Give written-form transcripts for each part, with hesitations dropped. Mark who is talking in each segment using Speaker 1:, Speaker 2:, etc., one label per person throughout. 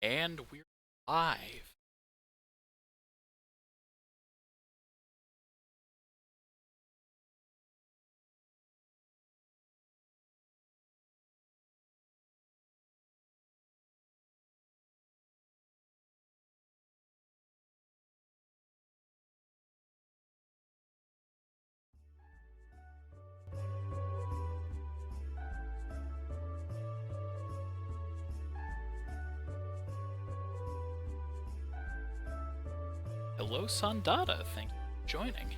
Speaker 1: And we're live. Hello, Sandata. Thank you for joining.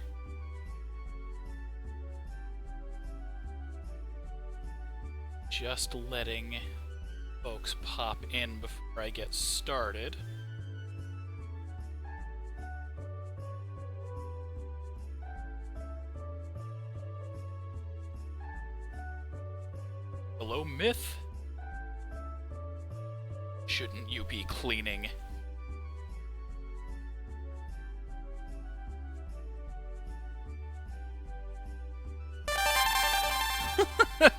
Speaker 1: Just letting folks pop in before I get started. Hello, Myth. Shouldn't you be cleaning?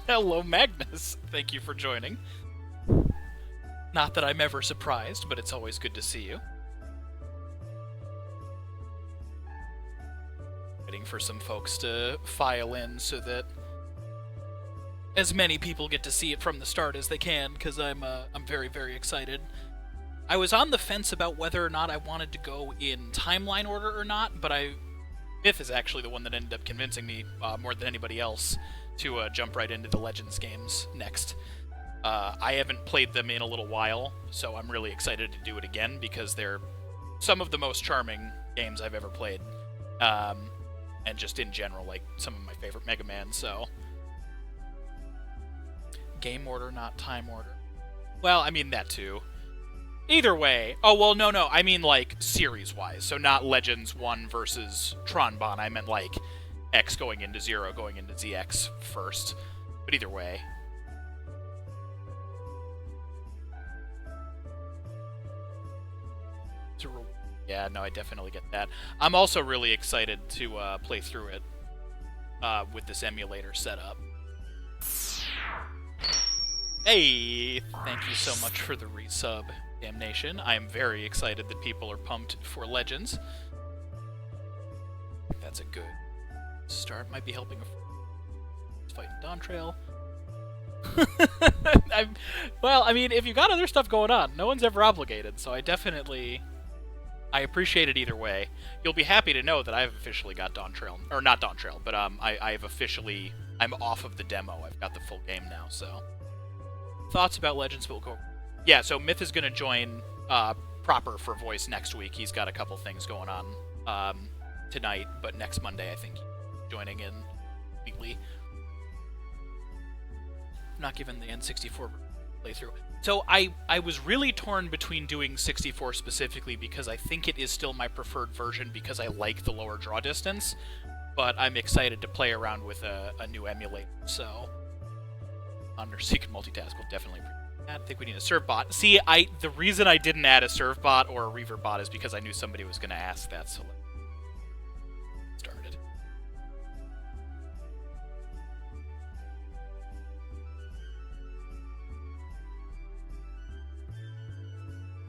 Speaker 1: Hello, Magnus. Thank you for joining. Not that I'm ever surprised, but it's always good to see you. Waiting for some folks to file in so that as many people get to see it from the start as they can, because I'm very, very excited. I was on the fence about whether or not I wanted to go in timeline order or not, but Myth is actually the one that ended up convincing me more than anybody else to jump right into the Legends games next. I haven't played them in a little while, so I'm really excited to do it again because they're some of the most charming games I've ever played, and just in general, like some of my favorite Mega Man. So, game order, not time order. Well, I mean that too. Either way. Oh, well, no, I mean, like, series-wise. So not Legends 1 versus Tronbon. I meant, like, X going into 0, going into ZX first. But either way. Yeah, no, I definitely get that. I'm also really excited to play through it with this emulator setup. Hey, thank you so much for the resub, Damnation. I am very excited that people are pumped for Legends. That's a good start. Might be helping a fight in Dawn Trail. Well, I mean, if you got other stuff going on, no one's ever obligated, so I appreciate it either way. You'll be happy to know that I've officially got Dawn Trail, or not Dawn Trail, but I'm off of the demo. I've got the full game now, so. Thoughts about Legends, but we'll go. Yeah, so Myth is going to join proper for voice next week. He's got a couple things going on tonight, but next Monday I think he's joining in completely. I'm not given the N64 playthrough. So I was really torn between doing 64 specifically because I think it is still my preferred version because I like the lower draw distance, but I'm excited to play around with a new emulator, so so you can multitask will definitely. I think we need a serve bot. See, the reason I didn't add a serve bot or a reaver bot is because I knew somebody was going to ask that, so let's started.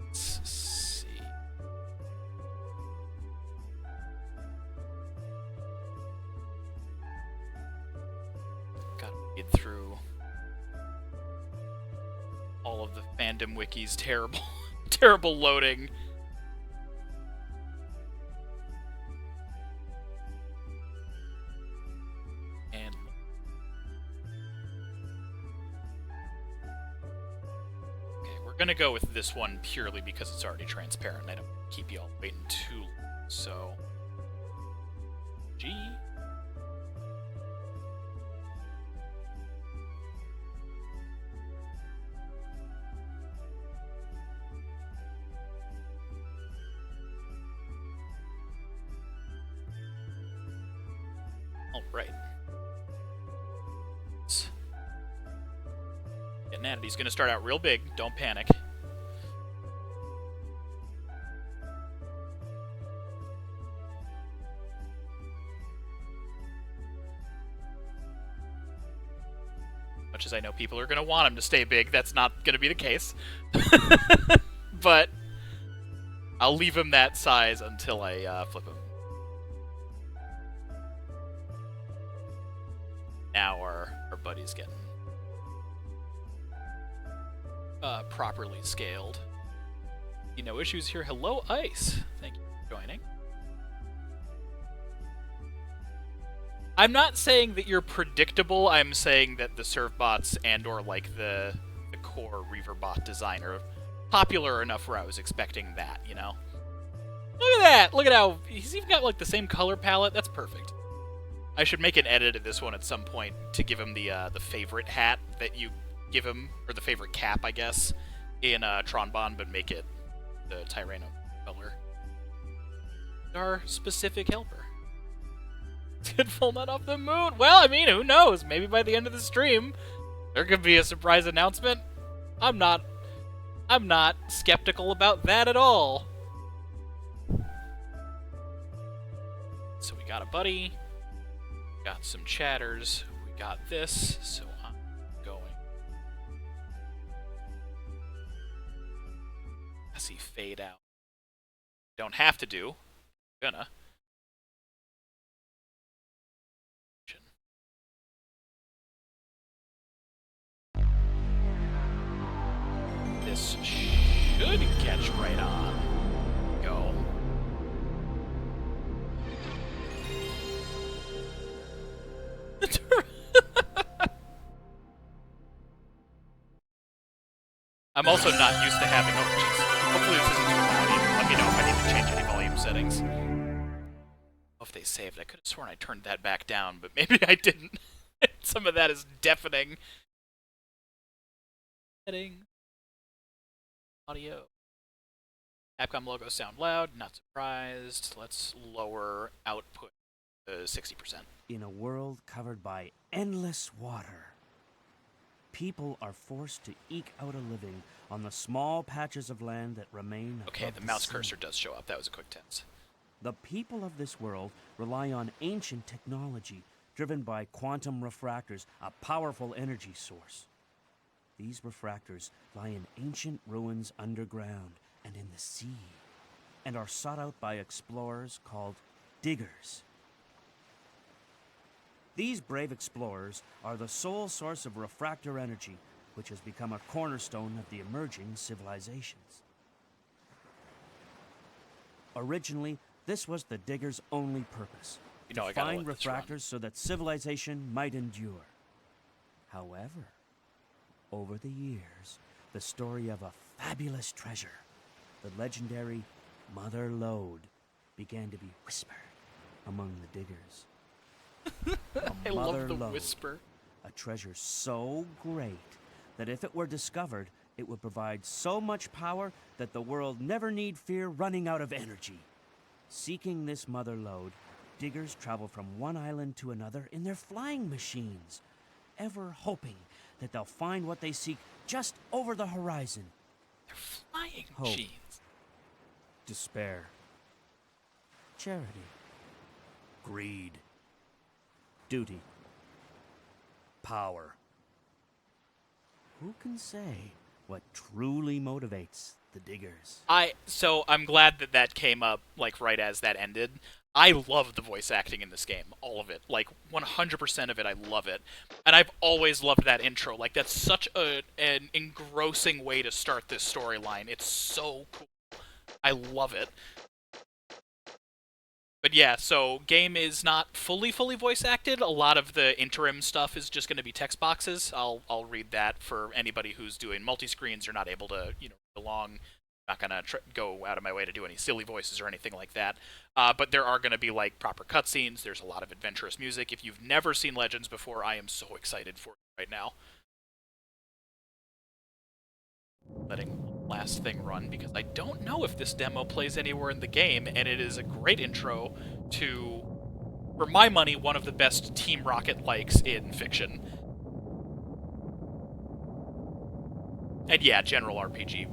Speaker 1: Let's see. Gotta get through all of the fandom wikis. Terrible loading. And okay, we're gonna go with this one purely because it's already transparent. I don't keep you all waiting too long. So, G. Alright. Getting at it. He's going to start out real big. Don't panic. Much as I know people are going to want him to stay big, that's not going to be the case. but I'll leave him that size until I flip him. Now our buddy's getting properly scaled. No issues here. Hello, Ice. Thank you for joining. I'm not saying that you're predictable. I'm saying that the serve bots and or like the core Reaver bot design are popular enough where I was expecting that, you know? Look at that! Look at how he's even got like the same color palette. That's perfect. I should make an edit of this one at some point to give him the favorite hat that you give him, or the favorite cap, I guess, in Tronbon, but make it the Tyranno color. Our specific helper. Did full nut off the moon? Well, I mean, who knows? Maybe by the end of the stream, there could be a surprise announcement. I'm not skeptical about that at all. So we got a buddy, got some chatters, we got this, so I'm going. I see fade out. Don't have to do. Gonna. This should catch right on. Go. I'm also not used to having... Oh, jeez. Hopefully this isn't too loud. Let me know if I need to change any volume settings. Oh, if they saved. I could have sworn I turned that back down, but maybe I didn't. Some of that is deafening. Settings. Audio. Capcom logos sound loud, not surprised. Let's lower output to 60%.
Speaker 2: In a world covered by endless water, people are forced to eke out a living on the small patches of land that remain.
Speaker 1: Okay, the mouse cursor does show up. That was a quick tense.
Speaker 2: The people of this world rely on ancient technology driven by quantum refractors, a powerful energy source. These refractors lie in ancient ruins underground and in the sea, and are sought out by explorers called diggers. These brave explorers are the sole source of refractor energy, which has become a cornerstone of the emerging civilizations. Originally, this was the diggers' only purpose, to find refractors so that civilization might endure. However, over the years, the story of a fabulous treasure, the legendary Mother Lode, began to be whispered among the diggers.
Speaker 1: I love the whisper.
Speaker 2: A treasure so great that if it were discovered, it would provide so much power that the world never need fear running out of energy. Seeking this Mother Lode, diggers travel from one island to another in their flying machines, ever hoping that they'll find what they seek just over the horizon.
Speaker 1: They're flying
Speaker 2: Hope.
Speaker 1: machines.
Speaker 2: Despair. Charity. Greed. Duty. Power. Who can say what truly motivates the diggers?
Speaker 1: So I'm glad that came up like right as that ended. I love the voice acting in this game, all of it. Like 100% of it, I love it. And I've always loved that intro. Like that's such an engrossing way to start this storyline. It's so cool. I love it. But yeah, so game is not fully voice acted. A lot of the interim stuff is just going to be text boxes. I'll read that for anybody who's doing multi-screens. You're not able to, read along. I'm not going to go out of my way to do any silly voices or anything like that. But there are going to be like proper cutscenes. There's a lot of adventurous music. If you've never seen Legends before, I am so excited for it right now. Letting last thing run because I don't know if this demo plays anywhere in the game, and it is a great intro to, for my money, one of the best Team Rocket likes in fiction. And yeah, general RPG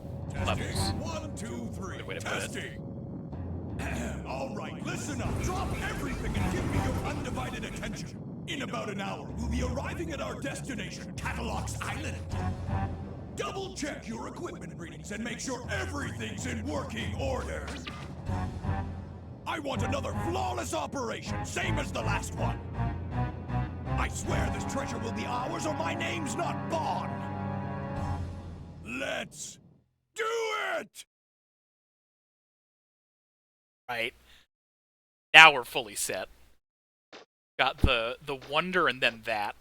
Speaker 1: levels.
Speaker 3: 1, 2, 3. Testing. All right, listen up. Drop everything and give me your undivided attention. In about an hour, we'll be arriving at our destination, Catalox Island. double-check your equipment readings and make sure everything's in working order. I want another flawless operation, same as the last one. I swear this treasure will be ours or my name's not Bond. Let's do it!
Speaker 1: Right. Now we're fully set. Got the wonder and then that.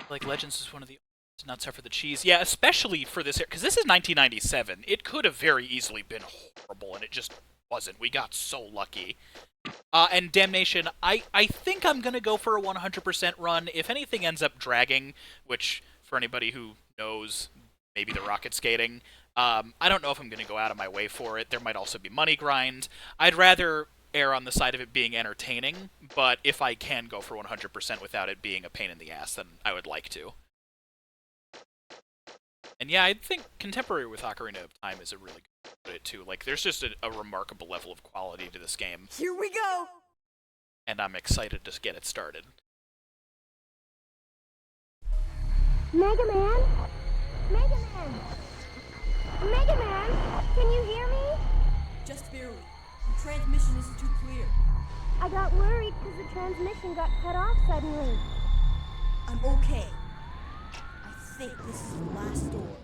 Speaker 1: Like Legends is one of the not suffer the cheese. Yeah, especially for this, because this is 1997. It could have very easily been horrible, and it just wasn't. We got so lucky. And Damnation, I think I'm going to go for a 100% run. If anything ends up dragging, which, for anybody who knows, maybe the rocket skating, I don't know if I'm going to go out of my way for it. There might also be money grind. I'd rather err on the side of it being entertaining, but if I can go for 100% without it being a pain in the ass, then I would like to. And yeah, I think Contemporary with Ocarina of Time is a really good way to put it too. Like, there's just a remarkable level of quality to this game.
Speaker 4: Here we go!
Speaker 1: And I'm excited to get it started.
Speaker 5: Mega Man? Mega Man! Mega Man! Can you hear me?
Speaker 4: Just barely. The transmission isn't too clear.
Speaker 5: I got worried because the transmission got cut off suddenly.
Speaker 4: I'm okay. I think this is the last door.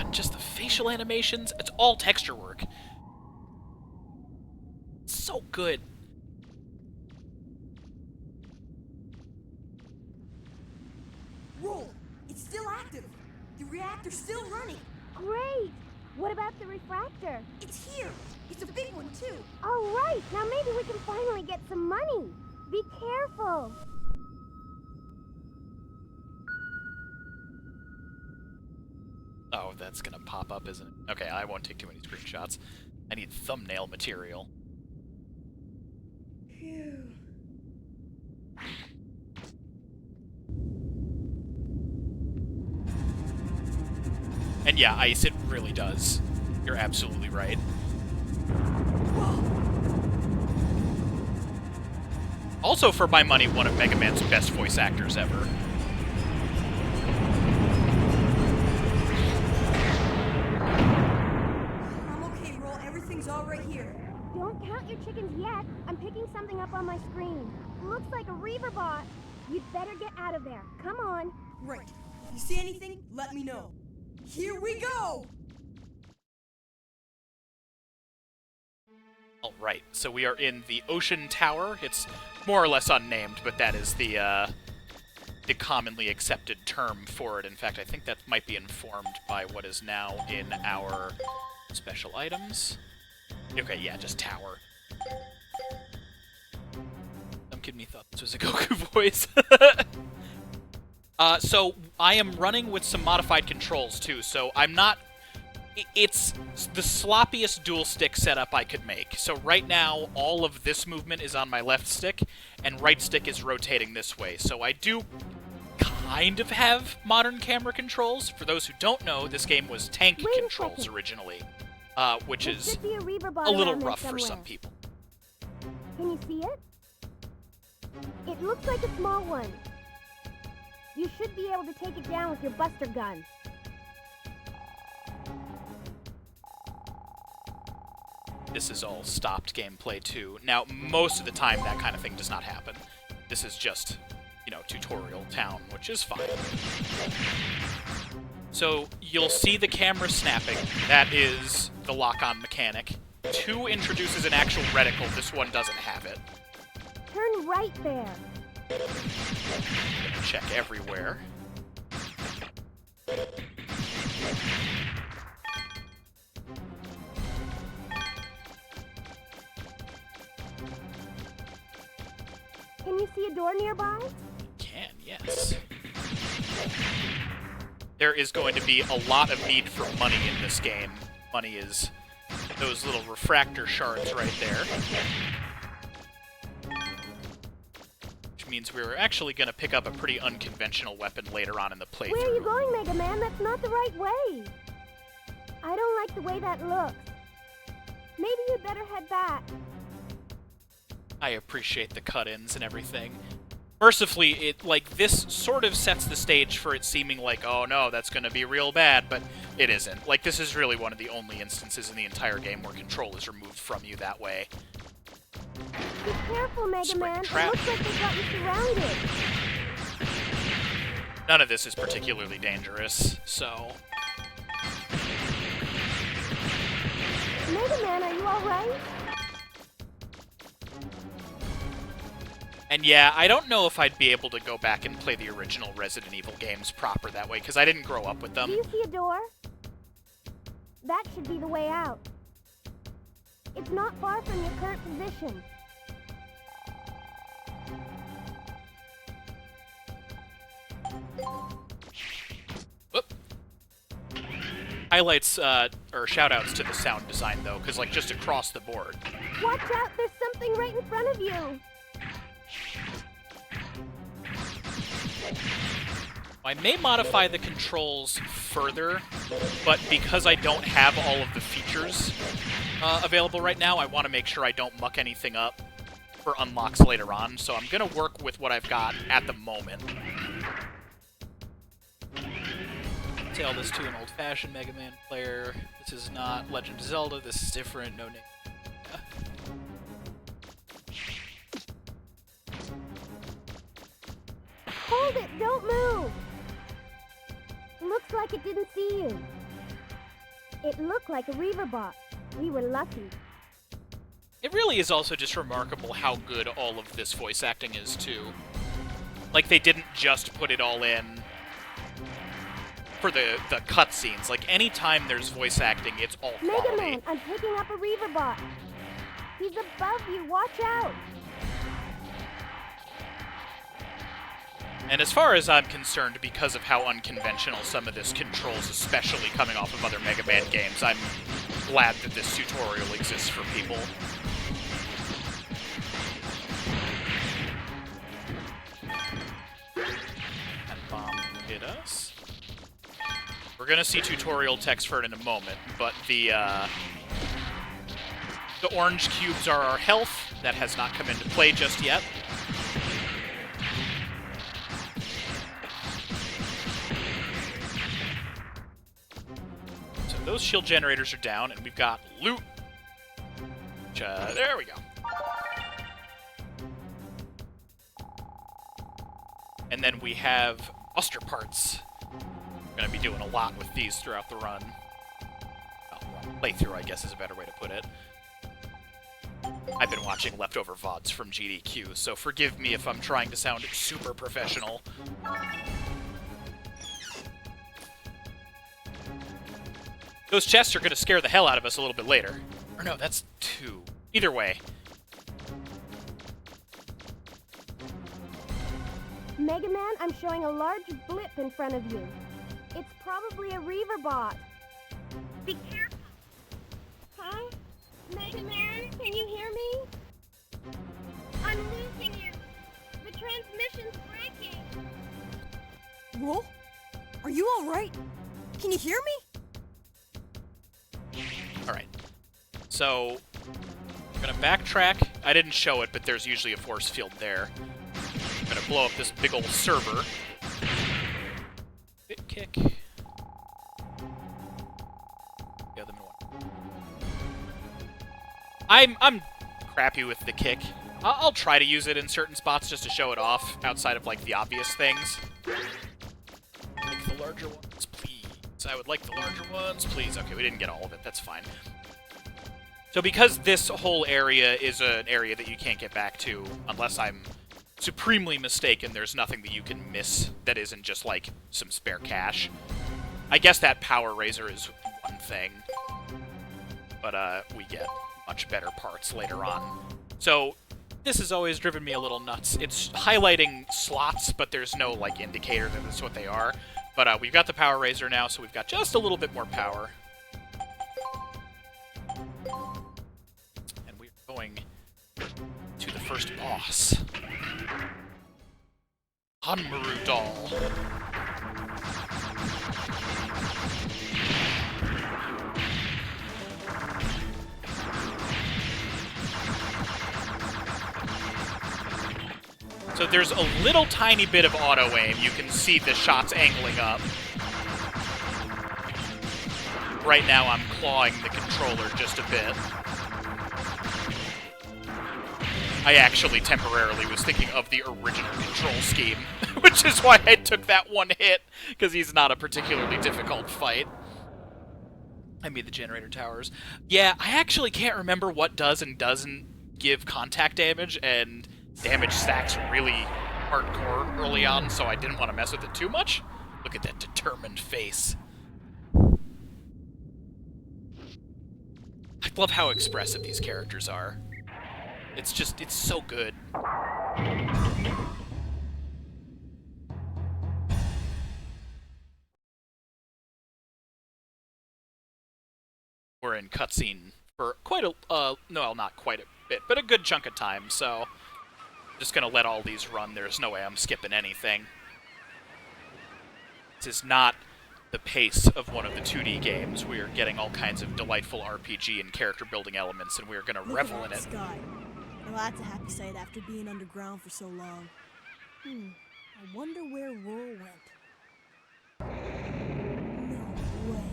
Speaker 1: Just the facial animations, it's all texture work. So good.
Speaker 4: Roll! It's still active. The reactor's still running.
Speaker 5: Great! What about the refractor?
Speaker 4: It's here. It's a big one, too.
Speaker 5: All right, now maybe we can finally get some money. Be careful.
Speaker 1: Oh, that's gonna pop up, isn't it? Okay, I won't take too many screenshots. I need thumbnail material.
Speaker 4: Phew.
Speaker 1: And yeah, Ice, it really does. You're absolutely right. Also, for my money, one of Mega Man's best voice actors ever.
Speaker 4: I'm okay, Roll. Everything's all right here.
Speaker 5: Don't count your chickens yet. I'm picking something up on my screen. Looks like a Reaver bot. You'd better get out of there. Come on.
Speaker 4: Right. If you see anything, let me know. Here we go!
Speaker 1: Alright, so we are in the Ocean Tower. It's more or less unnamed, but that is the commonly accepted term for it. In fact, I think that might be informed by what is now in our special items. Okay, yeah, just Tower. Some kid me thought this was a Goku voice. So I am running with some modified controls, too, so I'm not... It's the sloppiest dual stick setup I could make. So right now, all of this movement is on my left stick, and right stick is rotating this way. So I do kind of have modern camera controls. For those who don't know, this game was tank controls originally, which is a little rough for some people.
Speaker 5: Can you see it? It looks like a small one. You should be able to take it down with your buster gun.
Speaker 1: This is all stopped gameplay, too. Now, most of the time, that kind of thing does not happen. This is just, you know, tutorial town, which is fine. So, you'll see the camera snapping. That is the lock-on mechanic. 2 introduces an actual reticle. This one doesn't have it.
Speaker 5: Turn right there.
Speaker 1: Check everywhere.
Speaker 5: Can you see a door nearby?
Speaker 1: Can, yes. There is going to be a lot of need for money in this game. Money is those little refractor shards right there. Which means we're actually going to pick up a pretty unconventional weapon later on in the playthrough.
Speaker 5: Where are you going, Mega Man? That's not the right way. I don't like the way that looks. Maybe you'd better head back.
Speaker 1: I appreciate the cut-ins and everything. Mercifully, it this sort of sets the stage for it seeming like, oh no, that's gonna be real bad, but it isn't. Like, this is really one of the only instances in the entire game where control is removed from you that way.
Speaker 5: Be careful, Mega Man. It looks like they got you surrounded.
Speaker 1: None of this is particularly dangerous, so...
Speaker 5: Mega Man, are you alright?
Speaker 1: And yeah, I don't know if I'd be able to go back and play the original Resident Evil games proper that way, because I didn't grow up with them.
Speaker 5: Do you see a door? That should be the way out. It's not far from your current position.
Speaker 1: Whoop. Highlights, or shoutouts to the sound design, though, because, like, just across the board.
Speaker 5: Watch out, there's something right in front of you!
Speaker 1: I may modify the controls further, but because I don't have all of the features available right now, I want to make sure I don't muck anything up for unlocks later on, so I'm going to work with what I've got at the moment. Tell this to an old-fashioned Mega Man player. This is not Legend of Zelda, this is different, no name.
Speaker 5: Hold it! Don't move! Looks like it didn't see you. It looked like a Reaver bot. We were lucky.
Speaker 1: It really is also just remarkable how good all of this voice acting is, too. Like, they didn't just put it all in for the cutscenes. Like, anytime there's voice acting, it's all quality.
Speaker 5: Mega Man, I'm picking up a Reaver bot. He's above you. Watch out!
Speaker 1: And as far as I'm concerned, because of how unconventional some of this controls, especially coming off of other Mega Man games, I'm glad that this tutorial exists for people. That bomb hit us. We're gonna see tutorial text for it in a moment, but the orange cubes are our health. That has not come into play just yet. Those shield generators are down, and we've got loot. Which, there we go. And then we have buster parts. We're going to be doing a lot with these throughout the run. Well, playthrough, I guess, is a better way to put it. I've been watching leftover VODs from GDQ, so forgive me if I'm trying to sound super professional. Those chests are going to scare the hell out of us a little bit later. Or no, that's 2. Either way.
Speaker 5: Mega Man, I'm showing a large blip in front of you. It's probably a Reaver bot. Be careful. Huh? Mega Man, can you hear me? I'm losing you. The transmission's breaking.
Speaker 4: Roll? Are you alright? Can you hear me?
Speaker 1: Alright. So, I'm going to backtrack. I didn't show it, but there's usually a force field there. I'm going to blow up this big old server. Bit kick. The other one. I'm crappy with the kick. I'll try to use it in certain spots just to show it off, outside of, like, the obvious things. Like the larger ones, please. I would like the larger ones, please. Okay, we didn't get all of it. That's fine. So because this whole area is an area that you can't get back to, unless I'm supremely mistaken, there's nothing that you can miss that isn't just, like, some spare cash. I guess that power razor is one thing. But, we get much better parts later on. So, this has always driven me a little nuts. It's highlighting slots, but there's no, like, indicator that that's what they are. But we've got the power razor now, so we've got just a little bit more power. And we're going to the first boss. Hanmaru Doll. So there's a little tiny bit of auto-aim. You can see the shots angling up. Right now I'm clawing the controller just a bit. I actually temporarily was thinking of the original control scheme, which is why I took that one hit, because he's not a particularly difficult fight. I mean the generator towers. Yeah, I actually can't remember what does and doesn't give contact damage, and damage stacks really hardcore early on, so I didn't want to mess with it too much. Look at that determined face. I love how expressive these characters are. It's just, it's so good. We're in cutscene for quite a, no, not quite a bit, but a good chunk of time, so I'm just gonna let all these run. There's no way I'm skipping anything. This is not the pace of one of the 2D games. We are getting all kinds of delightful RPG and character-building elements, and we are gonna revel in it.
Speaker 4: Sky. Well, that's a happy sight after being underground for so long. I wonder where Roar went. No way.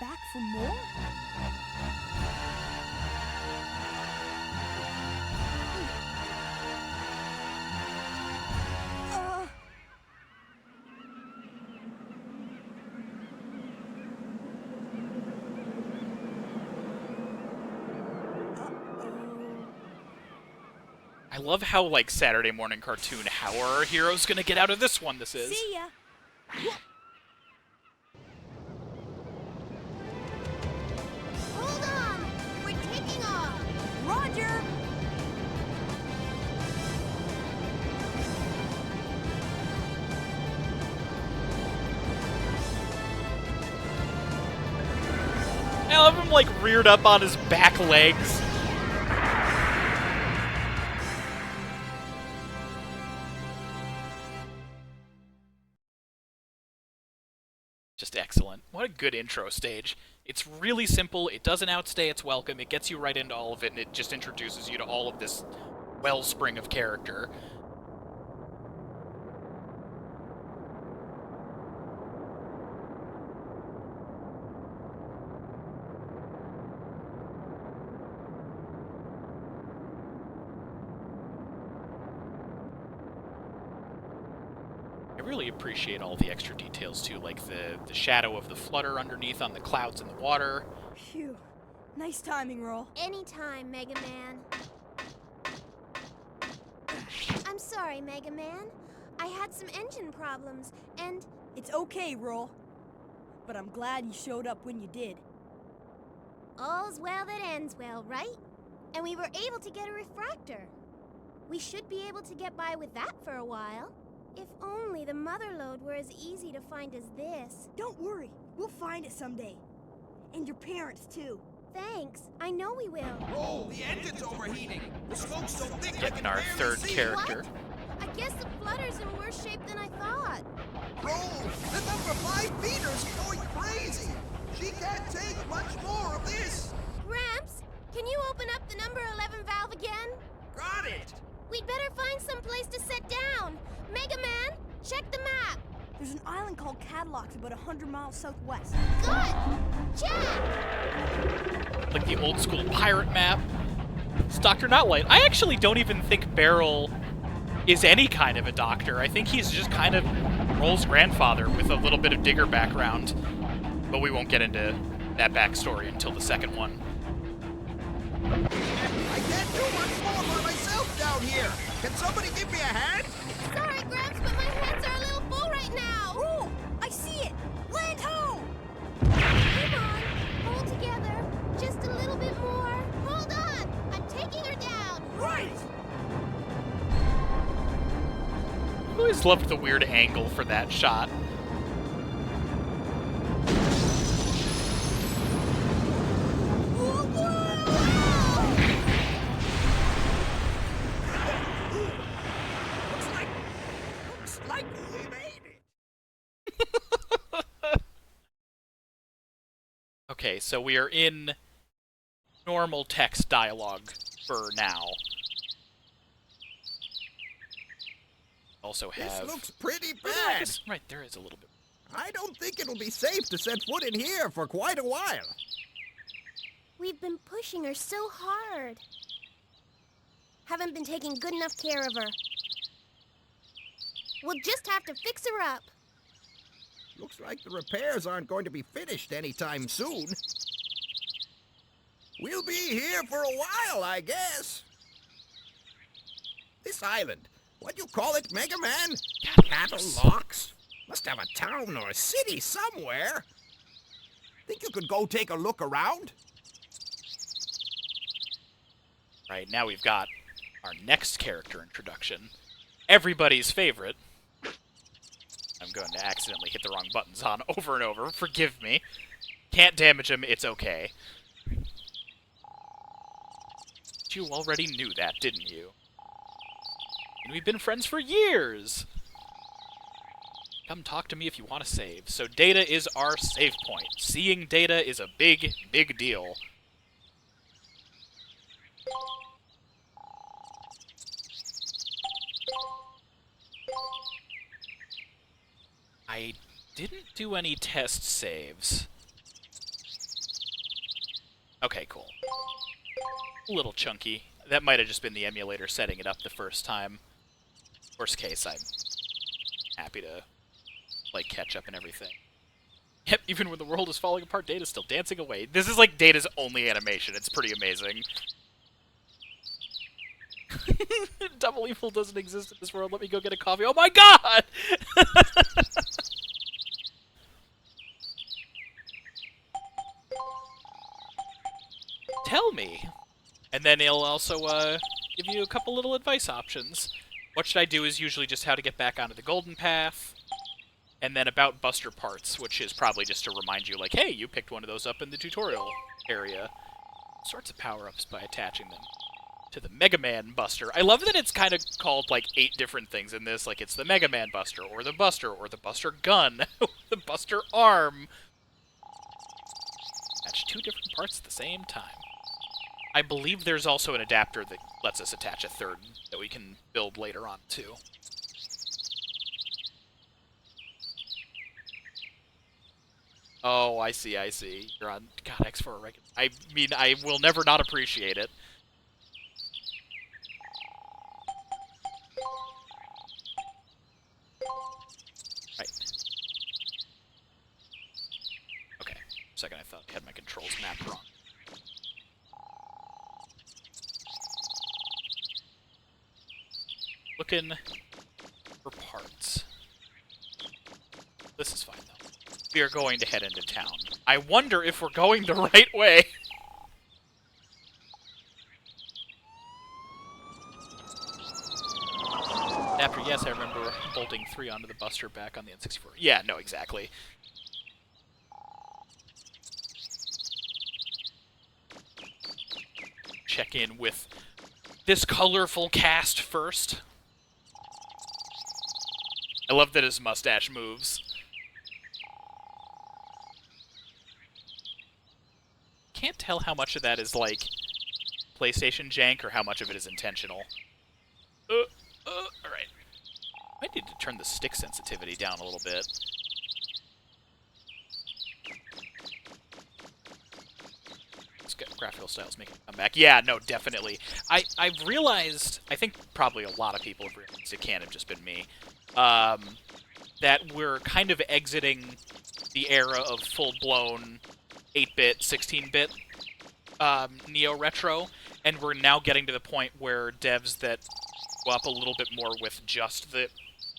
Speaker 4: Back for more?
Speaker 1: I love how, like, Saturday morning cartoon, how are our heroes gonna get out of this one this is?
Speaker 4: See ya.
Speaker 5: Hold on! We're taking off!
Speaker 4: Roger!
Speaker 1: I love him, like, reared up on his back legs. Just excellent. What a good intro stage. It's really simple, it doesn't outstay its welcome, it gets you right into all of it, and it just introduces you to all of this wellspring of character. I really appreciate all the extra details too, like the shadow of the flutter underneath on the clouds in the water.
Speaker 4: Phew. Nice timing, Roll.
Speaker 5: Anytime, Mega Man. I'm sorry, Mega Man. I had some engine problems, and...
Speaker 4: It's okay, Roll. But I'm glad you showed up when you did.
Speaker 5: all's well that ends well, right? And we were able to get a refractor. We should be able to get by with that for a while. If only the mother lode were as easy to find as this.
Speaker 4: Don't worry, we'll find it someday. And your parents, too.
Speaker 5: Thanks, I know we will.
Speaker 3: Oh, the engine's overheating. The smoke's so thick I
Speaker 1: Getting
Speaker 3: can
Speaker 1: our
Speaker 3: barely
Speaker 1: third
Speaker 3: see.
Speaker 1: character.
Speaker 5: I guess the flutter's in worse shape than I thought.
Speaker 3: Roll, the number 5 beater's going crazy. She can't take much more of this.
Speaker 5: Gramps, can you open up the number 11 valve again?
Speaker 3: Got it.
Speaker 5: We'd better find some place to sit down. Mega Man, check the map.
Speaker 4: There's an island called Cadillocks about 100 miles southwest.
Speaker 5: Good. Check.
Speaker 1: Like the old school pirate map. It's Dr. Notlight. I actually don't even think Beryl is any kind of a doctor. I think he's just kind of Roll's grandfather with a little bit of digger background. But we won't get into that backstory until the second one.
Speaker 3: I can't do much more by myself down here. Can somebody give me a hand?
Speaker 5: Sorry, Gramps, but my hands are a little full right now.
Speaker 4: Oh, I see it! Land ho!
Speaker 5: Come on, hold together. Just a little bit more. Hold on, I'm taking her down.
Speaker 4: Right!
Speaker 1: I've always loved the weird angle for that shot.
Speaker 3: Looks like we made it.
Speaker 1: Okay, so we are in normal text dialogue for now. Also have...
Speaker 6: This looks pretty
Speaker 1: Oh, no, I
Speaker 6: bad.
Speaker 1: guess, right, there is a little bit.
Speaker 6: I don't think it'll be safe to set foot in here for quite a while.
Speaker 5: We've been pushing her so hard. Haven't been taking good enough care of her. We'll just have to fix her up.
Speaker 6: Looks like the repairs aren't going to be finished anytime soon. We'll be here for a while, I guess. This island, what do you call it, Mega Man? Cattle Locks? Must have a town or a city somewhere. Think you could go take a look around?
Speaker 1: Right, now we've got our next character introduction. Everybody's favorite. I'm going to accidentally hit the wrong buttons on over and over. Forgive me. Can't damage him, it's okay. You already knew that, didn't you? And we've been friends for years! Come talk to me if you want to save. So Data is our save point. Seeing Data is a big, big deal. I didn't do any test saves. Okay, cool. A little chunky. That might have just been the emulator setting it up the first time. Worst case, I'm happy to, like, catch up and everything. Yep, even when the world is falling apart, Data's still dancing away. This is, like, Data's only animation. It's pretty amazing. Double Evil doesn't exist in this world. Let me go get a coffee. Oh my god! Tell me. And then he'll also give you a couple little advice options. What should I do is usually just how to get back onto the golden path. And then about Buster parts, which is probably just to remind you, like, hey, you picked one of those up in the tutorial area. Sorts of power-ups by attaching them to the Mega Man Buster. I love that it's kind of called, like, 8 different things in this. Like, it's the Mega Man Buster, or the Buster Gun, or the Buster Arm. Attach 2 different parts at the same time. I believe there's also an adapter that lets us attach a third that we can build later on, too. Oh, I see, I see. You're on... God, X4 regular... I mean, I will never not appreciate it. Right. Okay. For a second I thought I had my controls mapped wrong. Looking for parts. This is fine, though. We are going to head into town. I wonder if we're going the right way. After, yes, I remember bolting 3 onto the Buster back on the N64. Yeah, no, exactly. Check in with this colorful cast first. I love that his mustache moves. Can't tell how much of that is, like, PlayStation jank or how much of it is intentional. Alright. I need to turn the stick sensitivity down a little bit. Graphical styles making a comeback. Yeah, no, definitely. I've realized, I think probably a lot of people have realized, it can't have just been me, that we're kind of exiting the era of full-blown 8-bit, 16-bit neo-retro, and we're now getting to the point where devs that go up a little bit more with just the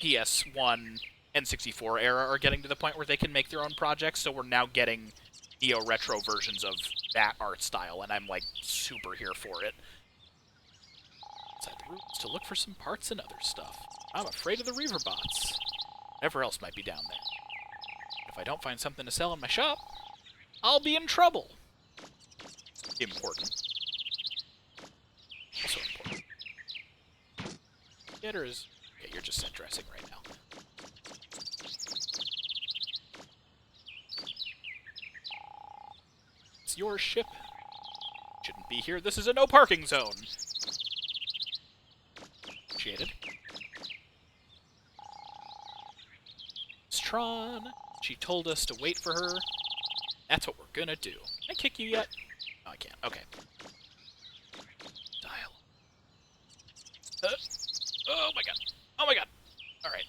Speaker 1: PS1 N64 era are getting to the point where they can make their own projects, so we're now getting neo-retro versions of that art style, and I'm, like, super here for it. Inside the rooms to look for some parts and other stuff. I'm afraid of the Reaver bots. Whatever else might be down there. If I don't find something to sell in my shop, I'll be in trouble. Important. Also important. Getters. Okay, you're just set dressing right now. It's your ship. Shouldn't be here. This is a no parking zone. Appreciated. Tron. She told us to wait for her. That's what we're gonna do. Can I kick you yet? No, I can't. Okay. Dial. Oh my god. Oh my god. Alright.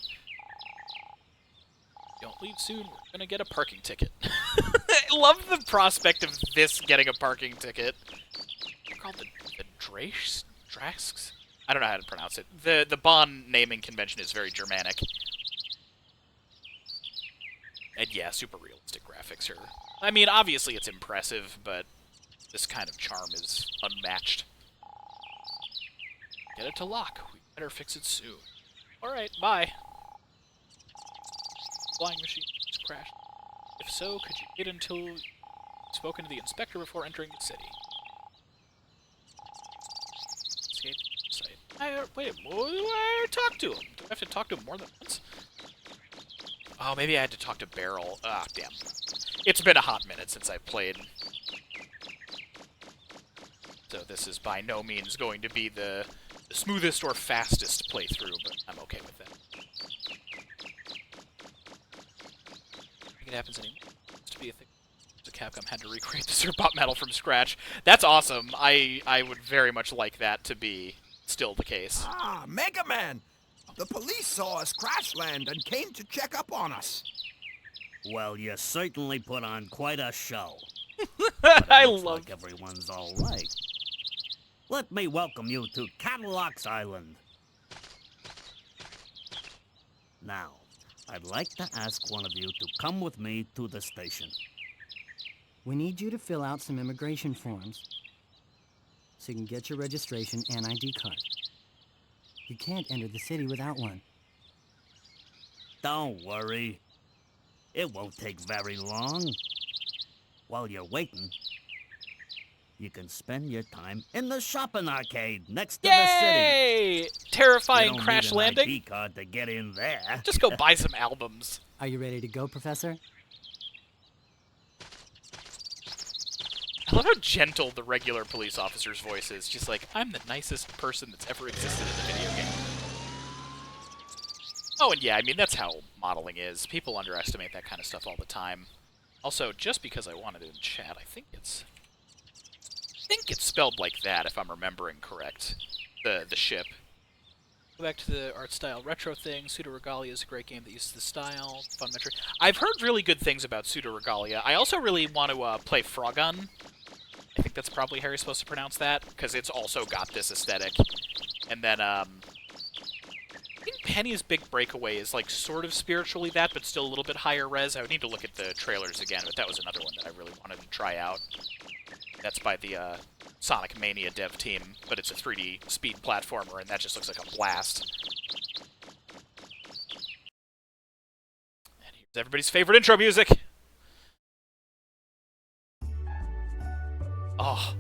Speaker 1: Don't leave soon. We're gonna get a parking ticket. I love the prospect of this getting a parking ticket. They're called the Drasks? I don't know how to pronounce it. The Bond naming convention is very Germanic. And yeah, super realistic graphics here. I mean, obviously it's impressive, but this kind of charm is unmatched. Get it to lock. We better fix it soon. Alright, bye. Flying machine just crashed. If so, could you wait until you've spoken to the inspector before entering the city? Escape site. Wait, I talked to him. Do I have to talk to him more than once? Oh, maybe I had to talk to Beryl. Ah, damn. It's been a hot minute since I played. So this is by no means going to be the smoothest or fastest playthrough, but I'm okay with that. I think it happens anymore. It's to be a thing. So Capcom had to recreate the Zerbot medal from scratch. That's awesome. I would very much like that to be still the case.
Speaker 6: Ah, Mega Man! The police saw us crash land and came to check up on us.
Speaker 2: Well, you certainly put on quite a show.
Speaker 1: I
Speaker 2: looks
Speaker 1: love
Speaker 2: like everyone's all right. Let me welcome you to Cadillac's Island. Now, I'd like to ask one of you to come with me to the station.
Speaker 7: We need you to fill out some immigration forms so you can get your registration and ID card. You can't enter the city without one.
Speaker 2: Don't worry. It won't take very long. While you're waiting, you can spend your time in the shopping arcade next to the city.
Speaker 1: Yay! Terrifying
Speaker 2: You don't
Speaker 1: crash
Speaker 2: need an
Speaker 1: landing.
Speaker 2: ID card to get in there.
Speaker 1: Just go buy some albums.
Speaker 7: Are you ready to go, Professor?
Speaker 1: I love how gentle the regular police officer's voice is. Just like, I'm the nicest person that's ever existed in a video game. Oh, and yeah, I mean, that's how modeling is. People underestimate that kind of stuff all the time. Also, just because I wanted it in chat, I think it's spelled like that, if I'm remembering correct. The ship. Go back to the art style retro thing. Pseudo-Regalia is a great game that uses the style. Fun metric. I've heard really good things about Pseudo-Regalia. I also really want to play Frogun. I think that's probably how you're supposed to pronounce that, because it's also got this aesthetic. And then, I think Penny's Big Breakaway is, like, sort of spiritually that, but still a little bit higher res. I would need to look at the trailers again, but that was another one that I really wanted to try out. That's by the, Sonic Mania dev team, but it's a 3D speed platformer, and that just looks like a blast. And here's everybody's favorite intro music! Oh,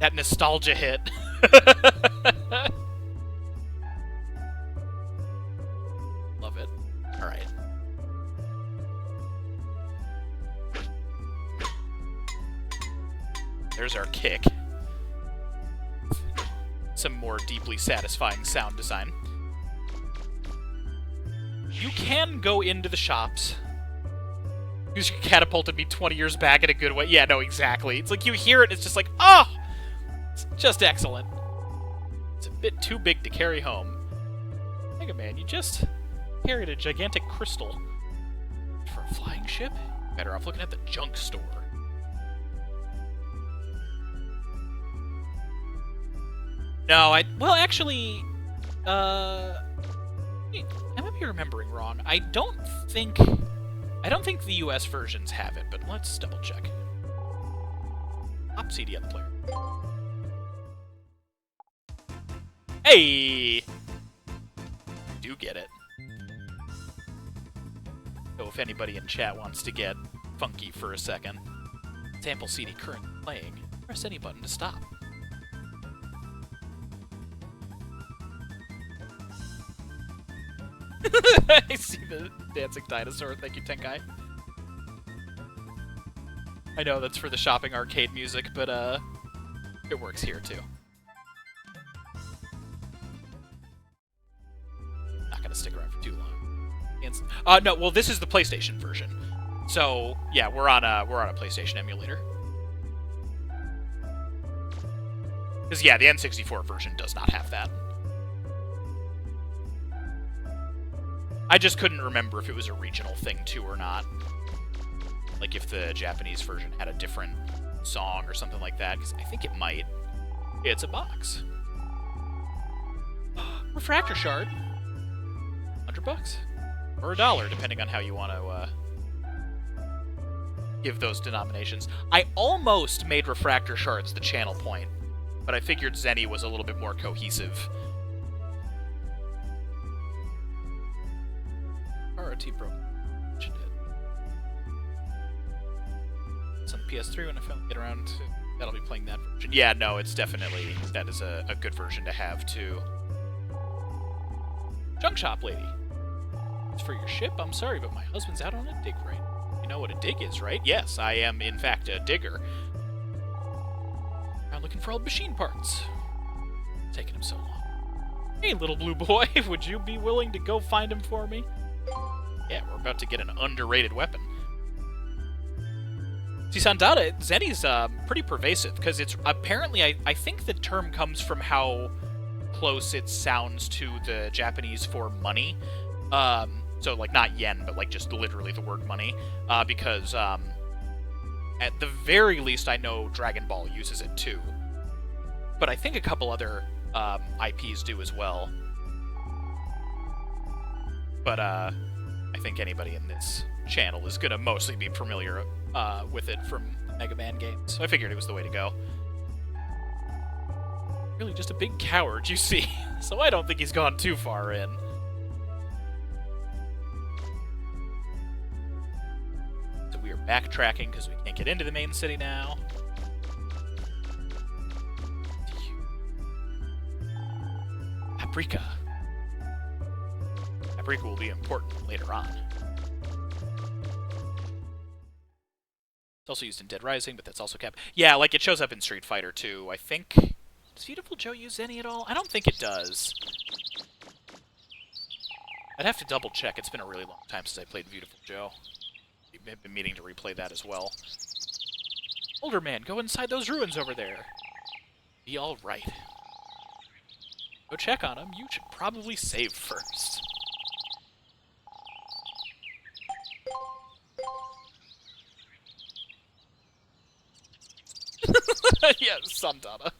Speaker 1: that nostalgia hit. Love it. Alright. There's our kick. Some more deeply satisfying sound design. You can go into the shops. You catapulted me 20 years back in a good way. Yeah, no, exactly. It's like you hear it, it's just like, oh! It's just excellent. It's a bit too big to carry home. Mega Man, you just carried a gigantic crystal. For a flying ship? Better off looking at the junk store. No, well, actually, I might be remembering wrong. I don't think the US versions have it, but let's double check. Pop CD on the player. Hey! Do get it. So if anybody in chat wants to get funky for a second, sample CD currently playing, press any button to stop. I see the dancing dinosaur. Thank you, Tenkai. I know that's for the shopping arcade music, but it works here too. Not gonna stick around for too long. No, well, this is the PlayStation version. So yeah, we're on a PlayStation emulator. Because yeah, the N64 version does not have that. I just couldn't remember if it was a regional thing too or not. Like if the Japanese version had a different song or something like that, because I think it might. It's a box. Refractor shard. $100. Or $1, depending on how you want to give those denominations. I almost made refractor shards the channel point, but I figured Zenny was a little bit more cohesive. ROT broke. It's on the PS3 when I finally get around to... That'll be playing that version. Yeah, no, it's definitely... That is a good version to have, too. Junk shop lady. It's for your ship? I'm sorry, but my husband's out on a dig right now. You know what a dig is, right? Yes, I am, in fact, a digger. I'm looking for old machine parts. It's taking him so long. Hey, little blue boy, would you be willing to go find him for me? Yeah, we're about to get an underrated weapon. See, Sandata, Zenny's pretty pervasive, because it's apparently, I think the term comes from how close it sounds to the Japanese for money. So, like, not yen, but, like, just literally the word money. Because, at the very least, I know Dragon Ball uses it, too. But I think a couple other IPs do as well. But, I think anybody in this channel is going to mostly be familiar with it from Mega Man games. So I figured it was the way to go. Really just a big coward, you see. So I don't think he's gone too far in. So we are backtracking because we can't get into the main city now. Paprika. Paprika will be important later on. It's also used in Dead Rising, but that's also capped. Yeah, like, it shows up in Street Fighter 2, I think. Does Beautiful Joe use any at all? I don't think it does. I'd have to double check. It's been a really long time since I played Beautiful Joe. I've been meaning to replay that as well. Older man, go inside those ruins over there. Be alright. Go check on him. You should probably save first. Yeah, Sandata.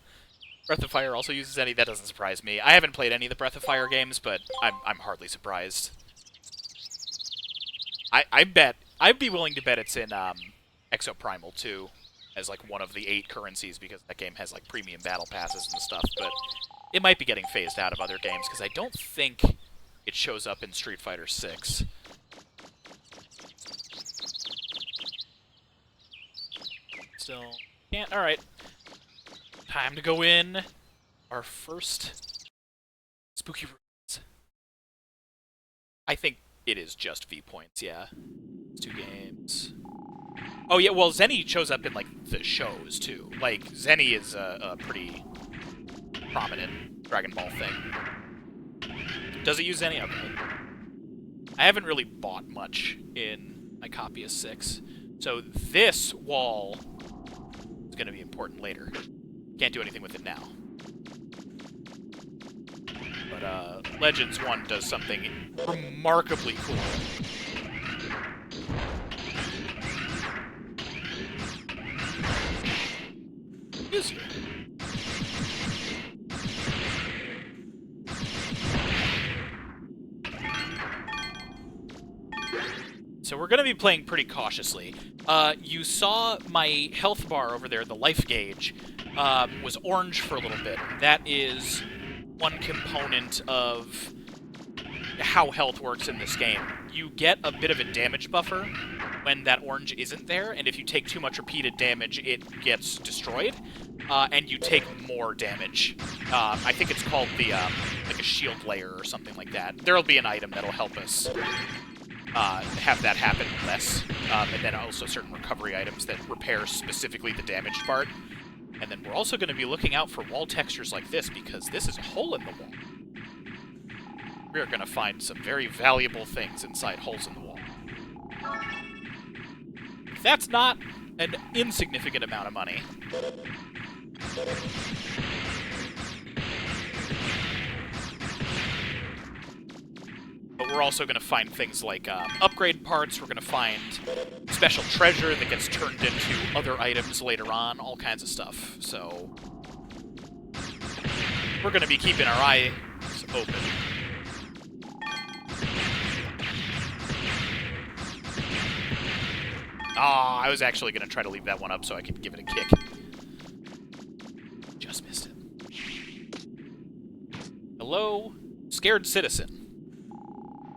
Speaker 1: Breath of Fire also uses any. That doesn't surprise me. I haven't played any of the Breath of Fire games, but I'm hardly surprised. I'd be willing to bet it's in Exoprimal too, as like one of the 8 currencies, because that game has like premium battle passes and stuff. But it might be getting phased out of other games because I don't think it shows up in Street Fighter 6. Still can't. All right. Time to go in our first spooky rooms. I think it is just V points, yeah. It's 2 games. Oh yeah, well, Zenny shows up in, like, the shows, too. Like, Zenny is a pretty prominent Dragon Ball thing. Does it use Zenny? Okay. I haven't really bought much in my copy of 6. So this wall is going to be important later. Can't do anything with it now. But, Legends 1 does something remarkably cool. Use you. So we're going to be playing pretty cautiously. You saw my health bar over there, the life gauge, was orange for a little bit. That is one component of how health works in this game. You get a bit of a damage buffer when that orange isn't there, and if you take too much repeated damage, it gets destroyed, and you take more damage. I think it's called the, like a shield layer or something like that. There'll be an item that'll help us
Speaker 8: have that happen less. And then also certain recovery items that repair specifically the damaged part. And then we're also going to be looking out for wall textures like this, because this is a hole in the wall. We are going to find some very valuable things inside holes in the wall. That's not an insignificant amount of money. But we're also going to find things like upgrade parts. We're going to find special treasure that gets turned into other items later on, all kinds of stuff. So we're going to be keeping our eyes open. Ah, I was actually going to try to leave that one up so I could give it a kick. Just missed it. Hello, scared citizen.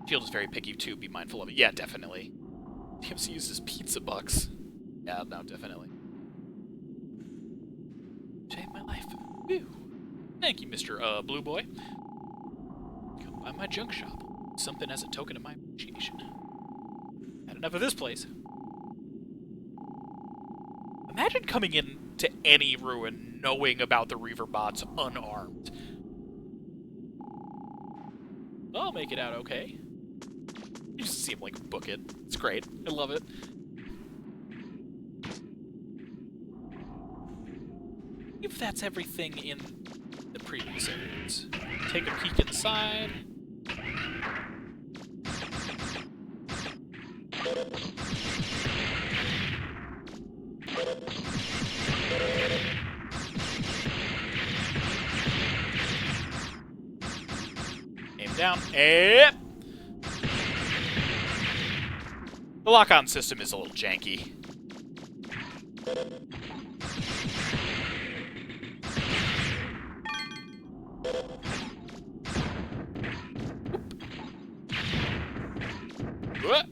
Speaker 8: Shield is very picky too, be mindful of it. Yeah, definitely. DMC uses pizza bucks. Yeah, no, definitely. Saved my life. Whew. Thank you, Mr. Blue Boy. Come by my junk shop. Something as a token of my appreciation. Had enough of this place. Imagine coming into any ruin knowing about the Reaver bots unarmed. I'll make it out okay. You just see him, like, book it. It's great. I love it. If that's everything in the previous areas. Take a peek inside. Aim down. The lock-on system is a little janky. What?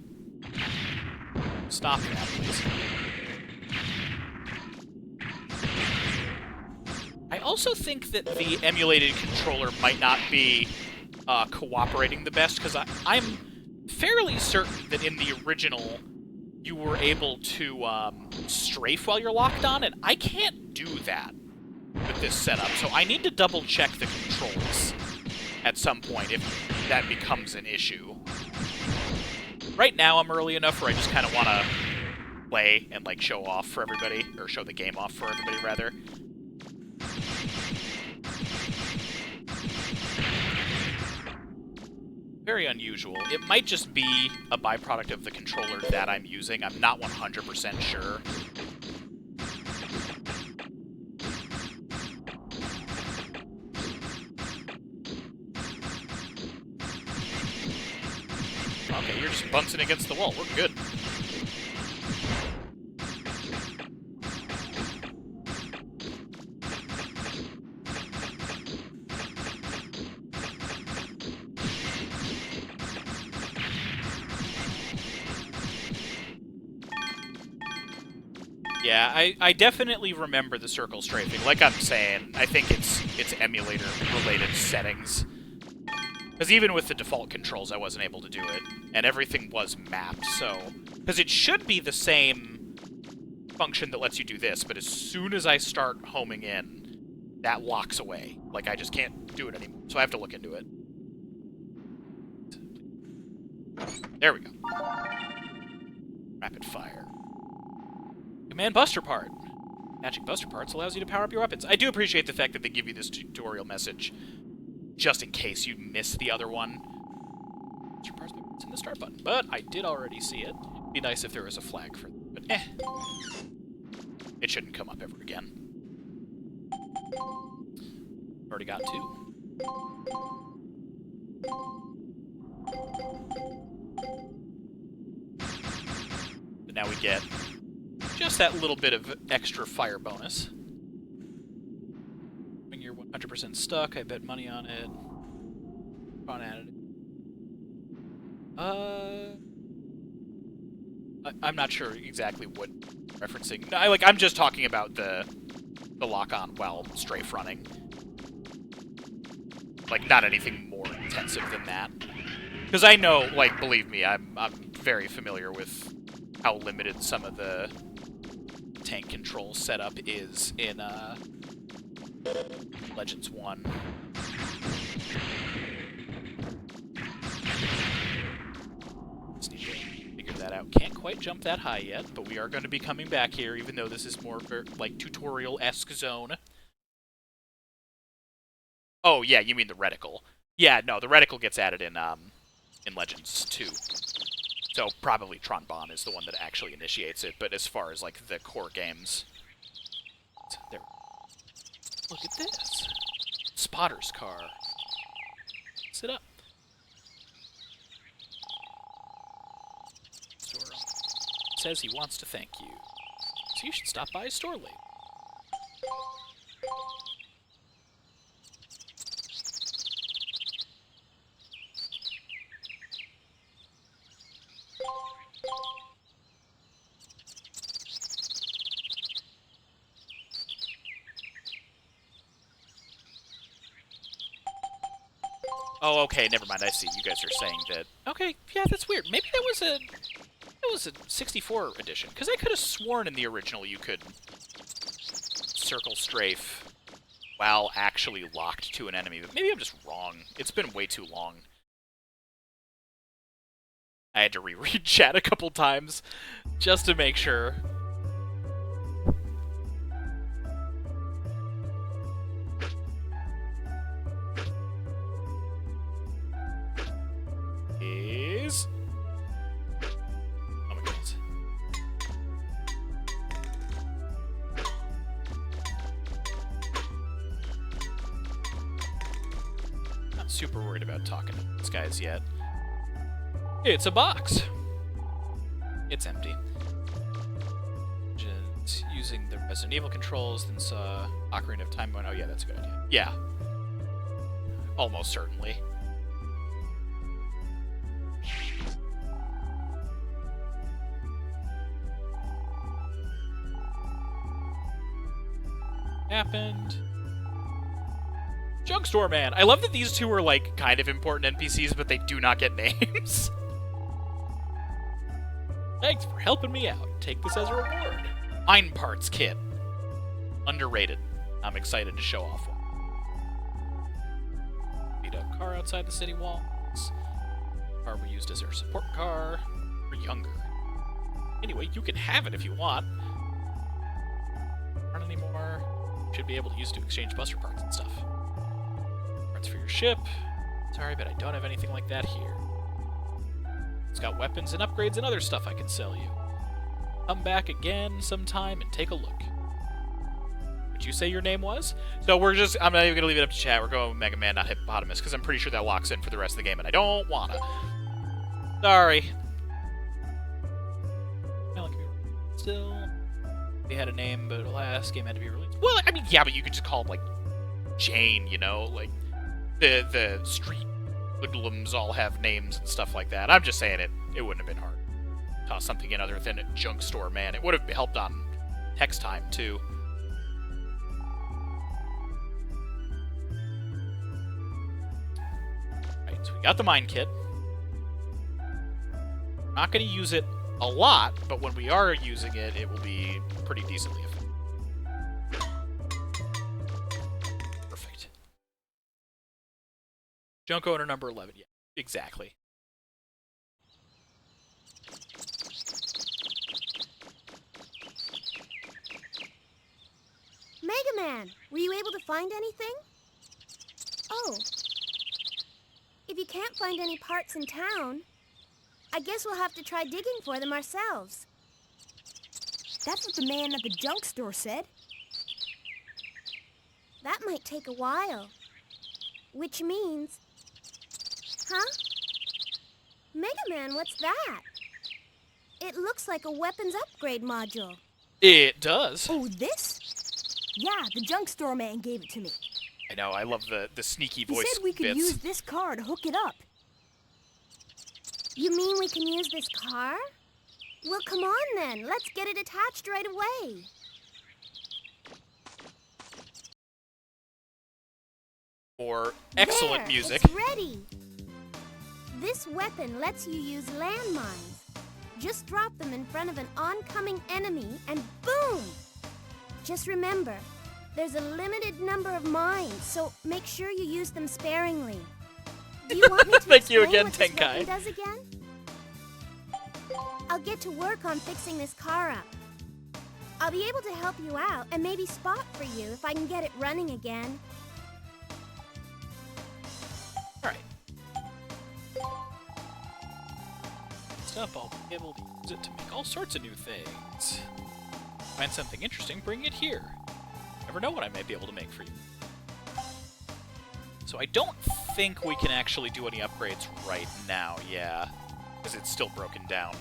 Speaker 8: Stop that, please. I also think that the emulated controller might not be cooperating the best, because I'm fairly certain that in the original you were able to strafe while you're locked on, and I can't do that with this setup, so I need to double check the controls at some point if that becomes an issue. Right now I'm early enough where I just kind of want to play and, like, show off for everybody, or show the game off for everybody, rather. Very unusual. It might just be a byproduct of the controller that I'm using. I'm not 100% sure. Okay, you're just bouncing against the wall. We're good. Yeah, I definitely remember the circle strafing. Like I'm saying, I think it's emulator-related settings. Because even with the default controls, I wasn't able to do it. And everything was mapped, so... Because it should be the same function that lets you do this, but as soon as I start homing in, that locks away. Like, I just can't do it anymore. So I have to look into it. There we go. Rapid fire. Command Buster Part. Matching Buster Parts allows you to power up your weapons. I do appreciate the fact that they give you this tutorial message, just in case you miss the other one. Buster Parts in the start button, but I did already see it. It'd be nice if there was a flag for it, but it shouldn't come up ever again. Already got two. But now we get just that little bit of extra fire bonus. When you're 100% stuck, I bet money on it. On added. I'm not sure exactly what referencing. No, I'm just talking about the lock-on while strafe running. Like, not anything more intensive than that. Because I know, like, believe me, I'm very familiar with how limited some of the tank control setup is in Legends 1. Just need to figure that out. Can't quite jump that high yet, but we are going to be coming back here, even though this is more like tutorial-esque zone. Oh, yeah, you mean the reticle. Yeah, no, the reticle gets added in Legends 2. So probably Tronbon is the one that actually initiates it, but as far as, like, the core games... There. Look at this. Spotter's car. Sit up. Store owner says he wants to thank you. So you should stop by his store later. Oh, okay, never mind. I see. You guys are saying that. Okay, yeah, that's weird. Maybe that was a 64 edition, because I could have sworn in the original you could circle strafe while actually locked to an enemy, but maybe I'm just wrong. It's been way too long. I had to reread chat a couple times just to make sure. Oh my goodness. Not super worried about talking to these guys yet. It's a box. It's empty. Just using the Resident Evil controls, then saw Ocarina of Time going, oh yeah, that's a good idea. Yeah. Almost certainly. Happened. Junk Store Man. I love that these two are, like, kind of important NPCs, but they do not get names. Thanks for helping me out. Take this as a reward. Mine Parts Kit. Underrated. I'm excited to show off one. Beat up car outside the city walls. Car we used as our support car. We're younger. Anyway, you can have it if you want. Aren't anymore. Should be able to use it to exchange buster parts and stuff. Parts for your ship. Sorry, but I don't have anything like that here. It's got weapons and upgrades and other stuff I can sell you. Come back again sometime and take a look. Would you say your name was? So we're just, I'm not even gonna leave it up to chat. We're going with Mega Man, not Hippopotamus, because I'm pretty sure that locks in for the rest of the game, and I don't wanna. Sorry. Still. They had a name, but last game had to be released. Well, I mean, yeah, but you could just call him, like, Jane, you know? Like, the street hoodlums all have names and stuff like that. I'm just saying it wouldn't have been hard. Toss something in other than a Junk Store Man. It would have helped on text time, too. Right, so we got the mine kit. Not going to use it a lot, but when we are using it, it will be pretty decently effective. Perfect. Junk owner number 11. Yeah, exactly.
Speaker 5: Mega Man, were you able to find anything? Oh. If you can't find any parts in town, I guess we'll have to try digging for them ourselves.
Speaker 4: That's what the man at the junk store said.
Speaker 5: That might take a while. Which means... Huh? Mega Man, what's that? It looks like a weapons upgrade module.
Speaker 8: It does.
Speaker 4: Oh, this? Yeah, the junk store man gave it to me.
Speaker 8: I know, I love the sneaky voice
Speaker 4: He said we could
Speaker 8: bits.
Speaker 4: use this car to hook it up.
Speaker 5: You mean we can use this car? Well, come on then. Let's get it attached right away.
Speaker 8: Or excellent
Speaker 5: There,
Speaker 8: music.
Speaker 5: It's ready. This weapon lets you use landmines. Just drop them in front of an oncoming enemy and boom! Just remember, there's a limited number of mines, so make sure you use them sparingly. Do you want me to
Speaker 8: Thank you
Speaker 5: explain
Speaker 8: again,
Speaker 5: what this
Speaker 8: Tenkai.
Speaker 5: weapon does again? I'll get to work on fixing this car up. I'll be able to help you out and maybe spot for you if I can get it running again.
Speaker 8: Alright. Next up, I'll be able to use it to make all sorts of new things. Find something interesting, bring it here. Never know what I may be able to make for you. So I don't think we can actually do any upgrades right now, yeah. Because it's still broken down.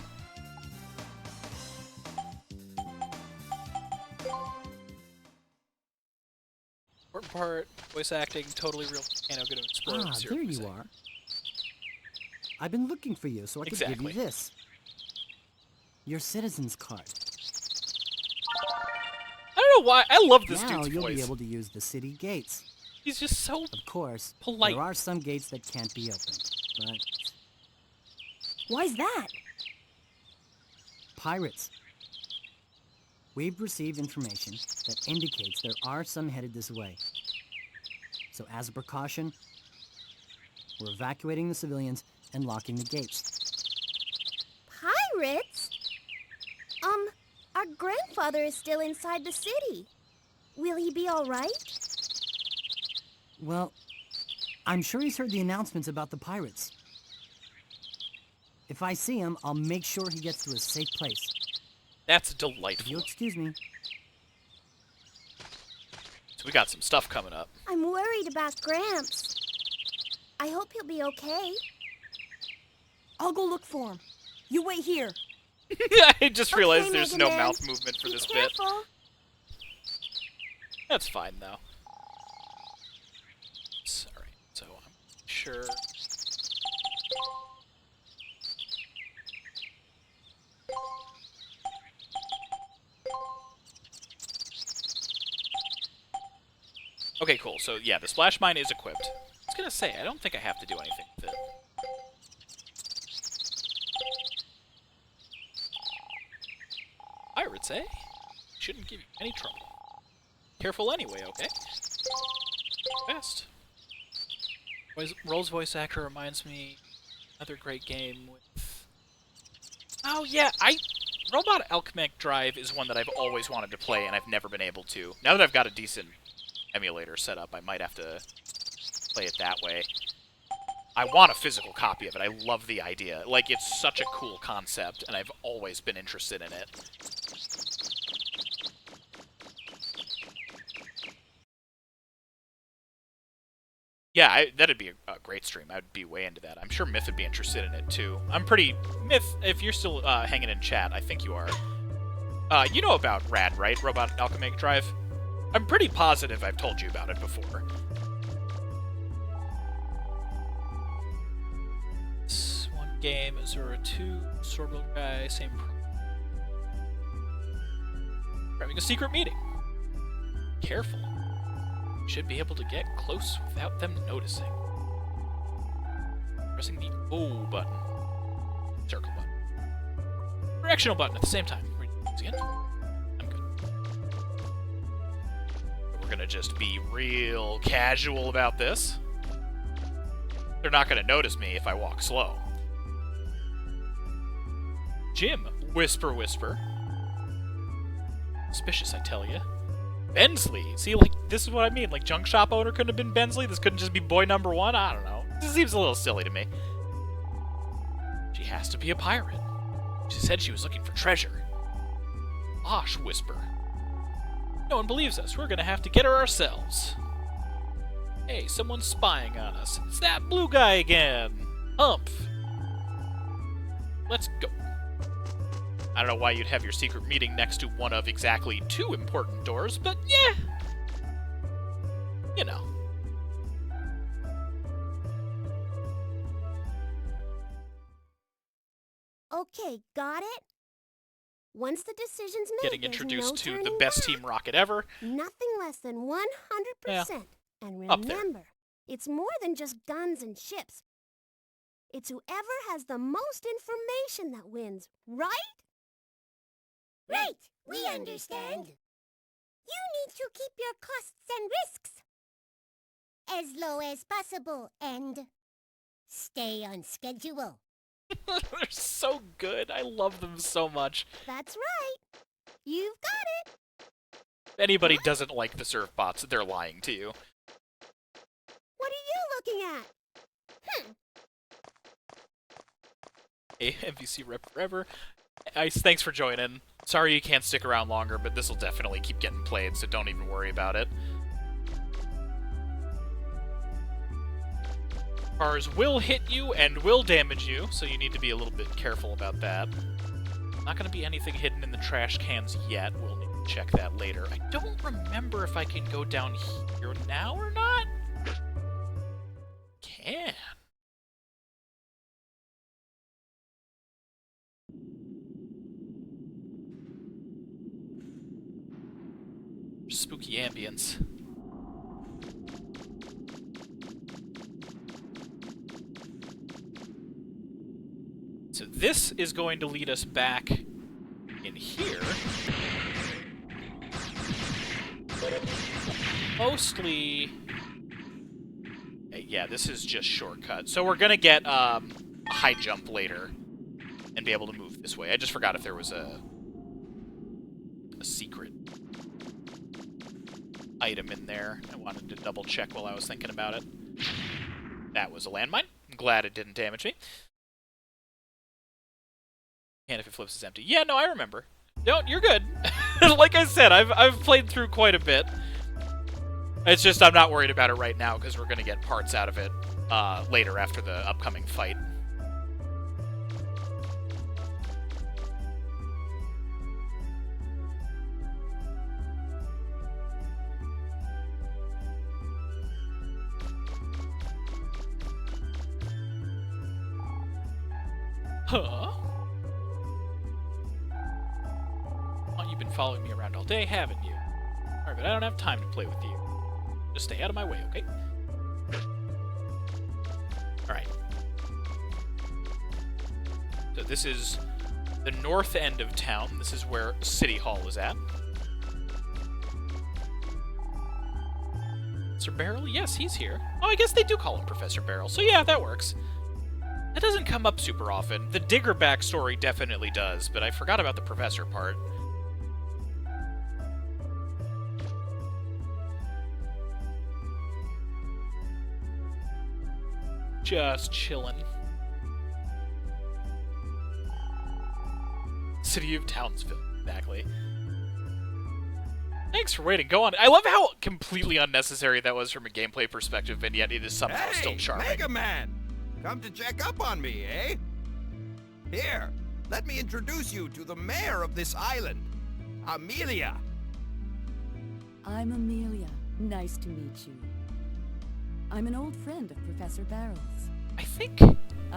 Speaker 8: Important part, voice acting, totally real volcano gonna explode.
Speaker 7: Ah, there you are. I've been looking for you so I could give you this. Your citizen's card.
Speaker 8: I don't know why, I love this
Speaker 7: now
Speaker 8: dude's
Speaker 7: you'll
Speaker 8: voice.
Speaker 7: be able to use the city gates.
Speaker 8: He's just so
Speaker 7: Of course,
Speaker 8: polite.
Speaker 7: there are some gates that can't be opened, but
Speaker 4: Why's that?
Speaker 7: pirates. We've received information that indicates there are some headed this way. So as a precaution, we're evacuating the civilians and locking the gates.
Speaker 5: Pirates? Our grandfather is still inside the city. Will he be all right?
Speaker 7: Well, I'm sure he's heard the announcements about the pirates. If I see him, I'll make sure he gets to a safe place.
Speaker 8: That's
Speaker 7: If
Speaker 8: delightful.
Speaker 7: you'll excuse me.
Speaker 8: So we got some stuff coming up.
Speaker 5: I'm worried about Gramps. I hope he'll be okay.
Speaker 4: I'll go look for him. You wait here.
Speaker 8: I just realized
Speaker 5: Okay,
Speaker 8: there's
Speaker 5: Mega
Speaker 8: no
Speaker 5: Man.
Speaker 8: mouth movement for
Speaker 5: Be
Speaker 8: this bit.
Speaker 5: careful.
Speaker 8: That's fine, though. Alright, so I'm sure... Okay, cool. So, yeah, the splash mine is equipped. I was gonna say, I don't think I have to do anything with it. Pirates, eh? Shouldn't give you any trouble. Careful anyway, okay? Best. Roll's voice actor reminds me another great game with... Oh, yeah, Robot Alchemic Drive is one that I've always wanted to play, and I've never been able to. Now that I've got a decent emulator set up, I might have to play it that way. I want a physical copy of it. I love the idea. Like, it's such a cool concept, and I've always been interested in it. Yeah, that'd be a great stream. I'd be way into that. I'm sure Myth would be interested in it, too. Myth, if you're still hanging in chat, I think you are. You know about RAD, right? Robot Alchemic Drive? I'm pretty positive I've told you about it before. It's one game, Azura 2, Swordwheel Guy, same We're having a secret meeting. Careful. You should be able to get close without them noticing. Pressing the O button. Circle button. Directional button at the same time. Again. I'm good. We're gonna just be real casual about this. They're not gonna notice me if I walk slow. Jim, whisper, whisper. Suspicious, I tell ya. Bensley. See, like, this is what I mean. Like, junk shop owner couldn't have been Bensley? This couldn't just be boy number one? I don't know. This seems a little silly to me. She has to be a pirate. She said she was looking for treasure. Osh, whisper. No one believes us. We're gonna have to get her ourselves. Hey, someone's spying on us. It's that blue guy again. Humph. Let's go. I don't know why you'd have your secret meeting next to one of exactly 2 important doors, but yeah. You know.
Speaker 5: Okay, got it? Once the decision's made,
Speaker 8: Getting
Speaker 5: there's
Speaker 8: introduced
Speaker 5: no
Speaker 8: to the
Speaker 5: turning
Speaker 8: best
Speaker 5: back.
Speaker 8: Team Rocket ever.
Speaker 5: Nothing less than 100%. And
Speaker 8: up there.
Speaker 5: remember, it's more than just guns and ships. It's whoever has the most information that wins, right? Right, we understand. You need to keep your costs and risks as low as possible and stay on schedule.
Speaker 8: They're so good. I love them so much.
Speaker 5: That's right. You've got it.
Speaker 8: If anybody doesn't like the surf bots, they're lying to you.
Speaker 5: What are you looking at?
Speaker 8: Hey, MVC rep forever. Ice, thanks for joining. Sorry you can't stick around longer, but this will definitely keep getting played, so don't even worry about it. Cars will hit you and will damage you, so you need to be a little bit careful about that. Not going to be anything hidden in the trash cans yet. We'll need to check that later. I don't remember if I can go down here now or not. Can. Spooky ambience. So this is going to lead us back in here. Mostly... yeah, this is just shortcut. So we're gonna get a high jump later and be able to move this way. I just forgot if there was a secret item in there. I wanted to double check while I was thinking about it. That was a landmine. I'm glad it didn't damage me. And if it flips, it's empty. Yeah, no, I remember. No, you're good. Like I said, I've played through quite a bit. It's just I'm not worried about it right now because we're gonna get parts out of it later after the upcoming fight. Huh? Oh, you've been following me around all day, haven't you? Alright, but I don't have time to play with you. Just stay out of my way, okay? Alright. So this is the north end of town. This is where City Hall is at. Professor Barrel? Yes, he's here. Oh, I guess they do call him Professor Barrel, so yeah, that works. That doesn't come up super often. The Digger backstory definitely does, but I forgot about the Professor part. Just chillin'. City of Townsville, exactly. Thanks for waiting. Go on. I love how completely unnecessary that was from a gameplay perspective, and yet it is somehow still charming.
Speaker 6: Mega Man! Come to check up on me, eh? Here, let me introduce you to the mayor of this island, Amelia.
Speaker 9: I'm Amelia. Nice to meet you. I'm an old friend of Professor Barrel's.
Speaker 8: I think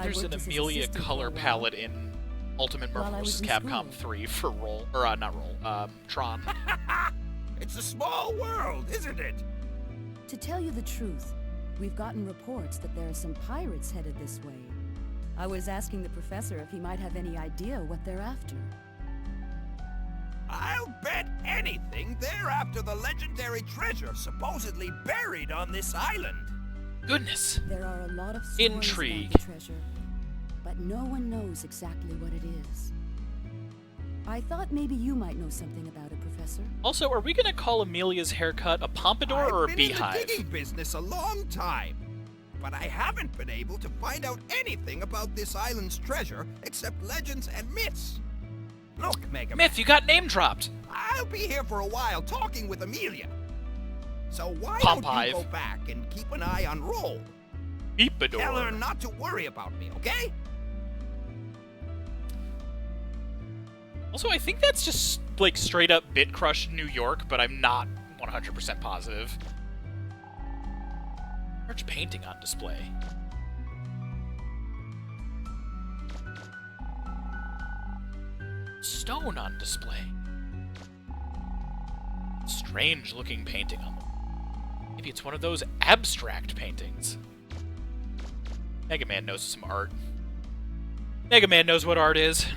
Speaker 8: there's an Amelia color palette in Ultimate Marvel vs. Capcom 3 for Roll, or not Roll, Tron.
Speaker 6: It's a small world, isn't it?
Speaker 9: To tell you the truth, we've gotten reports that there are some pirates headed this way. I was asking the professor if he might have any idea what they're after.
Speaker 6: I'll bet anything they're after the legendary treasure supposedly buried on this island.
Speaker 8: Goodness.
Speaker 9: There are a lot of stories
Speaker 8: Intrigue.
Speaker 9: about the treasure, but no one knows exactly what it is. I thought maybe you might know something about it, Professor.
Speaker 8: Also, are we gonna call Amelia's haircut a pompadour or a beehive?
Speaker 6: I've been in the digging business a long time, but I haven't been able to find out anything about this island's treasure except legends and myths. Look, Mega Man.
Speaker 8: Myth, you got name dropped.
Speaker 6: I'll be here for a while talking with Amelia. So why
Speaker 8: Pomp
Speaker 6: don't you
Speaker 8: hive.
Speaker 6: go back and keep an eye on Roll?
Speaker 8: Beepador.
Speaker 6: Tell her not to worry about me, okay?
Speaker 8: Also, I think that's just, like, straight up Bit Crush New York, but I'm not 100% positive. Large painting on display. Stone on display. Strange looking painting on them. Maybe it's one of those abstract paintings. Mega Man knows some art. Mega Man knows what art is.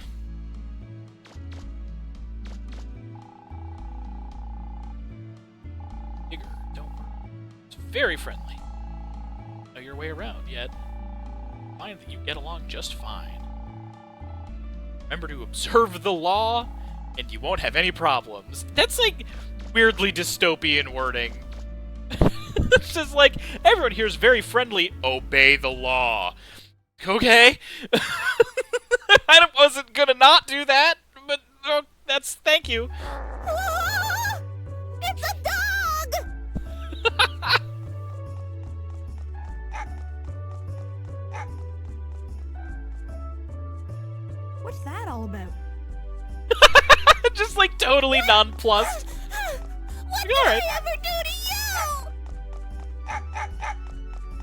Speaker 8: Digger, don't worry. It's very friendly. Know your way around, yet find that you get along just fine. Remember to observe the law, and you won't have any problems. That's like weirdly dystopian wording. It's just like, everyone here is very friendly. Obey the law. Okay? I wasn't gonna not do that, but that's... thank you.
Speaker 5: It's a dog!
Speaker 4: What's that all about?
Speaker 8: Just like totally nonplussed.
Speaker 5: What did
Speaker 8: Alright.
Speaker 5: I ever do to you?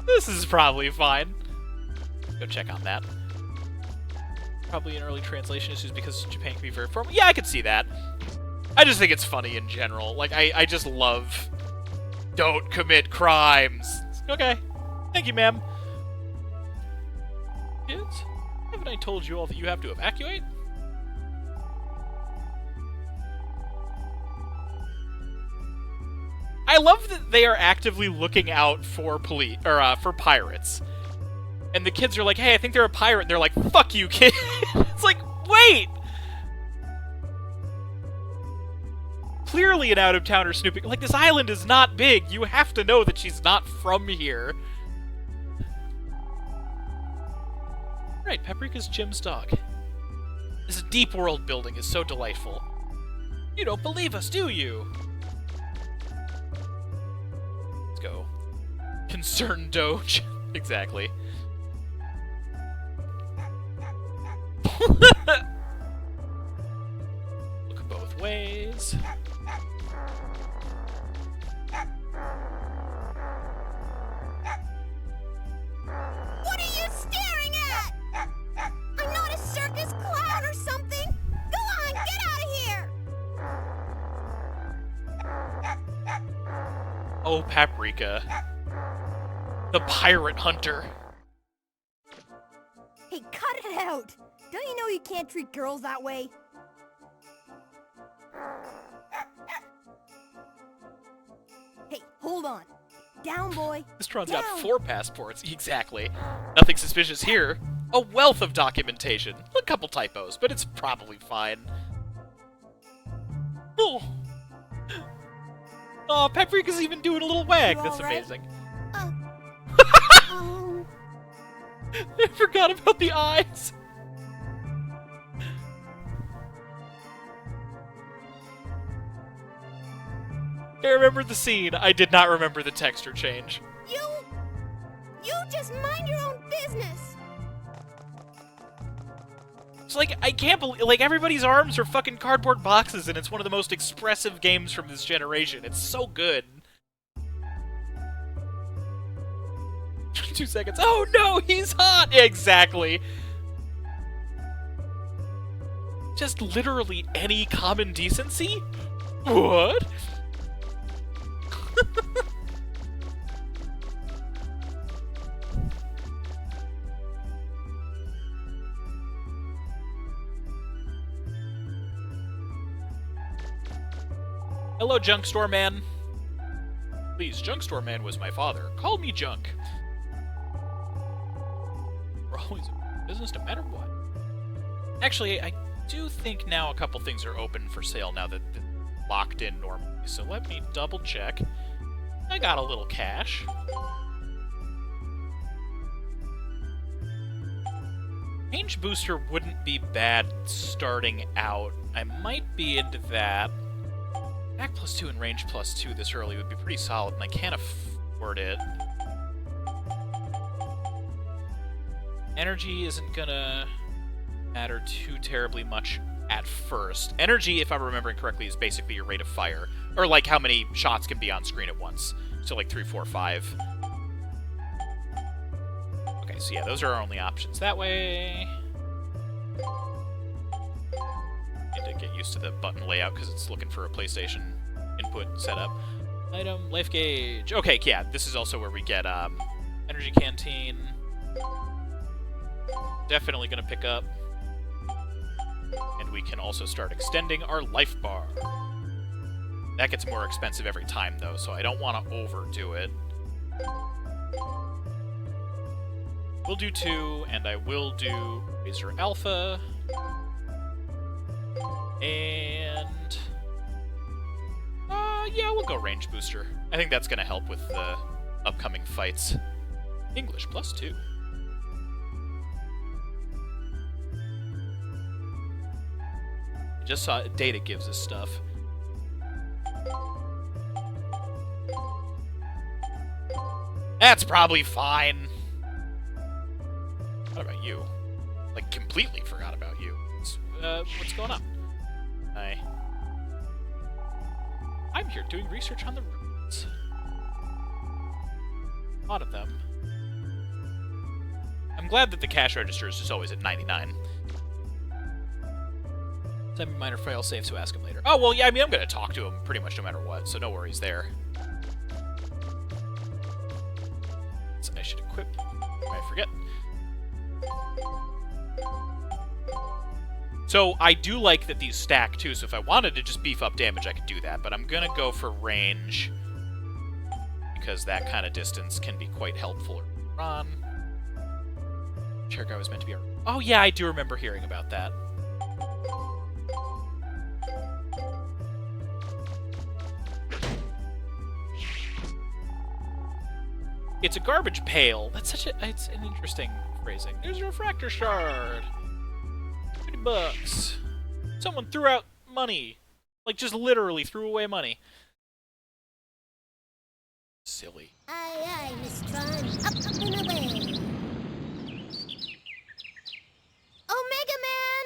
Speaker 8: This is probably fine. Go check on that. Probably an early translation issues because Japan can be very formal. Yeah, I could see that. I just think it's funny in general. Like, I just love... Don't commit crimes. Okay. Thank you, ma'am. Kids, haven't I told you all that you have to evacuate? I love that they are actively looking out for police or for pirates, and the kids are like, "Hey, I think they're a pirate." And they're like, "Fuck you, kid!" It's like, wait. Clearly, an out-of-towner snooping. Like, this island is not big. You have to know that she's not from here. Right, Paprika's Jim's dog. This deep world building is so delightful. You don't believe us, do you? Let's go. Concerned Doge. Exactly. Look both ways.
Speaker 5: What are you staring at? I'm not a circus clown or something. Go on, get out of here.
Speaker 8: Oh, Paprika. The pirate hunter.
Speaker 4: Hey, cut it out! Don't you know you can't treat girls that way? Hey, hold on. Down, boy.
Speaker 8: This Tron's
Speaker 4: Down.
Speaker 8: got 4 passports. Exactly. Nothing suspicious here. A wealth of documentation. A couple typos, but it's probably fine. Oh. Oh, Paprika's even doing a little wag.
Speaker 4: You
Speaker 8: That's
Speaker 4: all right?
Speaker 8: amazing.
Speaker 5: Um,
Speaker 8: I forgot about the eyes. I remember the scene. I did not remember the texture change.
Speaker 5: you just mind your own business.
Speaker 8: It's like, I can't believe, like, everybody's arms are fucking cardboard boxes, and it's one of the most expressive games from this generation. It's so good. 2 seconds. Oh no, he's hot! Exactly. Just literally any common decency? What? Hello, Junk Store Man. Please, Junk Store Man was my father. Call me Junk. We're always in business no matter what. Actually, I do think now a couple things are open for sale now that they're locked in normally. So let me double check. I got a little cash. Range booster wouldn't be bad starting out. I might be into that. Back +2 and range +2 this early would be pretty solid, and I can't afford it. Energy isn't gonna matter too terribly much at first. Energy, if I'm remembering correctly, is basically your rate of fire. Or like how many shots can be on screen at once. So like 3, 4, 5. Okay, so yeah, those are our only options that way. Need to get used to the button layout because it's looking for a PlayStation input setup. Item, life gauge. Okay, yeah, this is also where we get energy canteen. Definitely going to pick up. And we can also start extending our life bar. That gets more expensive every time, though, so I don't want to overdo it. We'll do 2, and I will do Razor Alpha. And... yeah, we'll go Range Booster. I think that's going to help with the upcoming fights. English +2. Just saw data gives us stuff. That's probably fine. What about you? Like, completely forgot about you. What's going on? I'm here doing research on the ruins. A lot of them. I'm glad that the cash register is just always at 99. Send me minor fail safe, so ask him later. Oh, well, yeah, I mean, I'm going to talk to him pretty much no matter what, so no worries there. So I should equip. I forget. So I do like that these stack, too, so if I wanted to just beef up damage, I could do that, but I'm going to go for range, because that kind of distance can be quite helpful. Run. Chair guy was meant to be... Oh, yeah, I do remember hearing about that. It's a garbage pail. That's such a... It's an interesting phrasing. There's a refractor shard. $20. Someone threw out money. Like, just literally threw away money. Silly.
Speaker 5: Aye, aye, Miss Tron. Up, up, and away. Omega Man!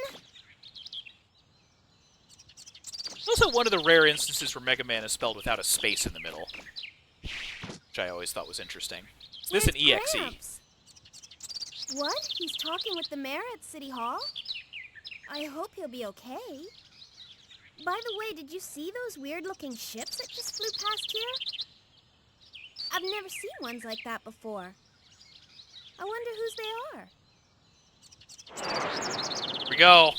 Speaker 8: Also one of the rare instances where Mega Man is spelled without a space in the middle. Which I always thought was interesting. Is this an EXE?
Speaker 5: Gramps? What? He's talking with the mayor at City Hall? I hope he'll be okay. By the way, did you see those weird-looking ships that just flew past here? I've never seen ones like that before. I wonder whose they are.
Speaker 8: Here we go.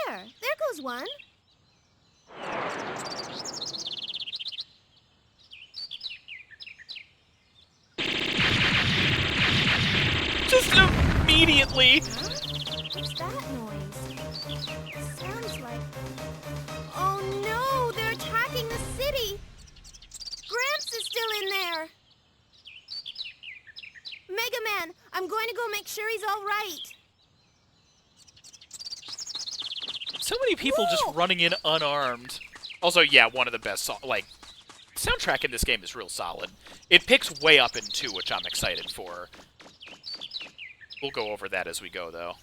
Speaker 5: There goes one.
Speaker 8: Just immediately.
Speaker 5: What's that noise? It sounds like... Oh no, they're attacking the city! Gramps is still in there! Mega Man, I'm going to go make sure he's all right.
Speaker 8: So many people just running in unarmed. Also, yeah, one of the best soundtrack in this game is real solid. It picks way up in 2, which I'm excited for. We'll go over that as we go, though.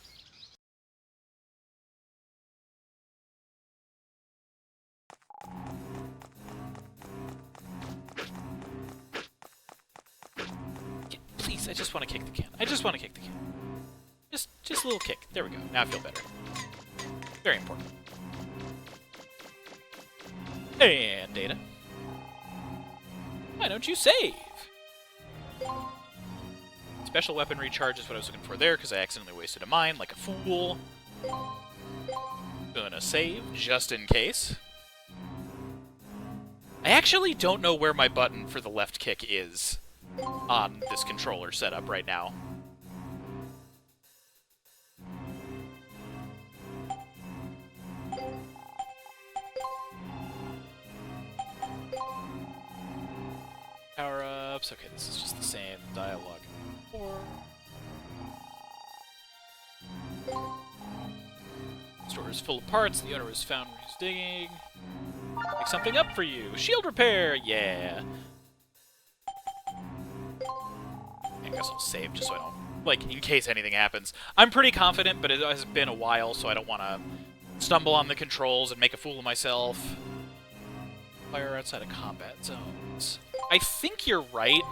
Speaker 8: Please, I just want to kick the can. I just want to kick the can. Just a little kick. There we go. Now I feel better. Very important. And data. Why don't you save? Special weapon recharge is what I was looking for there, because I accidentally wasted a mine like a fool. Gonna save, just in case. I actually don't know where my button for the left kick is on this controller setup right now. Power-ups. Okay, this is just the same dialogue. Store is full of parts. The owner was found when he was digging. Pick something up for you. Shield repair. Yeah. I guess I'll save just so I don't, in case anything happens. I'm pretty confident, but it has been a while, so I don't want to stumble on the controls and make a fool of myself. Fire outside of combat zones. I think you're right.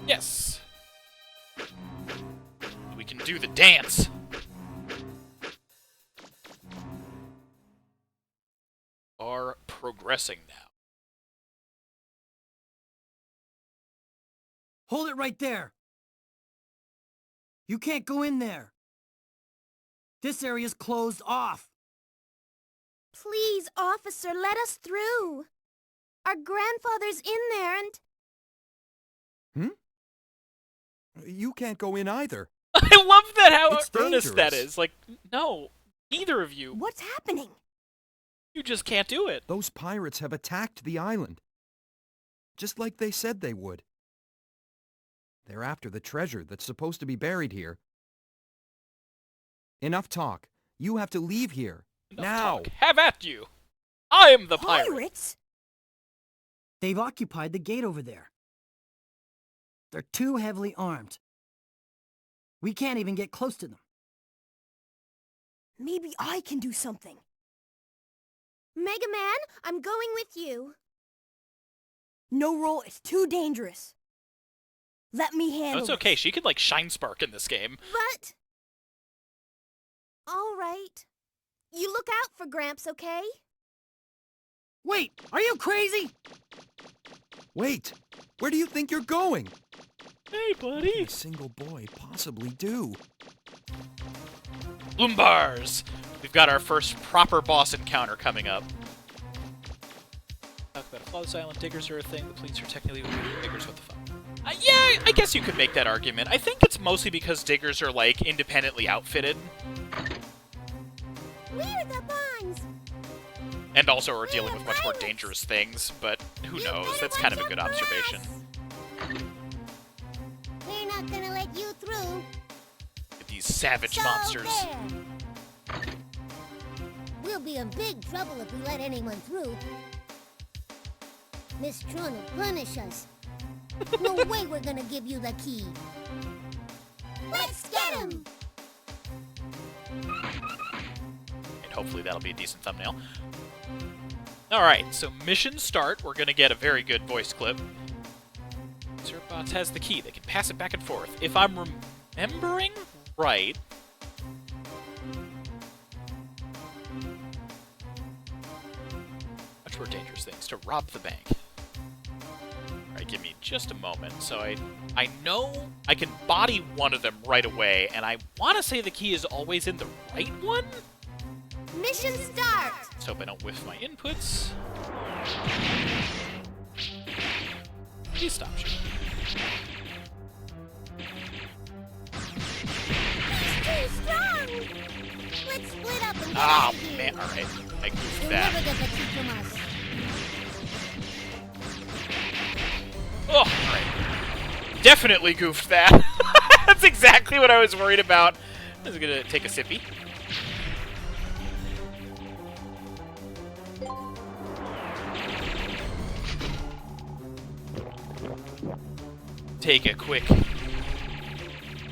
Speaker 8: Yes! We can do the dance! pressing now.
Speaker 7: Hold it right there. You can't go in there. This area's closed off.
Speaker 5: Please, officer, let us through. Our grandfather's in there and...
Speaker 10: You can't go in either.
Speaker 8: I love that how
Speaker 10: It's
Speaker 8: earnest that
Speaker 10: dangerous.
Speaker 8: is. Like, no, neither of you.
Speaker 4: What's happening?
Speaker 8: You just can't do it.
Speaker 10: Those pirates have attacked the island. Just like they said they would. They're after the treasure that's supposed to be buried here. Enough talk. You have to leave here.
Speaker 8: Enough
Speaker 10: now!
Speaker 8: talk. Have at you. I am the pirate.
Speaker 4: Pirates?
Speaker 7: They've occupied the gate over there. They're too heavily armed. We can't even get close to them.
Speaker 4: Maybe I can do something.
Speaker 5: Mega Man, I'm going with you.
Speaker 4: No roll, it's too dangerous. Let me handle
Speaker 8: No, it's okay.
Speaker 4: this.
Speaker 8: She could, like, shine spark in this game.
Speaker 5: But... All right. You look out for Gramps, okay?
Speaker 7: Wait, are you crazy?
Speaker 10: Wait! Where do you think you're going?
Speaker 8: Hey, buddy.
Speaker 10: What can a single boy possibly do?
Speaker 8: Bloombars! We've got our first proper boss encounter coming up. Talk about a flawless island. Diggers are a thing. The police are technically diggers. What the fuck? Yeah, I guess you could make that argument. I think it's mostly because diggers are, like, independently outfitted.
Speaker 5: We're the bonds.
Speaker 8: And also are dealing with much more dangerous things, but who knows? That's kind of a good observation.
Speaker 5: We're not gonna let you through.
Speaker 8: These savage
Speaker 5: So
Speaker 8: monsters.
Speaker 5: there. We'll be in big trouble if we let anyone through. Miss Tron will punish us. No way we're gonna give you the key. Let's get him!
Speaker 8: And hopefully that'll be a decent thumbnail. Alright, so mission start. We're gonna get a very good voice clip. Zerbots has the key. They can pass it back and forth. If I'm remembering right... Much more dangerous things. To rob the bank. Alright, give me just a moment. So I know I can body one of them right away, and I want to say the key is always in the right one?
Speaker 5: Mission start!
Speaker 8: Let's hope I don't whiff my inputs. Please stop shooting.
Speaker 5: He's too strong! Let's split up and get
Speaker 8: Ah,
Speaker 5: out of here.
Speaker 8: man. Alright, I goofed
Speaker 5: You'll
Speaker 8: that.
Speaker 5: never get the key from us.
Speaker 8: Oh, alright. Definitely goofed that. That's exactly what I was worried about. I was gonna take a sippy. Take a quick,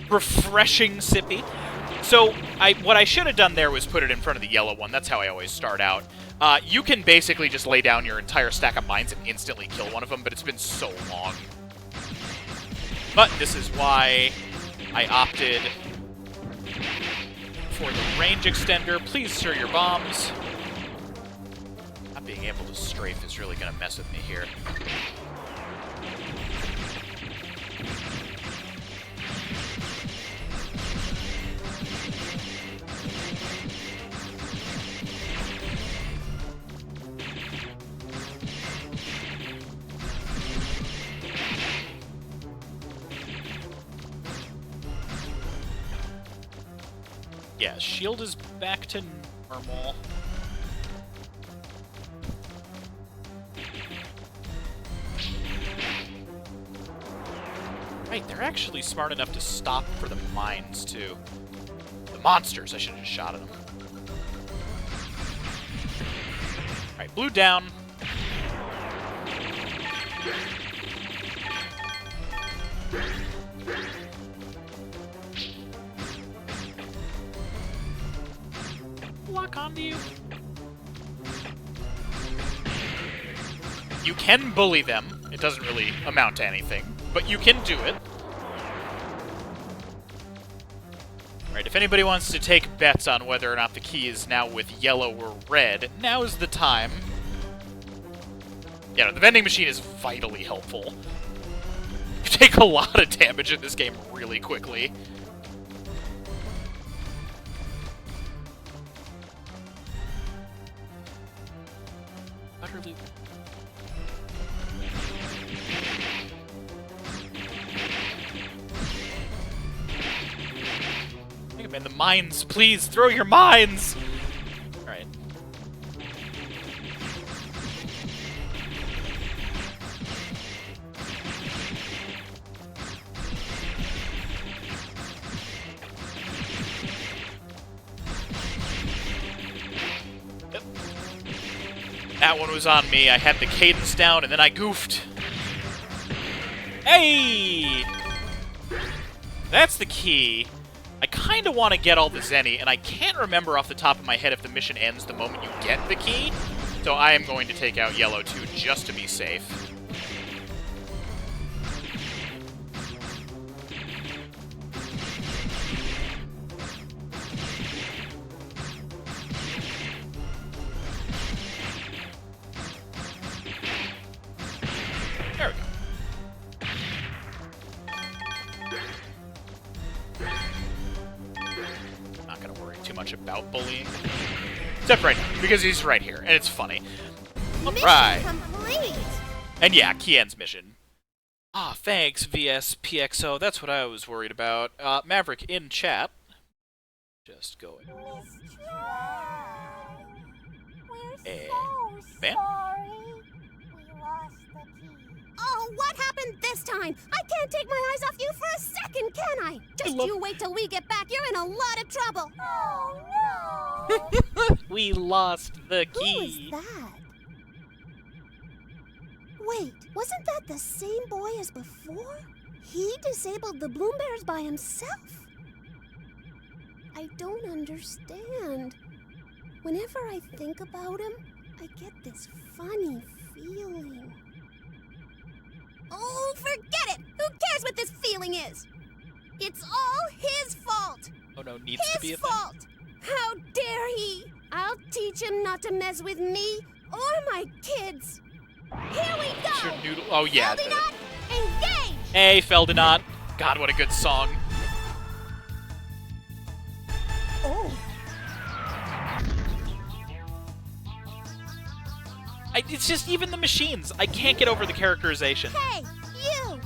Speaker 8: refreshing sippy. So, what I should have done there was put it in front of the yellow one. That's how I always start out. You can basically just lay down your entire stack of mines and instantly kill one of them, but it's been so long. But this is why I opted for the range extender. Please stir your bombs. Not being able to strafe is really going to mess with me here. Yeah, shield is back to normal. Right, they're actually smart enough to stop for the mines, too. The monsters, I should have just shot at them. Alright, blue down. Lock onto you. You can bully them. It doesn't really amount to anything, but you can do it. Right, if anybody wants to take bets on whether or not the key is now with yellow or red, now is the time. Yeah, no, the vending machine is vitally helpful. You take a lot of damage in this game really quickly. Utterly. Mega Man, the mines, please throw your mines! Alright. Yep. That one was on me. I had the cadence down and then I goofed. Hey! That's the key. I kind of want to get all the Zenny, and I can't remember off the top of my head if the mission ends the moment you get the key, so I am going to take out Yellow too, just to be safe. There we go. Not gonna worry too much about bullying. Except right now, because he's right here, and it's funny. Alright.
Speaker 5: Complete.
Speaker 8: And yeah, Kian's mission. Ah, thanks, VSPXO. That's what I was worried about. Maverick in chat. Just going. Man?
Speaker 5: Oh, what happened this time? I can't take my eyes off you for a second, can I? Just you wait till we get back. You're in a lot of trouble. Oh, no.
Speaker 8: We lost the
Speaker 5: Who
Speaker 8: key.
Speaker 5: is that? Wait, wasn't that the same boy as before? He disabled the Bloom Bears by himself. I don't understand. Whenever I think about him, I get this funny feeling. Oh, forget it! Who cares what this feeling is? It's all his fault!
Speaker 8: Oh no, needs to be a
Speaker 5: His
Speaker 8: thing.
Speaker 5: fault! How dare he! I'll teach him not to mess with me or my kids! Here we go!
Speaker 8: Your noodle. Oh yeah.
Speaker 5: Feldinot, engage!
Speaker 8: Hey, Feldinot. God, what a good song.
Speaker 4: Oh,
Speaker 8: It's just even the machines. I can't get over the characterization.
Speaker 5: Hey, you!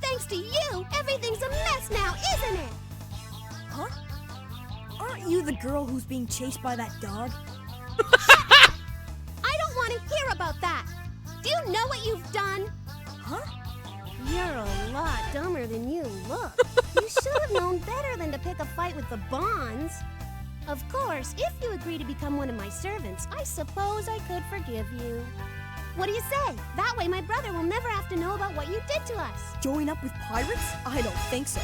Speaker 5: Thanks to you, everything's a mess now, isn't it?
Speaker 4: huh? Aren't you the girl who's being chased by that dog?
Speaker 5: I don't want to hear about that! Do you know what you've done?
Speaker 4: Huh?
Speaker 5: You're a lot dumber than you look. You should have known better than to pick a fight with the Bonds. Of course, if you agree to become one of my servants, I suppose I could forgive you. What do you say? That way my brother will never have to know about what you did to us.
Speaker 4: Join up with pirates? I don't think so.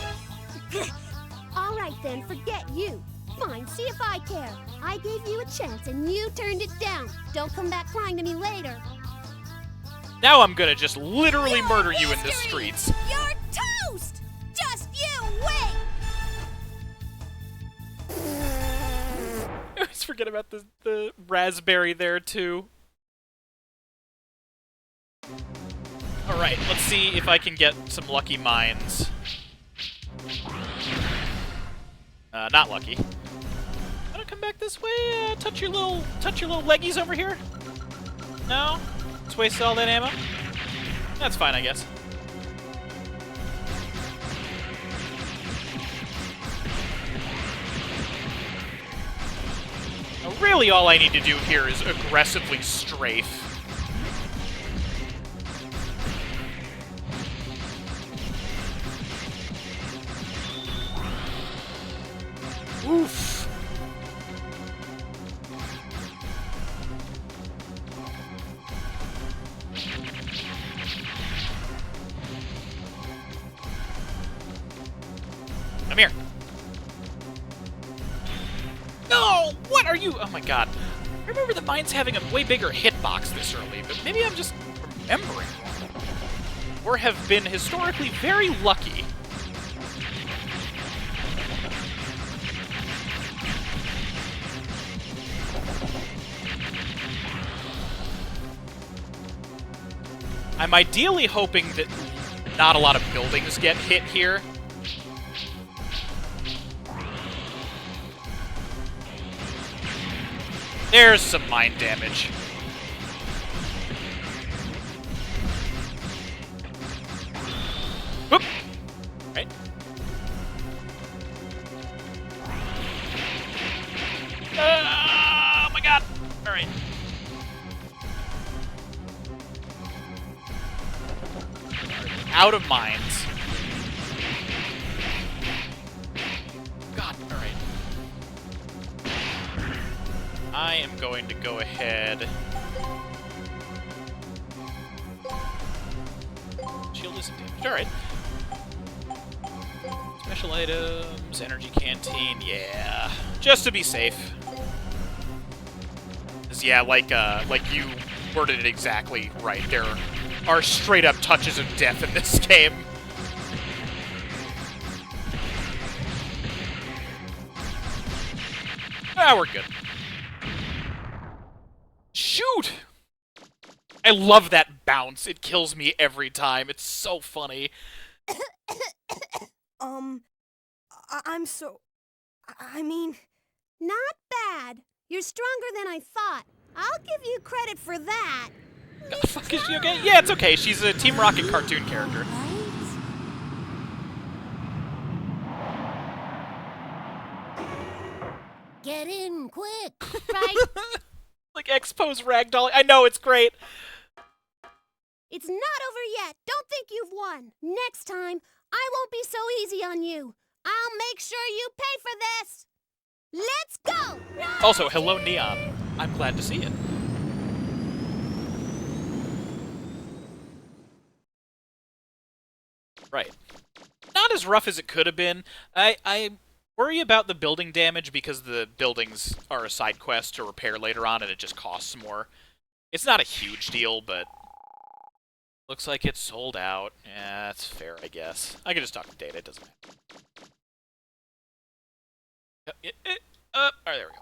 Speaker 5: All right then, forget you. Fine, see if I care. I gave you a chance and you turned it down. Don't come back crying to me later.
Speaker 8: Now I'm gonna just literally
Speaker 5: You're
Speaker 8: murder you in the
Speaker 5: history!
Speaker 8: streets.
Speaker 5: You're toast! Just you wait!
Speaker 8: I always forget about the raspberry there, too. Alright, let's see if I can get some lucky mines. Not lucky. Wanna come back this way? Touch your little leggies over here? No? Just waste all that ammo? That's fine, I guess. Now, really all I need to do here is aggressively strafe. Oof. Come here. No! What are you? Oh my god. I remember the mines having a way bigger hitbox this early, but maybe I'm just remembering wrong. Or have been historically very lucky. I'm ideally hoping that not a lot of buildings get hit here. There's some mine damage. Whoop! Right. Oh my god! Alright. Out of mines. God, alright. I am going to go ahead. Shield isn't damaged. Alright. Special items, energy canteen, yeah. Just to be safe. 'Cause, yeah, like you worded it exactly right. There are straight up touches of death in this game. Ah, we're good. Shoot! I love that bounce. It kills me every time. It's so funny.
Speaker 5: I mean, not bad. You're stronger than I thought. I'll give you credit for that.
Speaker 8: Fuck, is she okay? Yeah, it's okay. She's a Team Rocket cartoon character.
Speaker 5: Get in, quick. Right?
Speaker 8: Like X-Pose ragdoll. I know, it's great.
Speaker 5: It's not over yet. Don't think you've won. Next time, I won't be so easy on you. I'll make sure you pay for this. Let's go!
Speaker 8: Also, hello, Neon. I'm glad to see it. Right. Not as rough as it could have been. I worry about the building damage because the buildings are a side quest to repair later on and it just costs more. It's not a huge deal, but looks like it's sold out. Yeah, that's fair, I guess. I can just talk to Data, it doesn't matter. Alright, there we go.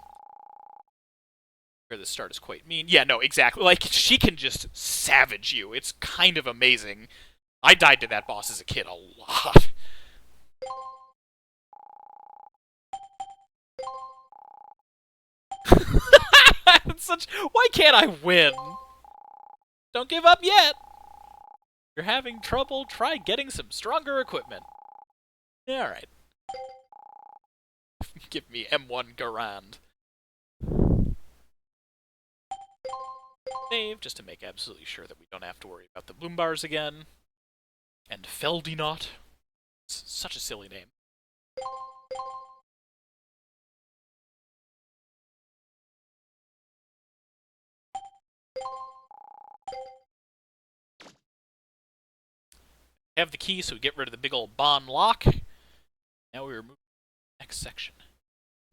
Speaker 8: Where the start is quite mean. Yeah, no, exactly. Like, she can just savage you. It's kind of amazing. I died to that boss as a kid a lot. Why can't I win? Don't give up yet. You're having trouble, try getting some stronger equipment. Alright. Give me M1 Garand. Save, just to make absolutely sure that we don't have to worry about the bloom bars again. And Feldinot. It's such a silly name. Have the key, so we get rid of the big old bond lock. Now we remove the next section.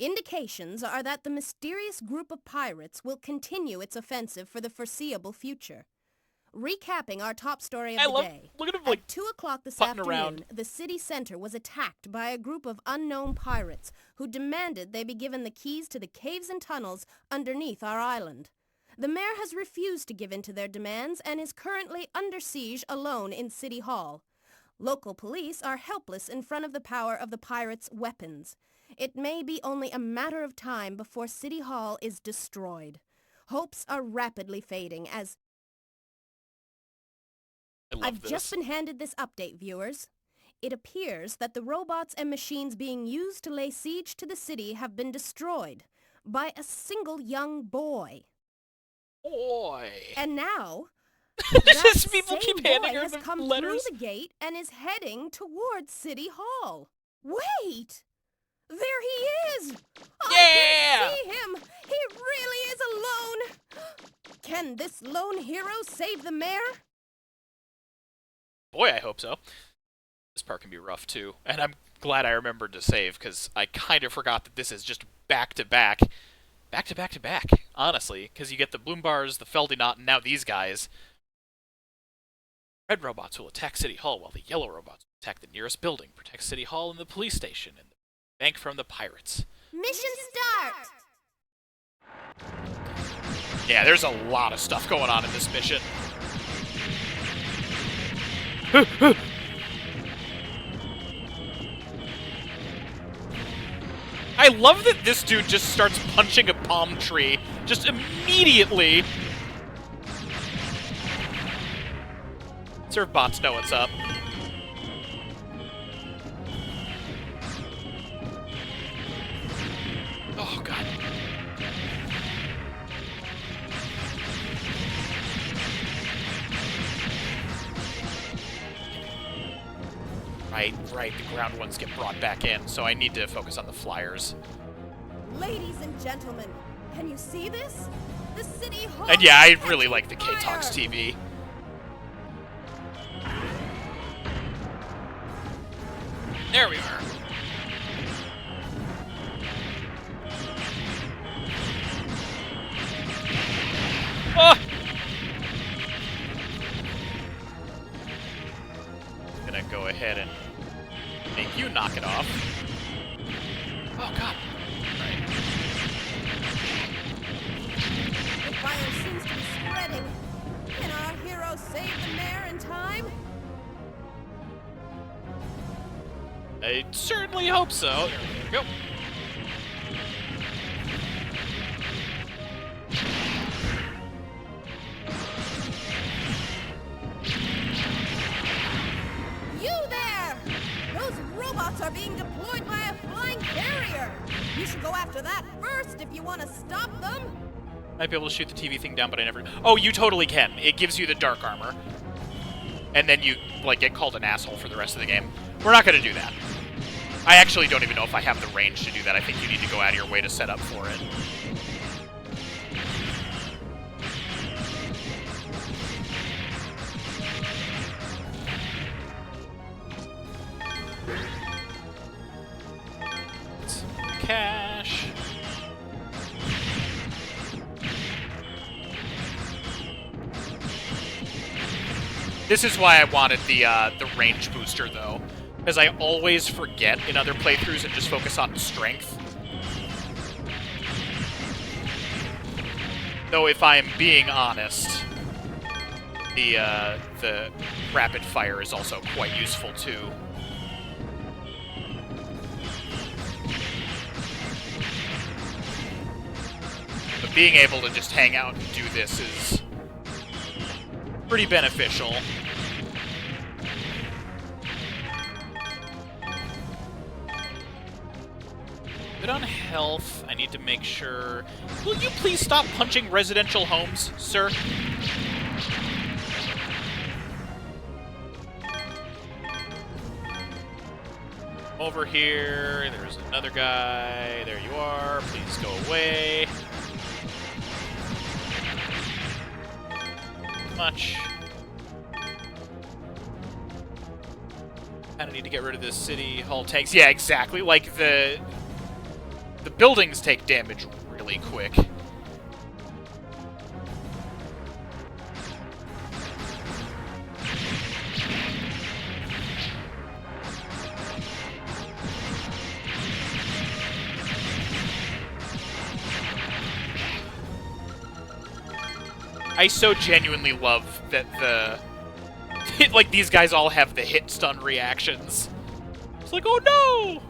Speaker 11: Indications are that the mysterious group of pirates will continue its offensive for the foreseeable future. Recapping our top story of the day.
Speaker 8: Look at him, like,
Speaker 11: at 2 o'clock this
Speaker 8: putting
Speaker 11: afternoon,
Speaker 8: around.
Speaker 11: the city center was attacked by a group of unknown pirates who demanded they be given the keys to the caves and tunnels underneath our island. The mayor has refused to give in to their demands and is currently under siege alone in City Hall. Local police are helpless in front of the power of the pirates' weapons. It may be only a matter of time before City Hall is destroyed. Hopes are rapidly fading as... I've just been handed this update, viewers. It appears that the robots and machines being used to lay siege to the city have been destroyed by a single young boy.
Speaker 8: Boy.
Speaker 11: And now...
Speaker 8: Just people keep handing her
Speaker 11: has
Speaker 8: the
Speaker 11: come
Speaker 8: letters.
Speaker 11: through the gate and is heading towards City Hall. Wait! There he is!
Speaker 8: Yeah!
Speaker 11: I can see him! He really is alone! Can this lone hero save the mayor?
Speaker 8: Boy, I hope so. This part can be rough, too. And I'm glad I remembered to save, because I kind of forgot that this is just back-to-back. Back-to-back-to-back, honestly. Because you get the bloom bars, the Feldinot, and now these guys. Red robots will attack City Hall, while the yellow robots will attack the nearest building, protect City Hall and the police station, and the bank from the pirates.
Speaker 5: Mission start!
Speaker 8: Yeah, there's a lot of stuff going on in this mission. I love that this dude just starts punching a palm tree, just immediately. Serve bots know what's up. Oh, God. Right, the ground ones get brought back in, so I need to focus on the flyers.
Speaker 11: Ladies and gentlemen, can you see this? The city hall.
Speaker 8: And yeah, I really like the K-Talks TV. There we are. Oh! Gonna go ahead and make you knock it off. Oh, God. Right.
Speaker 11: The fire seems to be spreading. Can our hero save the mayor in time?
Speaker 8: I certainly hope so. There we go.
Speaker 11: You there! Those robots are being deployed by a flying carrier. You should go after that first if you want to stop them.
Speaker 8: Might be able to shoot the TV thing down, but I never... Oh, you totally can. It gives you the dark armor. And then you, like, get called an asshole for the rest of the game. We're not going to do that. I actually don't even know if I have the range to do that. I think you need to go out of your way to set up for it. Cash. This is why I wanted the range booster, though. Because I always forget in other playthroughs and just focus on strength. Though if I'm being honest, the rapid fire is also quite useful too. But being able to just hang out and do this is pretty beneficial. Good on health. I need to make sure... Will you please stop punching residential homes, sir? Over here. There's another guy. There you are. Please go away. Much. Kinda need to get rid of this city hall tanks. Yeah, exactly. Like, the buildings take damage really quick. I so genuinely love that like, these guys all have the hit stun reactions. It's like, oh no!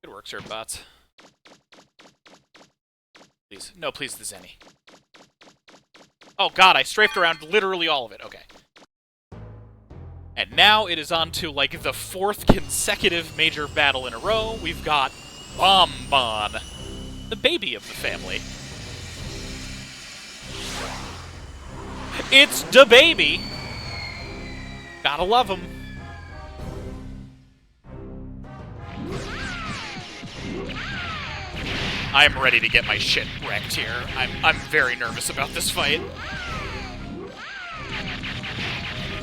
Speaker 8: Good work, sir, bots. Please. No, please, the Zenny. Oh god, I strafed around literally all of it. Okay. And now it is on to, like, the 4th consecutive major battle in a row. We've got Bonbon, the baby of the family. It's da baby! Gotta love him. I'm ready to get my shit wrecked here. I'm very nervous about this fight.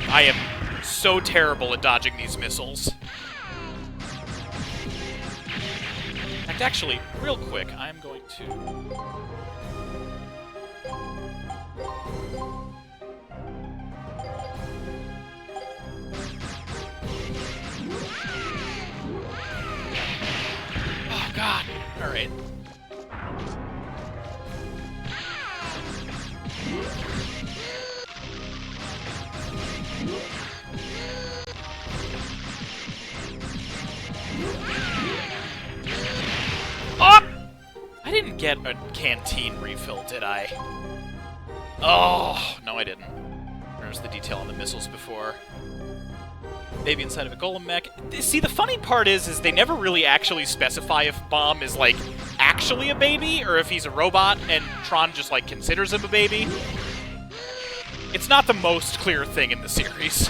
Speaker 8: I am so terrible at dodging these missiles. In fact, actually, real quick, I'm going to... Alright. Oh! I didn't get a canteen refill, did I? Oh, no I didn't. There's the detail on the missiles before. Baby inside of a golem mech. See, the funny part is they never really actually specify if Bomb is, like, actually a baby, or if he's a robot and Tron just, like, considers him a baby. It's not the most clear thing in the series.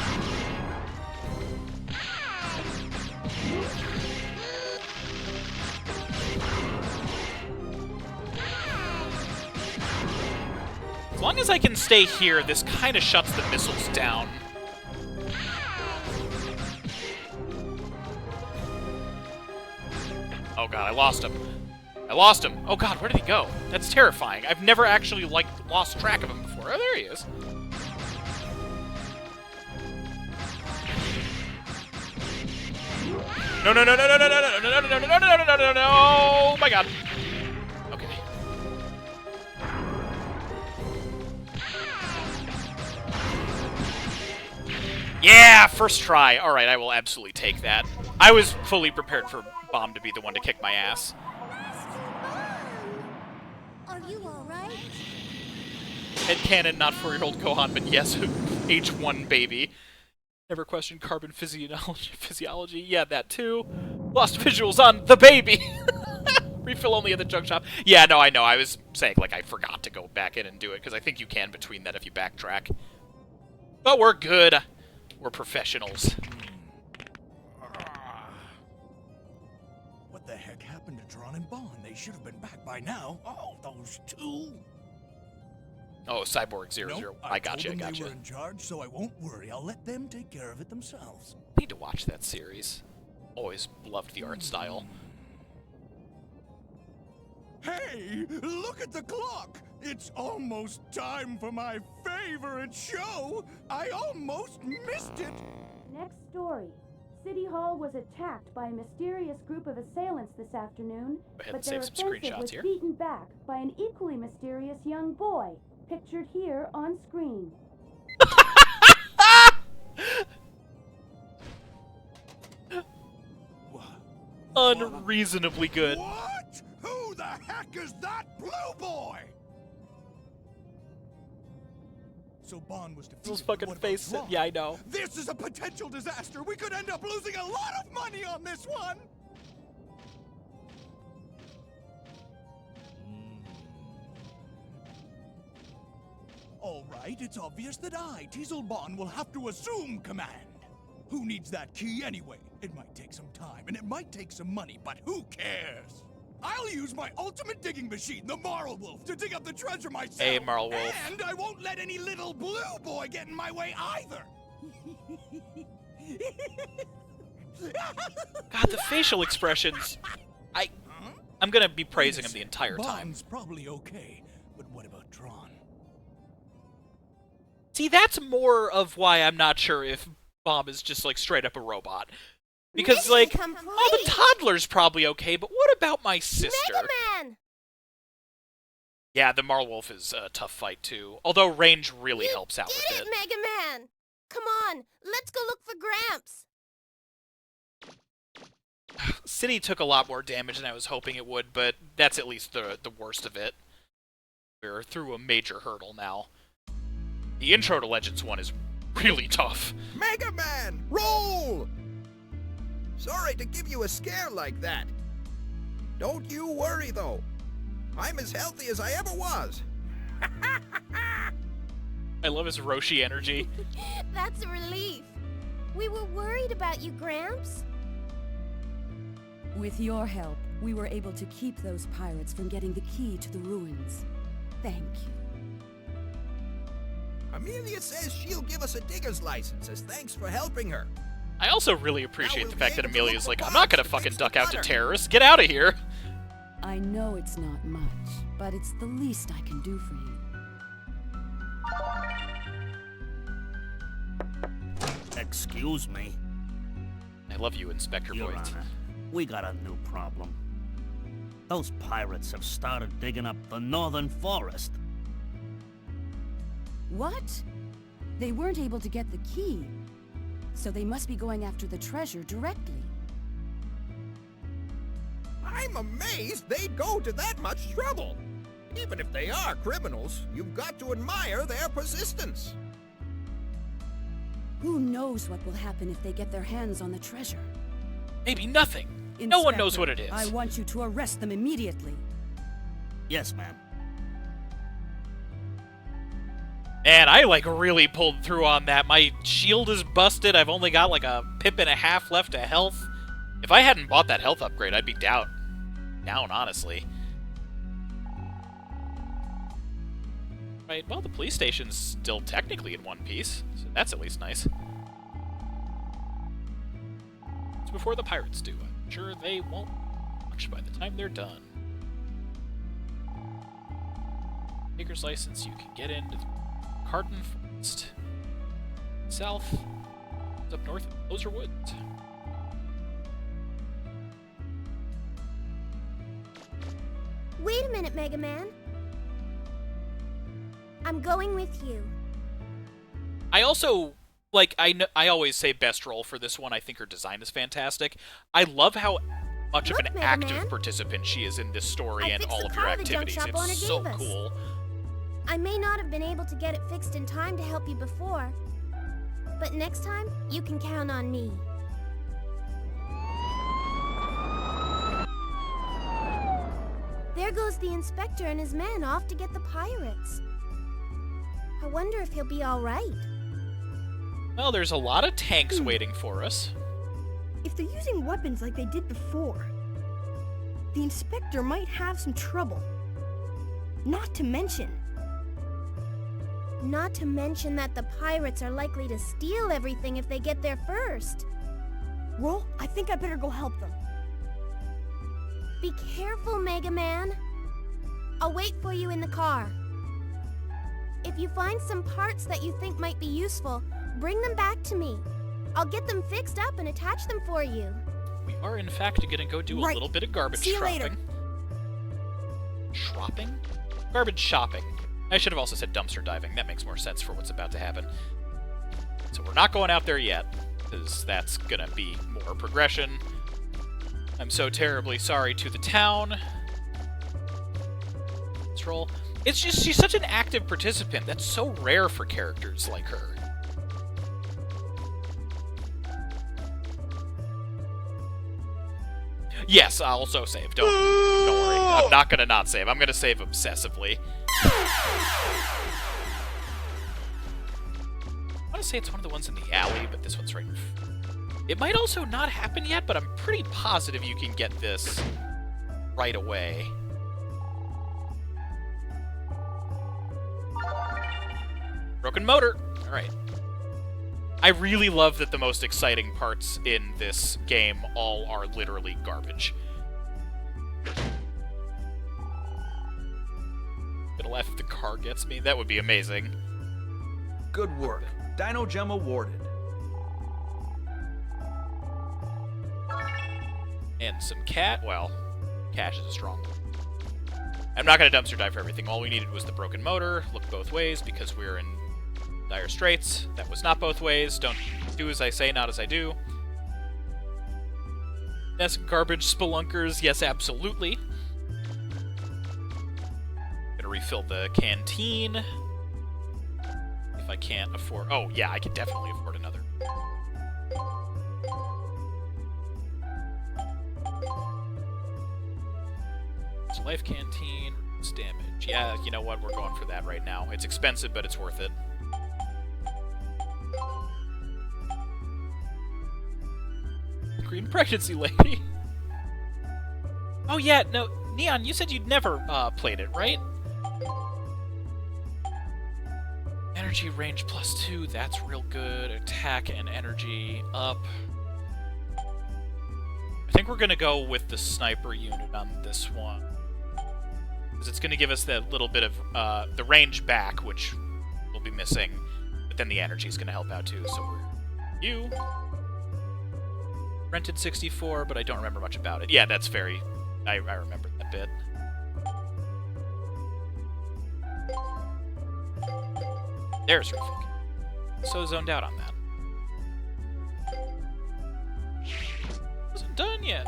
Speaker 8: As long as I can stay here, this kind of shuts the missiles down. Oh god, I lost him. I lost him. Oh god, where did he go? That's terrifying. I've never actually, like, lost track of him before. Oh, there he is. No, no, no, no, no, no, no, no, no, no, no, no, no, no, no, no, no, no, oh my god. Okay. Yeah, first try. Alright, I will absolutely take that. I was fully prepared for Bomb to be the one to kick my ass.
Speaker 5: Are you alright?
Speaker 8: Headcanon, not 4-year-old Gohan, but yes, H1 baby. Never questioned carbon physiology. Yeah, that too. Lost visuals on the baby. Refill only at the junk shop. Yeah, no, I know. I was saying, like, I forgot to go back in and do it, because I think you can between that if you backtrack. But we're good. We're professionals.
Speaker 3: What the heck happened to Tron and Bond? They should have been back by now. Oh, those two.
Speaker 8: Oh, Cyborg 00.
Speaker 3: Nope,
Speaker 8: I gotcha, I
Speaker 3: told them
Speaker 8: gotcha.
Speaker 3: they were in charge, so I won't worry. I'll let them take care of it themselves.
Speaker 8: I need to watch that series. Always loved the art style.
Speaker 3: Hey, look at the clock! It's almost time for my favorite show! I almost missed it!
Speaker 9: Next story. City Hall was attacked by a mysterious group of assailants this afternoon, but their offensive was beaten back by an equally mysterious young boy, pictured here on screen.
Speaker 8: Unreasonably good.
Speaker 3: What? Who the heck is that blue boy? So Bond was defeated.
Speaker 8: Those fucking faces. Yeah, I know.
Speaker 3: This is a potential disaster. We could end up losing a lot of money on this one. All right, it's obvious that I, Teasel Bond, will have to assume command. Who needs that key anyway? It might take some time, and it might take some money, but who cares? I'll use my ultimate digging machine, the Marl Wolf, to dig up the treasure myself.
Speaker 8: Hey, Marl Wolf.
Speaker 3: And I won't let any little blue boy get in my way either.
Speaker 8: God, the facial expressions. I'm gonna be praising him the entire time.
Speaker 3: Bond's probably okay, but what about Tron?
Speaker 8: See, that's more of why I'm not sure if Bomb is just, like, straight up a robot. Because, like, the toddler's probably okay, but what about my sister?
Speaker 5: Mega Man!
Speaker 8: Yeah, the Marl Wolf is a tough fight, too. Although range really helps out with it.
Speaker 5: Mega Man! Come on, let's go look for Gramps!
Speaker 8: City took a lot more damage than I was hoping it would, but that's at least the worst of it. We're through a major hurdle now. The intro to Legends 1 is really tough.
Speaker 6: Mega Man, roll! Sorry to give you a scare like that. Don't you worry, though. I'm as healthy as I ever was.
Speaker 8: I love his Roshi energy.
Speaker 5: That's a relief. We were worried about you, Gramps.
Speaker 9: With your help, we were able to keep those pirates from getting the key to the ruins. Thank you.
Speaker 6: Amelia says she'll give us a digger's license as thanks for helping her.
Speaker 8: I also really appreciate the fact that Amelia's like, I'm not gonna fucking duck out to terrorists. Get out of here.
Speaker 9: I know it's not much, but it's the least I can do for you.
Speaker 12: Excuse me.
Speaker 8: I love you, Inspector
Speaker 12: Your
Speaker 8: Voight.
Speaker 12: Honor, we got a new problem.
Speaker 2: Those pirates have started digging up the northern forest.
Speaker 12: What? They weren't able to get the key, so they must be going after the treasure directly.
Speaker 6: I'm amazed they'd go to that much trouble. Even if they are criminals, you've got to admire their persistence.
Speaker 12: Who knows what will happen if they get their hands on the treasure?
Speaker 1: Maybe nothing.
Speaker 12: Inspector,
Speaker 1: No one knows what it is.
Speaker 12: I want you to arrest them immediately.
Speaker 2: Yes, ma'am.
Speaker 1: Man, I really pulled through on that. My shield is busted. I've only got like a pip and a half left of health. If I hadn't bought that health upgrade, I'd be down, honestly. Right, well, the police station's still technically in one piece, so that's at least nice. It's before the pirates do. I'm sure they won't much by the time they're done. Taker's license, you can get into the Cardin Forest. South, it's up north of Closer Woods.
Speaker 5: Wait a minute, Mega Man. I'm going with you.
Speaker 1: I also, like, I always say best role for this one. I think her design is fantastic. I love how much of an active participant she is in this story and all of your activities. It's so cool.
Speaker 5: I may not have been able to get it fixed in time to help you before, but next time, you can count on me. There goes the inspector and his men off to get the pirates. I wonder if he'll be all right.
Speaker 1: Well, there's a lot of tanks waiting for us.
Speaker 4: If they're using weapons like they did before, the inspector might have some trouble. Not to mention
Speaker 5: that the pirates are likely to steal everything if they get there first.
Speaker 4: Well, I think I better go help them.
Speaker 5: Be careful, Mega Man. I'll wait for you in the car. If you find some parts that you think might be useful, bring them back to me. I'll get them fixed up and attach them for you.
Speaker 1: We are, in fact, gonna go do a little bit of garbage shopping. Shopping? Garbage shopping. I should have also said dumpster diving. That makes more sense for what's about to happen. So we're not going out there yet, because that's gonna be more progression. I'm so terribly sorry to the town. Let's roll. It's just, she's such an active participant. That's so rare for characters like her. Yes, I'll also save. Don't worry. I'm not gonna not save. I'm gonna save obsessively. I want to say it's one of the ones in the alley, but this one's right in front. It might also not happen yet, but I'm pretty positive you can get this right away. Broken motor! Alright. I really love that the most exciting parts in this game all are literally garbage. Gonna laugh if the car gets me. That would be amazing.
Speaker 13: Good work. Dino Gem awarded.
Speaker 1: And some well, cash is a strong one. I'm not going to dumpster dive for everything. All we needed was the broken motor. Look both ways because we're in dire straits. That was not both ways. Don't do as I say, not as I do. That's garbage spelunkers. Yes, absolutely. Gonna refill the canteen. If I can't afford... Oh, yeah, I can definitely afford another. Life canteen, reduce damage. Yeah, you know what? We're going for that right now. It's expensive, but it's worth it. Green pregnancy lady. Oh yeah, no, Neon, you said you'd never played it, right? Energy range +2, that's real good. Attack and energy up. I think we're gonna go with the sniper unit on this one. Because it's gonna give us that little bit of the range back, which we'll be missing, but then the energy is gonna help out too, so we're... You... Rented 64, but I don't remember much about it. Yeah, that's very... I remember that
Speaker 8: bit. There's Rufik. So zoned out on that. Wasn't done yet.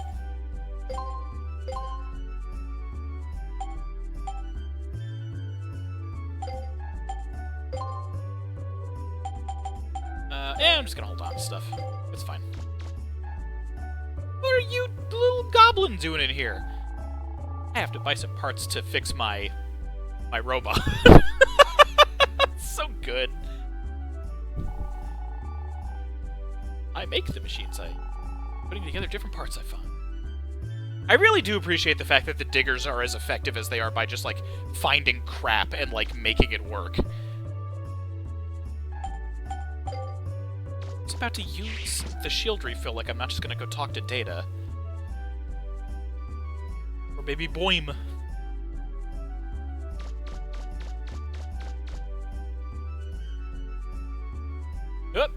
Speaker 8: Yeah, I'm just gonna hold on to stuff. It's fine. What are you little goblin doing in here? I have to buy some parts to fix my robot. So good. I make the machines. I'm putting together different parts I find. I really do appreciate the fact that the diggers are as effective as they are by just, like, finding crap and, like, making it work. I was about to use the shield refill, like I'm not just gonna go talk to Data. Or maybe Boim. Up.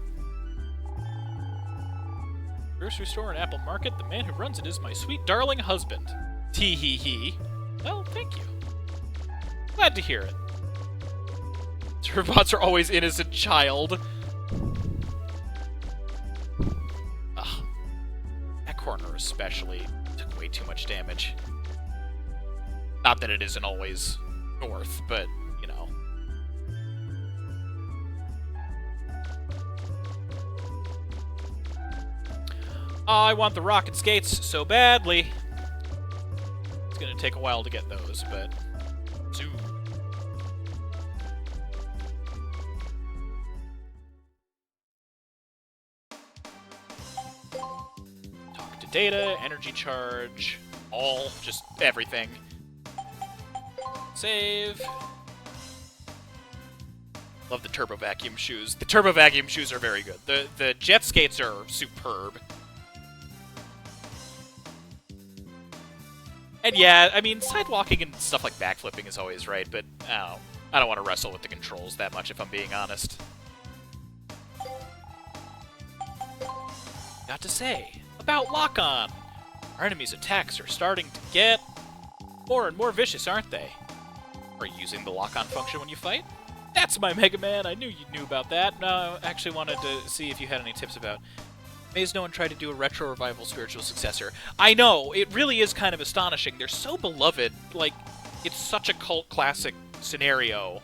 Speaker 8: Grocery store and Apple Market. The man who runs it is my sweet darling husband. Tee hee hee. Well, thank you. Glad to hear it. Turbots are always innocent child. Ugh. That corner especially took way too much damage. Not that it isn't always north, but, you know. Oh, I want the rocket skates so badly. It's gonna take a while to get those, but... Zoom. Talk to Data, energy charge, all, just everything. Save. Love the turbo vacuum shoes. The turbo vacuum shoes are very good. The jet skates are superb. And yeah, I mean, sidewalking and stuff like backflipping is always right, but I don't want to wrestle with the controls that much if I'm being honest. Got to say, about lock-on. Our enemies' attacks are starting to get more and more vicious, aren't they? Are you using the lock-on function when you fight? That's my Mega Man! I knew you knew about that. No, I actually wanted to see if you had any tips about... Maze no one tried to do a retro revival spiritual successor. I know, it really is kind of astonishing. They're so beloved. Like, it's such a cult classic scenario.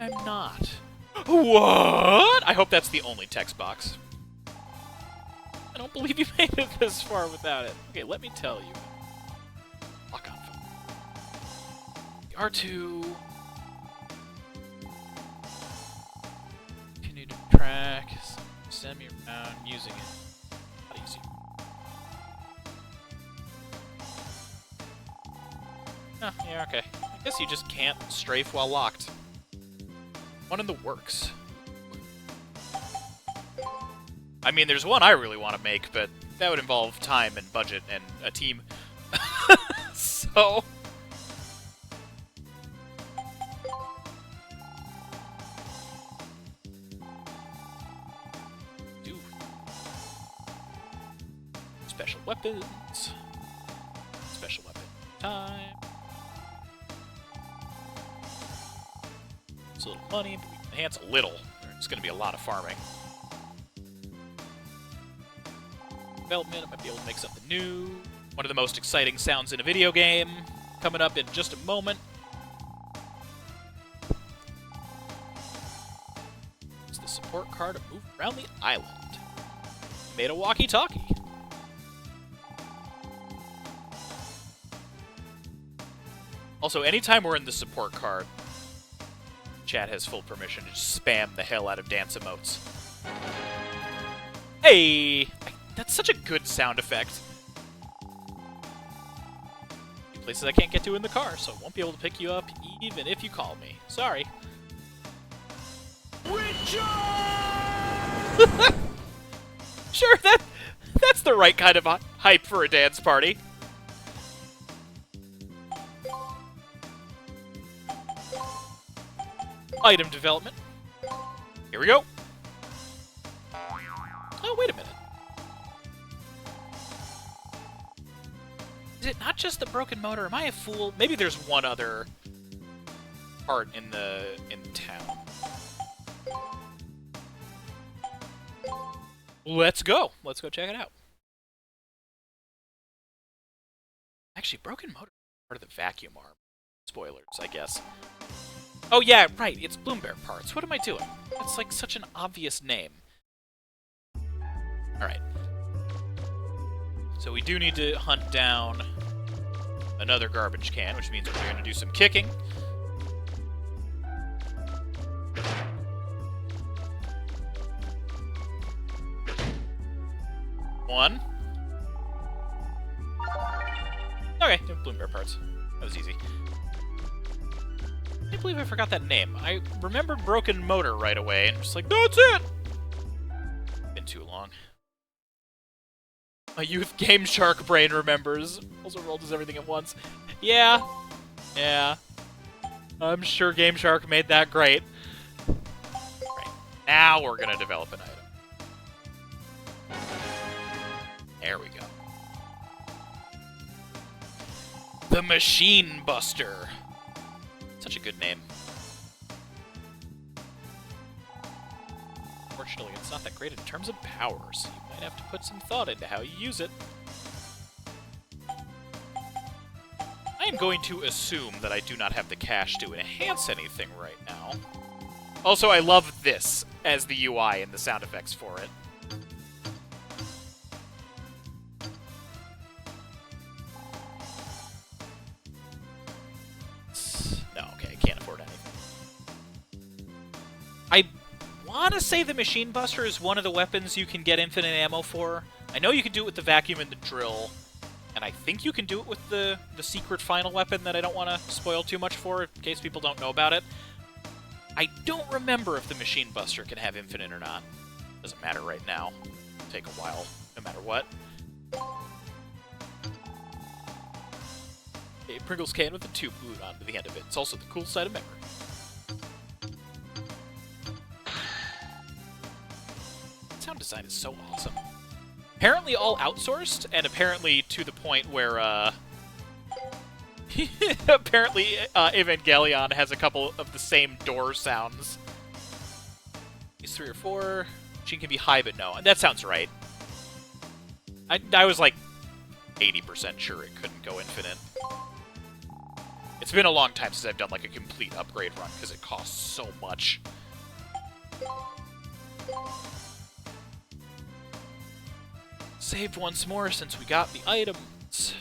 Speaker 8: I'm not. What? I hope that's the only text box. I don't believe you made it this far without it. Okay, let me tell you. Lock on phone. The R2... Continue to track. Send me around using it. Not easy. Oh, yeah, okay. I guess you just can't strafe while locked. One in the works. I mean, there's one I really want to make, but that would involve time and budget and a team. So... Special weapons. Special weapon time. It's a little money, but we can enhance a little. There's going to be a lot of farming. Development, I might be able to make something new. One of the most exciting sounds in a video game. Coming up in just a moment. It's the support car to move around the island. Made a walkie-talkie. Also, anytime we're in the support card, chat has full permission to just spam the hell out of dance emotes. Hey! That's such a good sound effect. Places I can't get to in the car, so I won't be able to pick you up even if you call me. Sorry. Richard! Sure, that's the right kind of hype for a dance party. Item development. Here we go. Oh, wait a minute. it not just the broken motor? Am I a fool? Maybe there's one other part in the town. Let's go. Let's go check it out. Actually, broken motor is part of the vacuum arm. Spoilers, I guess. Oh yeah, right. It's Bloom Bear parts. What am I doing? That's like such an obvious name. All right. So we do need to hunt down another garbage can, which means we're going to do some kicking. One. Okay, Bloom Bear parts. That was easy. I can't believe I forgot that name. I remembered broken motor right away, and just like, that's it! Been too long. My youth Game Shark brain remembers. Also rolled as everything at once. Yeah. Yeah. I'm sure Game Shark made that great. Right. Now we're gonna develop an item. There we go. The Machine Buster. Such a good name. Fortunately, it's not that great in terms of power, so you might have to put some thought into how you use it. I am going to assume that I do not have the cash to enhance anything right now. Also, I love this as the UI and the sound effects for it. No, okay, I can't afford anything. I want to say the Machine Buster is one of the weapons you can get infinite ammo for. I know you can do it with the vacuum and the drill, and I think you can do it with the secret final weapon that I don't want to spoil too much for, in case people don't know about it. I don't remember if the Machine Buster can have infinite or not. Doesn't matter right now. It'll take a while, no matter what. A Pringles can with a tube glued onto the end of it. It's also the cool side of memory. Sound design is so awesome. Apparently all outsourced, and apparently to the point where, apparently Evangelion has a couple of the same door sounds. These 3 or 4. Machine can be high, but no. That sounds right. I was like 80% sure it couldn't go infinite. It's been a long time since I've done like a complete upgrade run, because it costs so much. Saved once more since we got the items.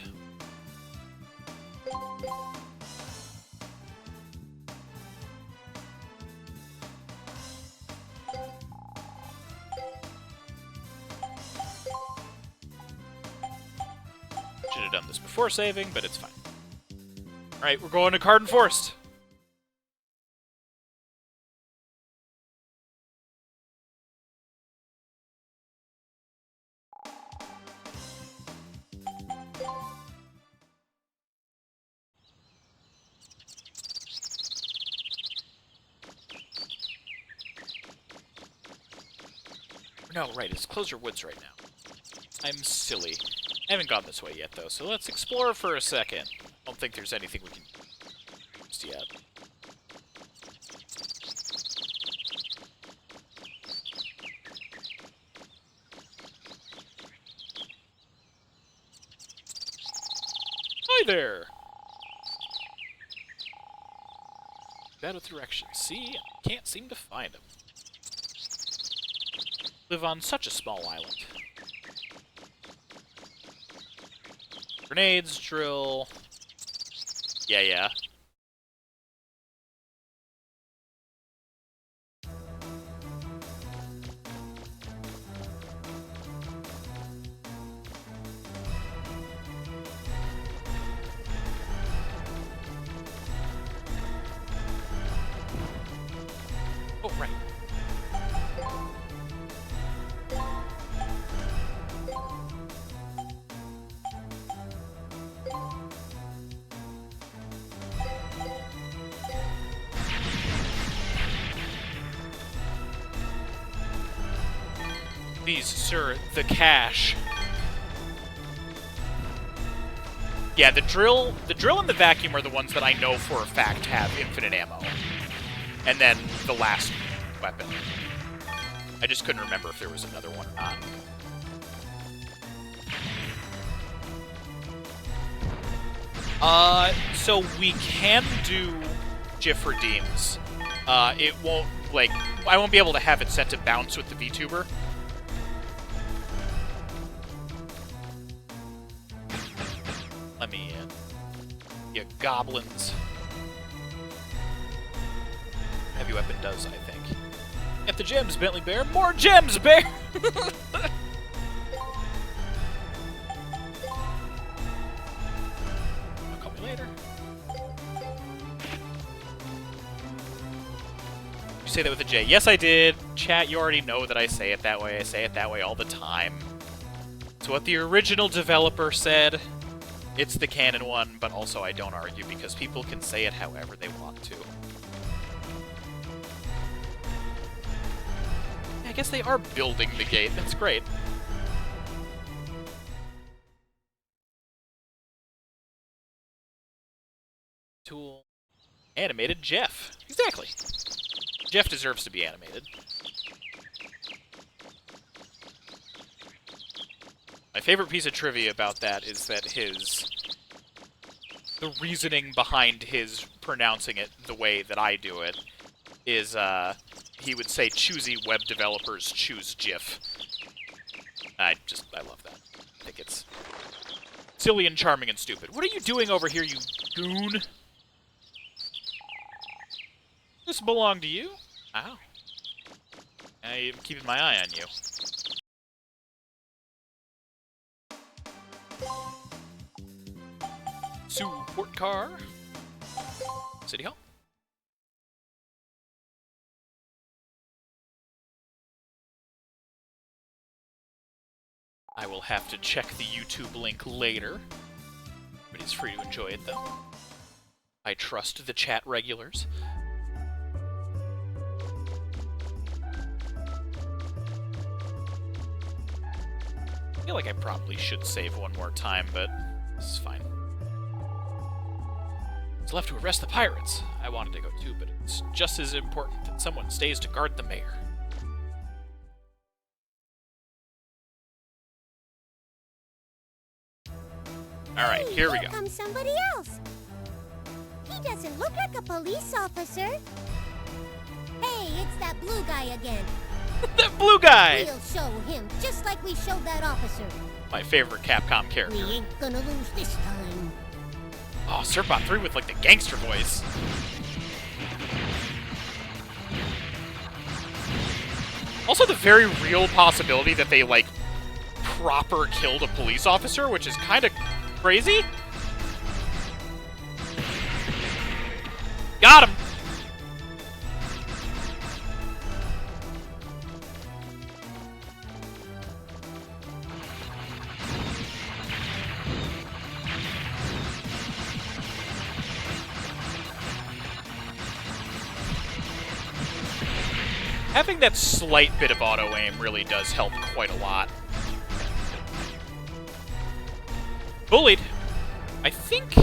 Speaker 8: Should have done this before saving, but it's fine. Alright, we're going to Cardin Forest. No, right, it's Closer Woods right now. I'm silly. I haven't gone this way yet, though, so let's explore for a second. I don't think there's anything we can use yet. Hi there! Bad with directions. See? I can't seem to find them. Live on such a small island. Grenades, drill. Yeah. Oh, right. Please, sir, the cash. Yeah, the drill and the vacuum are the ones that I know for a fact have infinite ammo. And then the last weapon. I just couldn't remember if there was another one or not. So we can do GIF redeems. It won't, like, I won't be able to have it set to bounce with the VTuber. Let me in. Yeah, goblins. Heavy weapon does, I think. Get the gems, Bentley Bear. More gems, Bear! Call me later. You say that with a J. Yes, I did. Chat, you already know that I say it that way. I say it that way all the time. It's what the original developer said. It's the canon one, but also I don't argue because people can say it however they want to. I guess they are building the gate. That's great. Tool. Animated Jeff. Exactly. Jeff deserves to be animated. My favorite piece of trivia about that is that the reasoning behind his pronouncing it the way that I do it is, he would say, choosy web developers choose GIF. I love that. I think it's silly and charming and stupid. What are you doing over here, you goon? This belong to you? Ow. I'm keeping my eye on you. Support car. City Hall. I will have to check the YouTube link later, but it's free to enjoy it though. I trust the chat regulars. I feel like I probably should save one more time, but this is fine. It's left to arrest the pirates. I wanted to go too, but it's just as important that someone stays to guard the mayor. Alright, here we go.
Speaker 5: Here comes somebody else. He doesn't look like a police officer. Hey, it's that blue guy again.
Speaker 8: That blue guy!
Speaker 5: We'll show him, just like we showed that officer.
Speaker 8: My favorite Capcom character.
Speaker 5: We ain't gonna lose this time.
Speaker 8: Oh, Serpbot 3 with, like, the gangster voice. Also, the very real possibility that they, like, proper killed a police officer, which is kind of crazy. Got him! Having that slight bit of auto-aim really does help quite a lot. Bullied. I think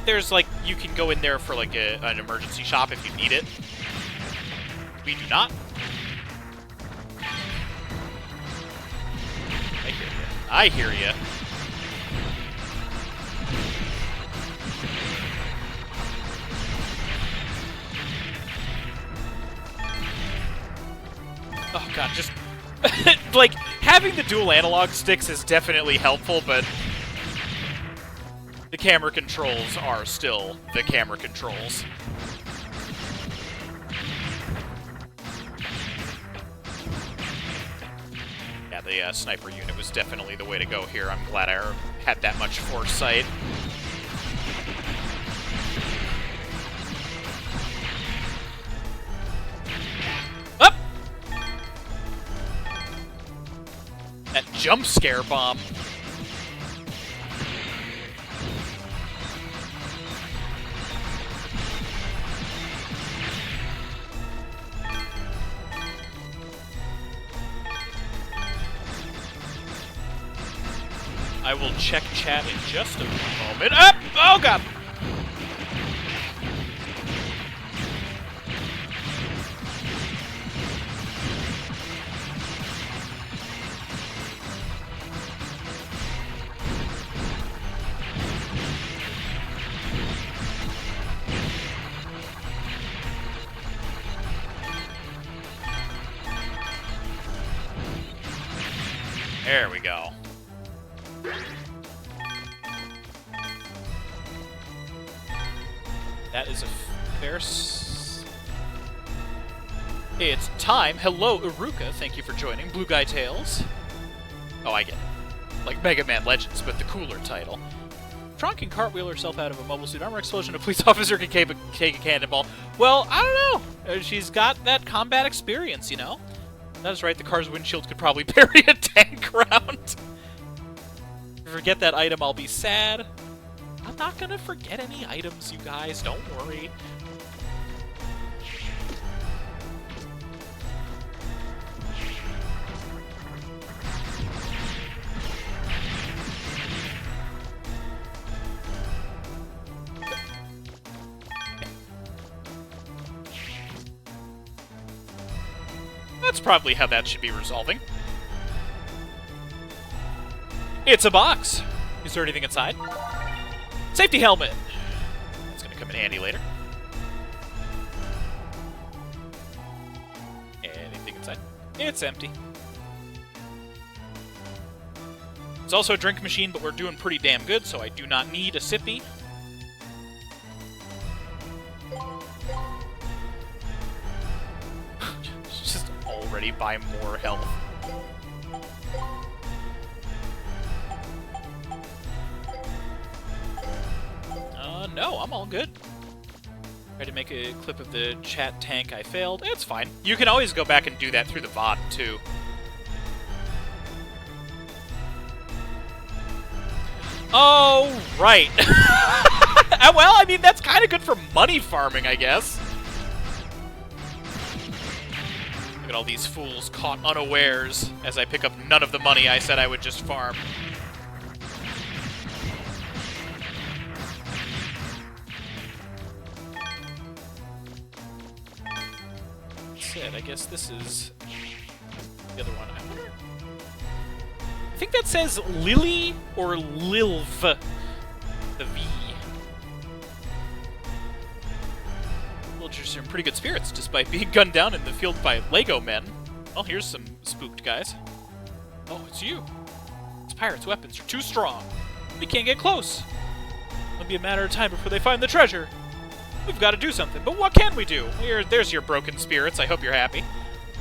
Speaker 8: there's, like, you can go in there for, like, an emergency shop if you need it. We do not. I hear you. I hear you. Oh god, just... like, having the dual analog sticks is definitely helpful, but... the camera controls are still the camera controls. Yeah, the sniper unit was definitely the way to go here. I'm glad I had that much foresight. Up! That jump scare bomb. I I will check chat in just a moment. Up! Oh, God! There we go. That is a fair It's time. Hello, Iruka. Thank you for joining. Blue Guy Tales. Oh, I get it. Like Mega Man Legends, but the cooler title. Tron can cartwheel herself out of a mobile suit armor explosion. A police officer can take a cannonball. Well, I don't know. She's got that combat experience, you know? That's right, the car's windshield could probably bury a tank round. If I forget that item, I'll be sad. I'm not gonna forget any items, you guys. Don't worry. That's probably how that should be resolving. It's a box. Is there anything inside? Safety helmet. That's going to come in handy later. Anything inside? It's empty. It's also a drink machine, but we're doing pretty damn good, so I do not need a sippy. Just already buy more health. No, I'm all good. Tried to make a clip of the chat tank. I failed. It's fine. You can always go back and do that through the VOD, too. Oh, right. Well, I mean, that's kind of good for money farming, I guess. Look at all these fools caught unawares as I pick up none of the money I said I would just farm. I guess this is the other one. I think that says Lily or Lilv. The V. Villagers are in pretty good spirits despite being gunned down in the field by Lego men. Well, here's some spooked guys. Oh, it's you. These pirates' weapons are too strong. We can't get close. It'll be a matter of time before they find the treasure. We've got to do something, but what can we do? There's your broken spirits. I hope you're happy.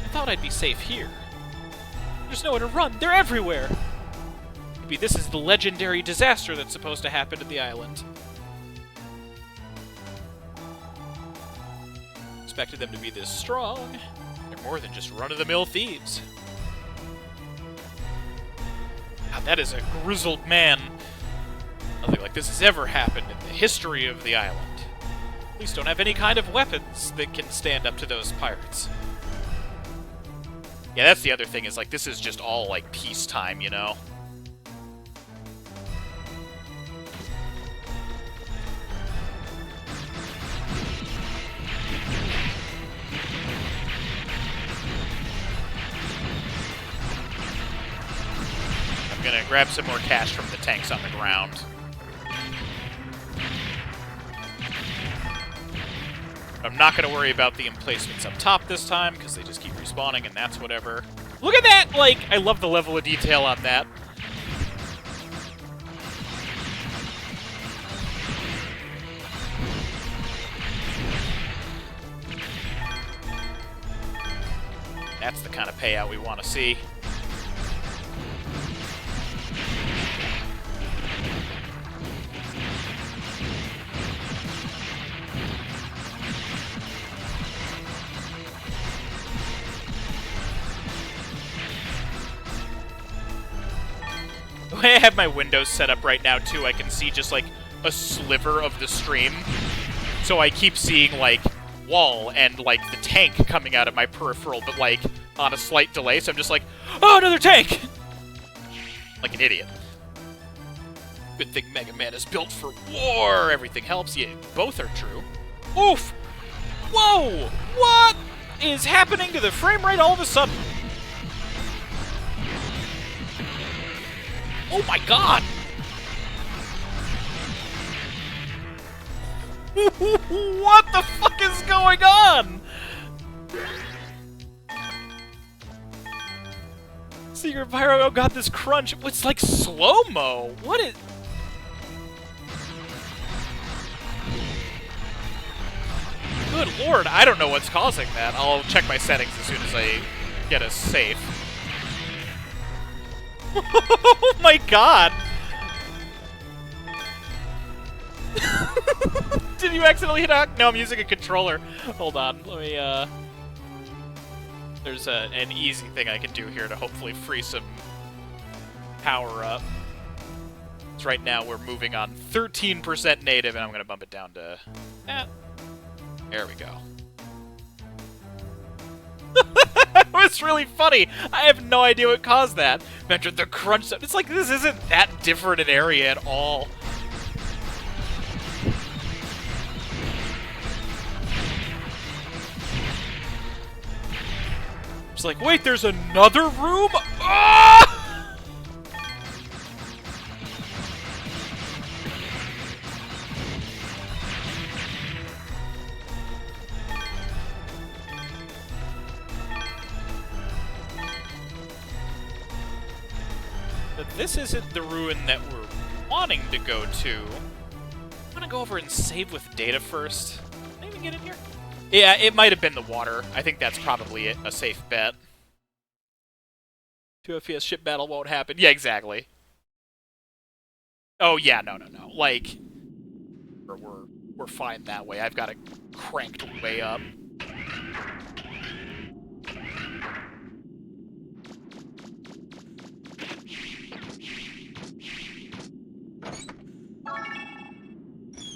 Speaker 8: I thought I'd be safe here. There's nowhere to run. They're everywhere. Maybe this is the legendary disaster that's supposed to happen to the island. Expected them to be this strong. They're more than just run-of-the-mill thieves. God, that is a grizzled man. Nothing like this has ever happened in the history of the island. Police don't have any kind of weapons that can stand up to those pirates. Yeah, that's the other thing, is like this is just all like peacetime, you know? I'm gonna grab some more cash from the tanks on the ground. I'm not going to worry about the emplacements up top this time, because they just keep respawning, and that's whatever. Look at that! Like, I love the level of detail on that. That's the kind of payout we want to see. I have my windows set up right now, too. I can see just, like, a sliver of the stream. So I keep seeing, like, wall and, like, the tank coming out of my peripheral, but, like, on a slight delay. So I'm just like, oh, another tank! Like an idiot. Good thing Mega Man is built for war. Everything helps. Yeah, both are true. Oof! Whoa! What is happening to the frame rate all of a sudden? Oh my god! What the fuck is going on? Secret Pyro, oh god, this crunch. It's like slow-mo. What is... Good lord, I don't know what's causing that. I'll check my settings as soon as I get us safe. Oh my god! Did you accidentally hit a... No, I'm using a controller. Hold on, let me, There's an easy thing I can do here to hopefully free some power up. So right now we're moving on 13% native, and I'm gonna bump it down to... There we go. That was really funny. I have no idea what caused that. Mentioned the crunch stuff. It's like this isn't that different an area at all. It's like, wait, there's another room? Ah! But this isn't the ruin that we're wanting to go to. I'm gonna go over and save with data first. Can I even get in here? Yeah, it might have been the water. I think that's probably a safe bet. 2 FPS ship battle won't happen. Yeah, exactly. Oh yeah, no. Like, we're fine that way. I've got it cranked way up.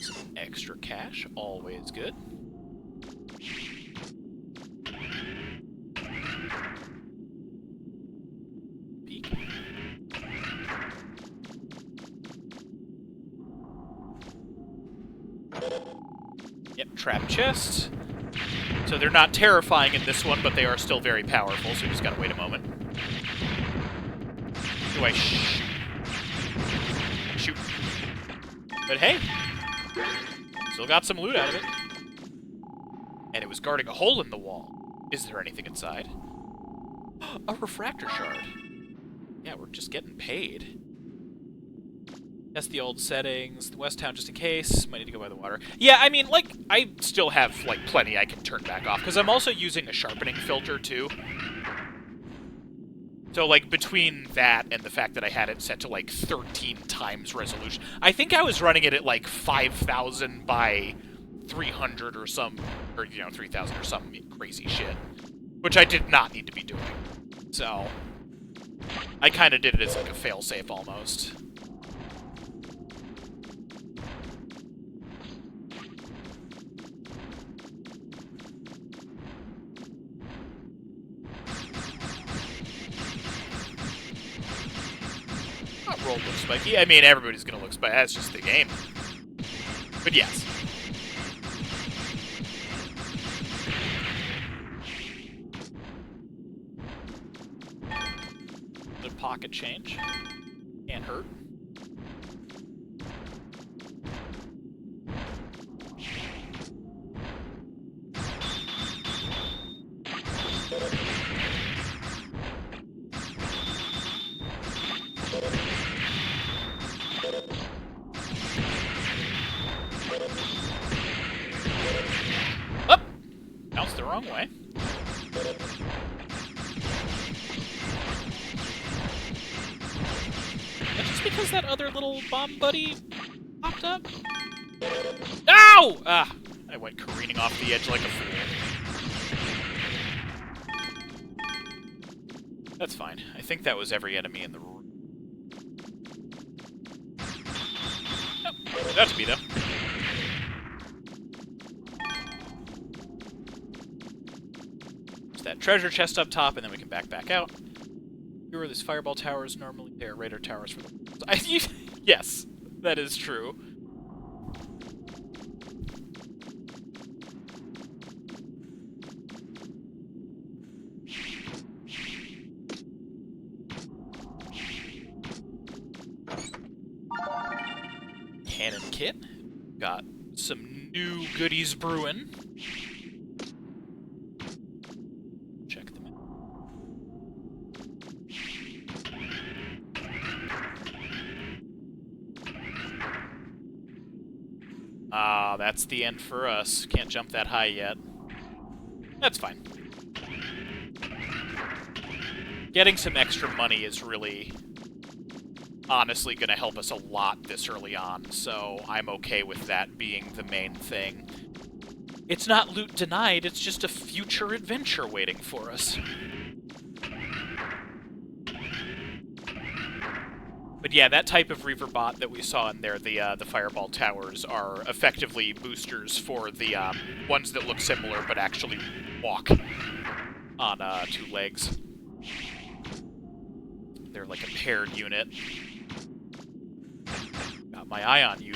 Speaker 8: Some extra cash, always good. Yep, trap chest. So they're not terrifying in this one, but they are still very powerful, so we just gotta wait a moment. Do I shoot? But hey, still got some loot out of it. And it was guarding a hole in the wall. Is there anything inside? A refractor shard. Yeah, we're just getting paid. Test the old settings, the West Town just in case. Might need to go by the water. Yeah, I mean, like, I still have, like, plenty I can turn back off, because I'm also using a sharpening filter, too. So, like, between that and the fact that I had it set to, like, 13 times resolution, I think I was running it at, like, 5,000 by 300 or some, or, you know, 3,000 or some crazy shit. Which I did not need to be doing. So, I kind of did it as, like, a fail-safe, almost. Roll look spiky. I mean, everybody's gonna look spiky. That's just the game. But yes. The pocket change. Can't hurt. Bounced the wrong way. That's just because that other little bomb buddy popped up? Ow! Ah! I went careening off the edge like a fool. That's fine. I think that was every enemy in the room. Nope. That to be, though. That treasure chest up top, and then we can back out. Here are these fireball towers. Normally, they are radar towers for the... Yes, That is true. Cannon kit. Got some new goodies brewing. Check them out. Ah, that's the end for us. Can't jump that high yet. That's fine. Getting some extra money is really, honestly, going to help us a lot this early on, so I'm okay with that being the main thing. It's not loot denied, it's just a future adventure waiting for us. But yeah, that type of Reaver bot that we saw in there, the Fireball Towers, are effectively boosters for the ones that look similar but actually walk on 2 legs. They're like a paired unit. Got my eye on you,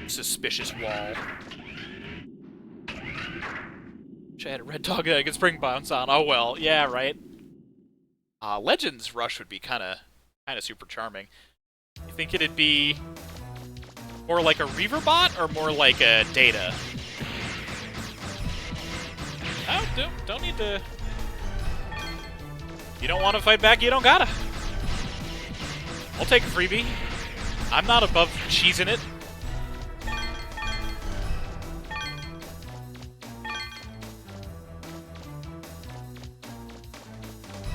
Speaker 8: suspicious wall. Wish I had a red dog that I could spring bounce on. Oh well, yeah, right. Legends Rush would be kind of super charming. You think it'd be more like a Reaver bot or more like a Data? Oh, don't need to. You don't want to fight back, you don't gotta. I'll take a freebie. I'm not above cheesing it.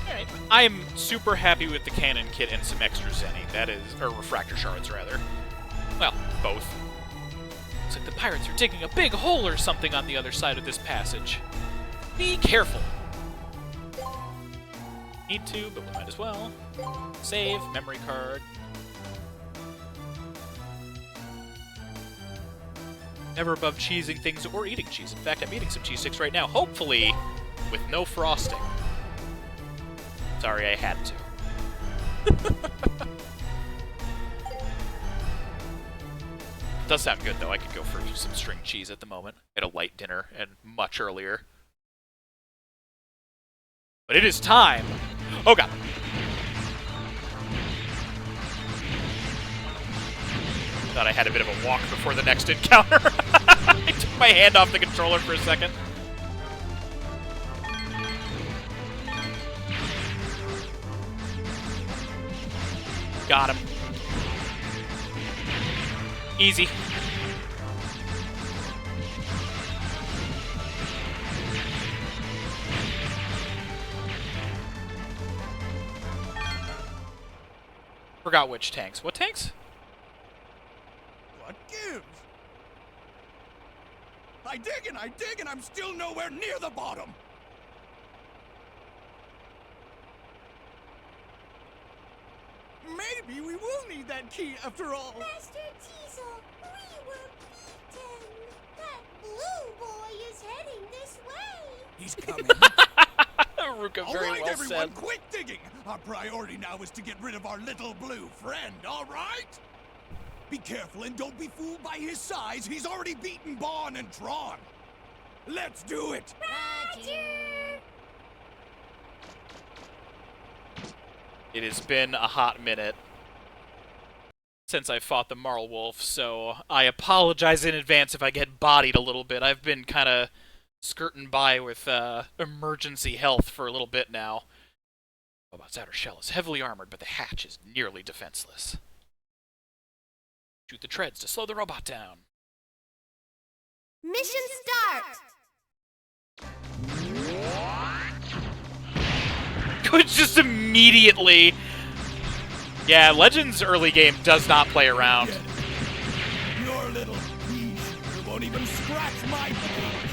Speaker 8: Alright. I'm super happy with the cannon kit and some extra Zenny. That is, or refractor shards, rather. Well, both. Looks like the pirates are digging a big hole or something on the other side of this passage. Be careful. Need to, but we might as well. Save, memory card. Never above cheesing things or eating cheese. In fact, I'm eating some cheese sticks right now, hopefully with no frosting. Sorry, I had to. Does sound good, though. I could go for some string cheese at the moment. At a light dinner, and much earlier. But it is time. Oh, God. Thought I had a bit of a walk before the next encounter. I took my hand off the controller for a second. Got him. Easy. Forgot which tanks. What tanks?
Speaker 3: What gives? I dig, and I'm still nowhere near the bottom. Maybe we will need that key after all.
Speaker 5: Master Teasel, we were beaten. That blue boy is heading this way.
Speaker 3: He's coming.
Speaker 8: Ruka, very
Speaker 3: all right,
Speaker 8: well
Speaker 3: everyone,
Speaker 8: said.
Speaker 3: quit digging. Our priority now is to get rid of our little blue friend, all right? Be careful and don't be fooled by his size. He's already beaten Bon and Tron. Let's do it.
Speaker 5: Roger.
Speaker 8: It has been a hot minute since I fought the Marl Wolf, so I apologize in advance if I get bodied a little bit. I've been kind of skirting by with emergency health for a little bit now. Robot's outer shell is heavily armored, but the hatch is nearly defenseless. Shoot the treads to slow the robot down.
Speaker 11: Mission start!
Speaker 8: It's just immediately... Yeah, Legends early game does not play around.
Speaker 3: Your little piece won't even scratch my bones.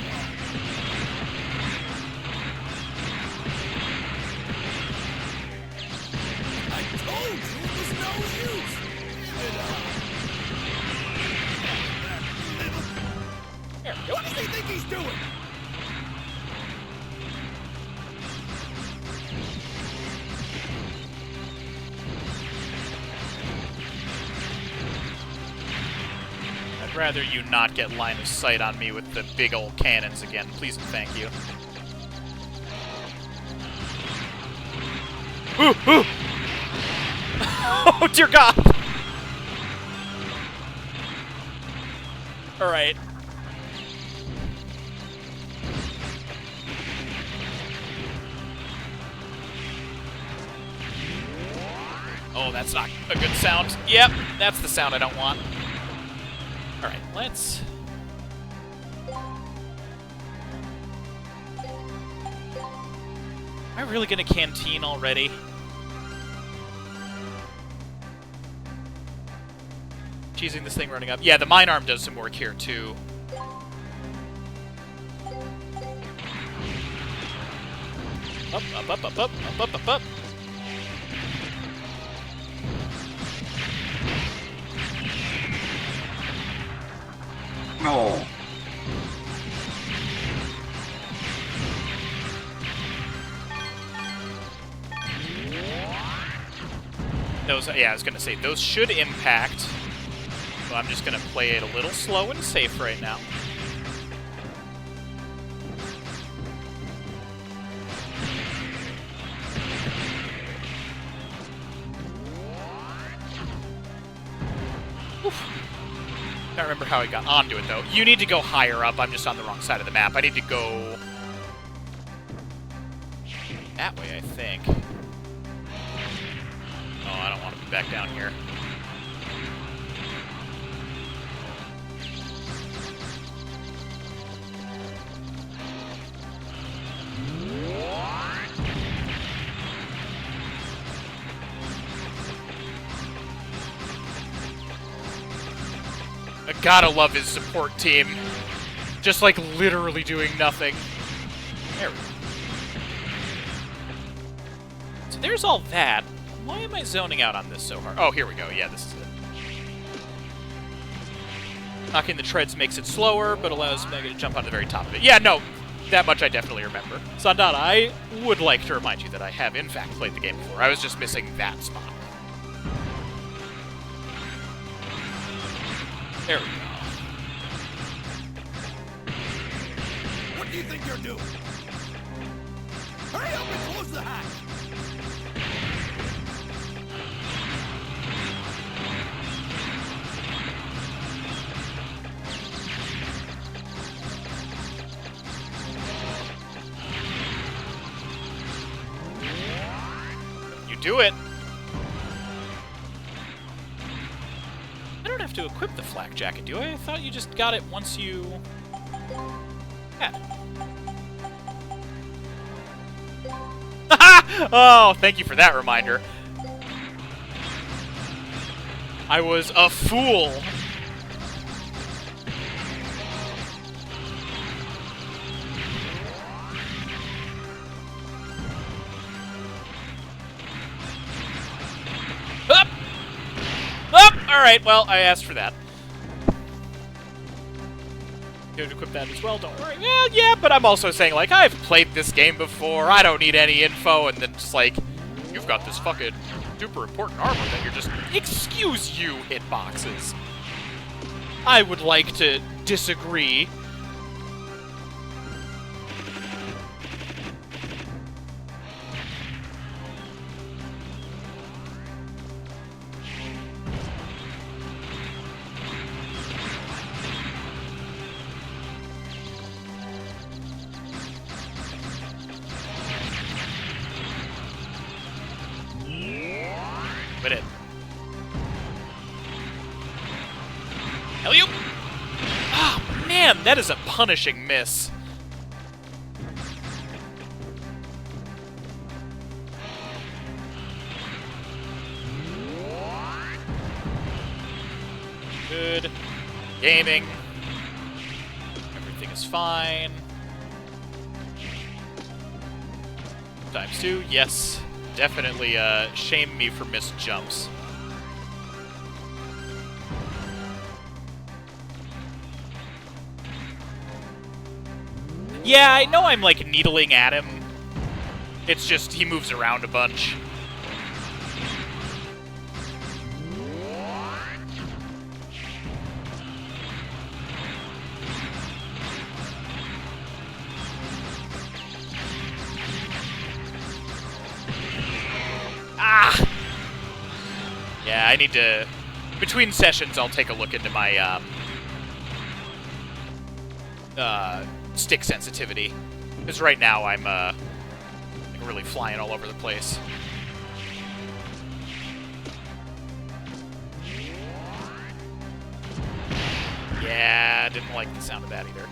Speaker 3: I told you it was no use. What does he think he's doing?
Speaker 8: rather you not get line of sight on me with the big old cannons again. Please and thank you. Ooh, ooh. Oh, dear God! Alright. Oh, that's not a good sound. Yep, that's the sound I don't want. Alright, let's... Am I really gonna canteen already? Cheesing this thing running up. Yeah, the mine arm does some work here, too. Up, up, up, up, up, up, up, up, up.
Speaker 3: No.
Speaker 8: Those, yeah, I was gonna say, those should impact. So I'm just gonna play it a little slow and safe right now. Oof. Can't remember how I got onto it, though. You need to go higher up. I'm just on the wrong side of the map. I need to go that way, I think. Oh, I don't want to be back down here. I gotta love his support team. Just, like, literally doing nothing. There we go. So there's all that. Why am I zoning out on this so hard? Oh, here we go. Yeah, this is it. Knocking the treads makes it slower, but allows Mega to jump on the very top of it. Yeah, no, that much I definitely remember. Sandana, I would like to remind you that I have, in fact, played the game before. I was just missing that spot. There we go.
Speaker 3: What do you think you're doing? Hurry up and close the hatch!
Speaker 8: You do it. I don't have to equip the flak jacket, do I? I thought you just got it once you had it. Oh, thank you for that reminder. I was a fool. Up! Up! Alright, well, I asked for that. You have to equip that as well, don't worry. Well, yeah, but I'm also saying, like, I've played this game before, I don't need any info, and then just like, you've got this fucking super important armor that you're just... Excuse you, hitboxes. I would like to disagree. But it. Hell you! Ah, man, that is a punishing miss. Good. Gaming. Everything is fine. ×2, yes. Definitely shame me for missed jumps. Yeah, I know I'm like needling at him. It's just he moves around a bunch. Yeah, I need to... Between sessions, I'll take a look into my, stick sensitivity. Because right now, I'm, like really flying all over the place. Yeah, didn't like the sound of that either.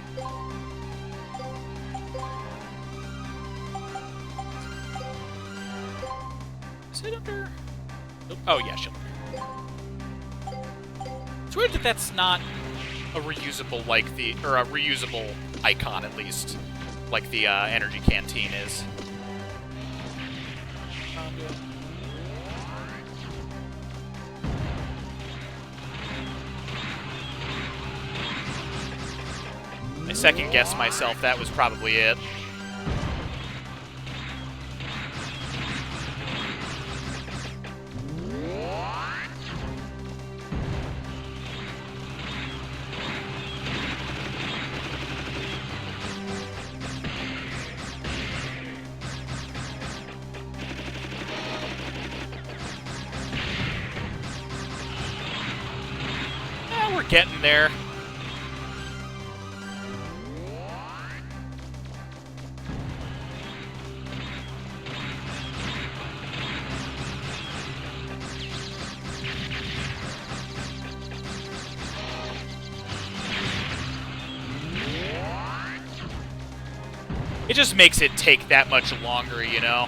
Speaker 8: Is it under... Oh, yeah, shield. It's weird that that's not a reusable, like the... Or a reusable icon, at least. Like the, energy canteen is. I second-guessed myself, that was probably it. Yeah, we're getting there. It just makes it take that much longer, you know?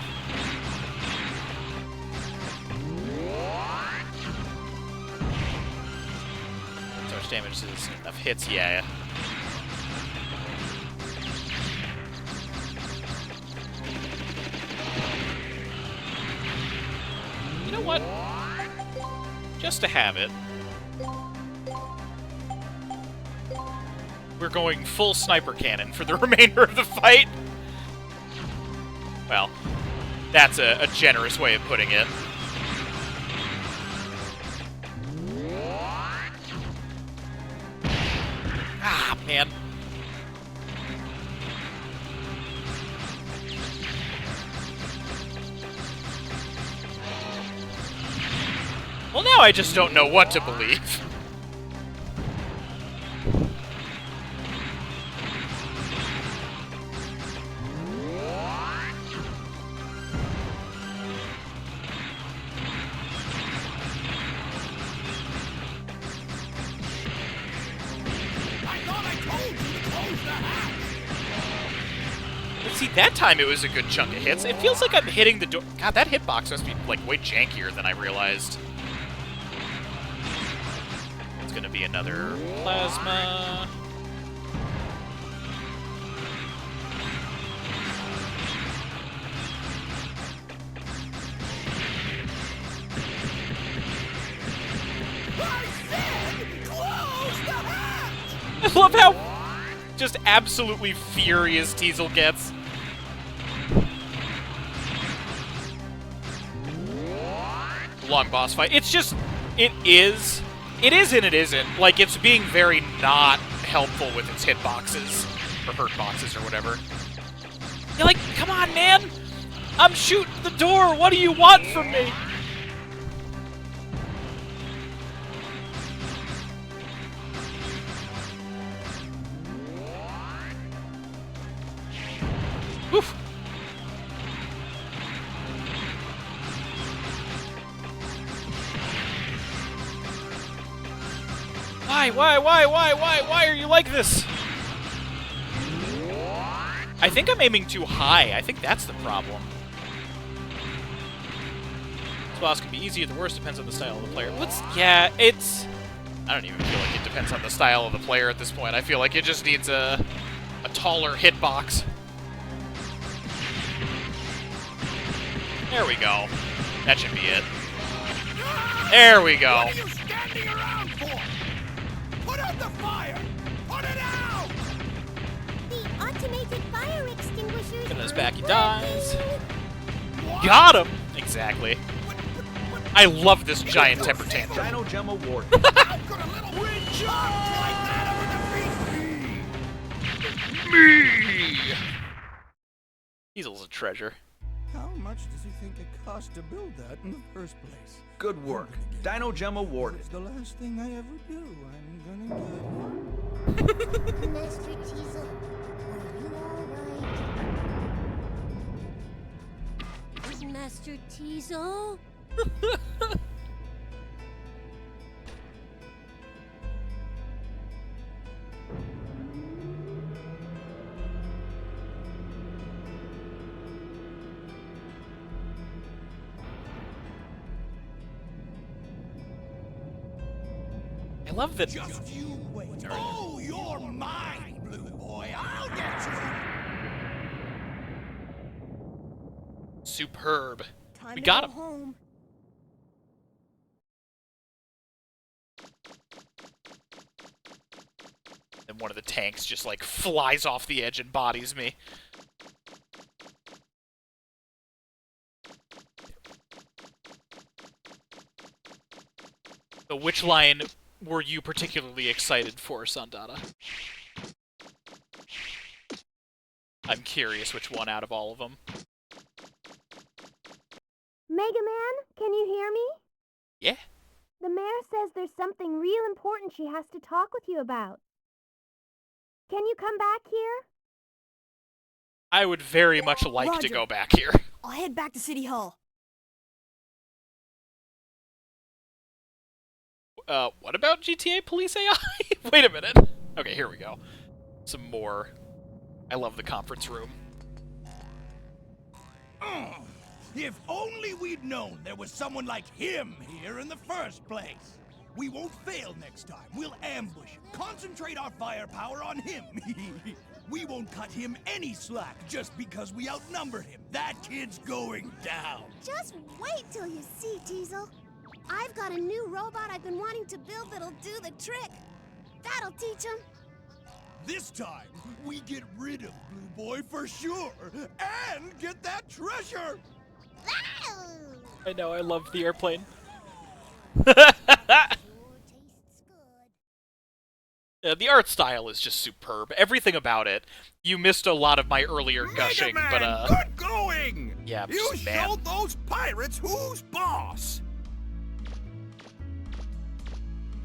Speaker 8: So much damage is enough hits, yeah. You know what? Just to have it. We're going full sniper cannon for the remainder of the fight. Well, that's a generous way of putting it. Ah, man. Well, now I just don't know what to believe. See, that time it was a good chunk of hits. It feels like I'm hitting the door. God, that hitbox must be, like, way jankier than I realized. It's gonna be another plasma. I love how just absolutely furious Teasel gets. Long boss fight. It's just, it is and it isn't. Like, it's being very not helpful with its hitboxes, or hurt boxes, or whatever. You're like, come on, man! I'm shooting the door! What do you want from me? Oof. Why are you like this? I think I'm aiming too high. I think that's the problem. This boss can be easy or the worst, depends on the style of the player. Yeah, it's... I don't even feel like it depends on the style of the player at this point. I feel like it just needs a taller hitbox. There we go. That should be it. There we go.
Speaker 3: What are you standing around for? Put out the fire! Put it out!
Speaker 5: The automated fire extinguishers.
Speaker 8: Get his back, he dies. Got him! Exactly. I love this giant temper tantrum.
Speaker 13: Dino Gem Award.
Speaker 3: How could a little recharge like that ever defeat me?
Speaker 8: Diesel's a treasure.
Speaker 3: How much much does he think it cost to build that in the first place?
Speaker 13: Good work. Dino Gem awarded.
Speaker 3: It's the last thing I ever do. I'm gonna get
Speaker 5: Master Teasel, are you alright? Master Teasel?
Speaker 8: I love that.
Speaker 3: Just you wait. Oh, you're mine, Blue Boy. I'll get you.
Speaker 8: Superb.
Speaker 4: Time
Speaker 8: We
Speaker 4: to
Speaker 8: got
Speaker 4: go
Speaker 8: him.
Speaker 4: home.
Speaker 8: And one of the tanks just like flies off the edge and bodies me. So which line were you particularly excited for, Sundata? I'm curious which one out of all of them.
Speaker 5: Mega Man, can you hear me?
Speaker 8: Yeah?
Speaker 5: The mayor says there's something real important she has to talk with you about. Can you come back here?
Speaker 8: I would very much like to
Speaker 4: Roger.
Speaker 8: go back here.
Speaker 4: I'll head back to City Hall.
Speaker 8: What about GTA Police AI? Wait a minute. Okay, here we go. Some more. I love the conference room.
Speaker 3: If only we'd known there was someone like him here in the first place. We won't fail next time. We'll ambush him, concentrate our firepower on him. We won't cut him any slack just because we outnumbered him. That kid's going down.
Speaker 5: Just wait till you see, Teasel. I've got a new robot I've been wanting to build that'll do the trick. That'll teach him.
Speaker 3: This time, we get rid of Blue Boy for sure, and get that treasure!
Speaker 8: I know, I love the airplane. The art style is just superb. Everything about it. You missed a lot of my earlier gushing,
Speaker 6: Man,
Speaker 8: but
Speaker 6: good going!
Speaker 8: yeah,
Speaker 6: You
Speaker 8: man.
Speaker 6: showed those pirates who's boss!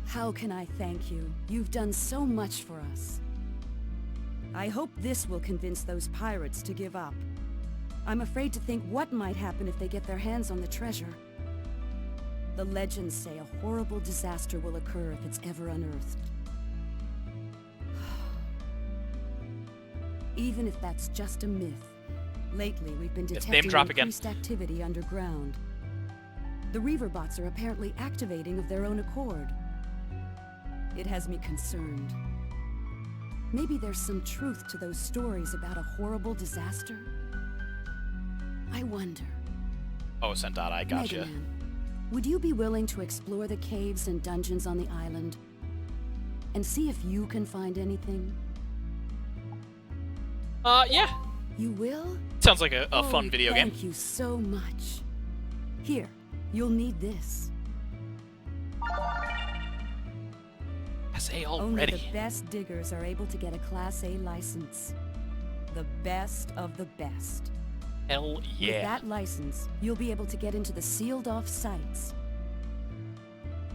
Speaker 12: How can I thank you? You've done so much for us. I hope this will convince those pirates to give up. I'm afraid to think what might happen if they get their hands on the treasure. The legends say a horrible disaster will occur if it's ever unearthed. Even if that's just a myth, lately we've been
Speaker 8: Yes,
Speaker 12: detecting
Speaker 8: name drop again.
Speaker 12: increased activity underground. The Reaver bots are apparently activating of their own accord. It has me concerned. Maybe there's some truth to those stories about a horrible disaster? I wonder.
Speaker 8: Oh, Sendata, I gotcha.
Speaker 12: Mega Man, would you be willing to explore the caves and dungeons on the island? And see if you can find anything?
Speaker 8: Yeah.
Speaker 12: You will?
Speaker 8: Sounds like a fun video game.
Speaker 12: Thank you so much. Here, you'll need this.
Speaker 8: SA
Speaker 12: Only
Speaker 8: already.
Speaker 12: the best diggers are able to get a Class A license. The best of the best.
Speaker 8: Hell
Speaker 12: With
Speaker 8: yeah.
Speaker 12: that license, you'll be able to get into the sealed-off sites.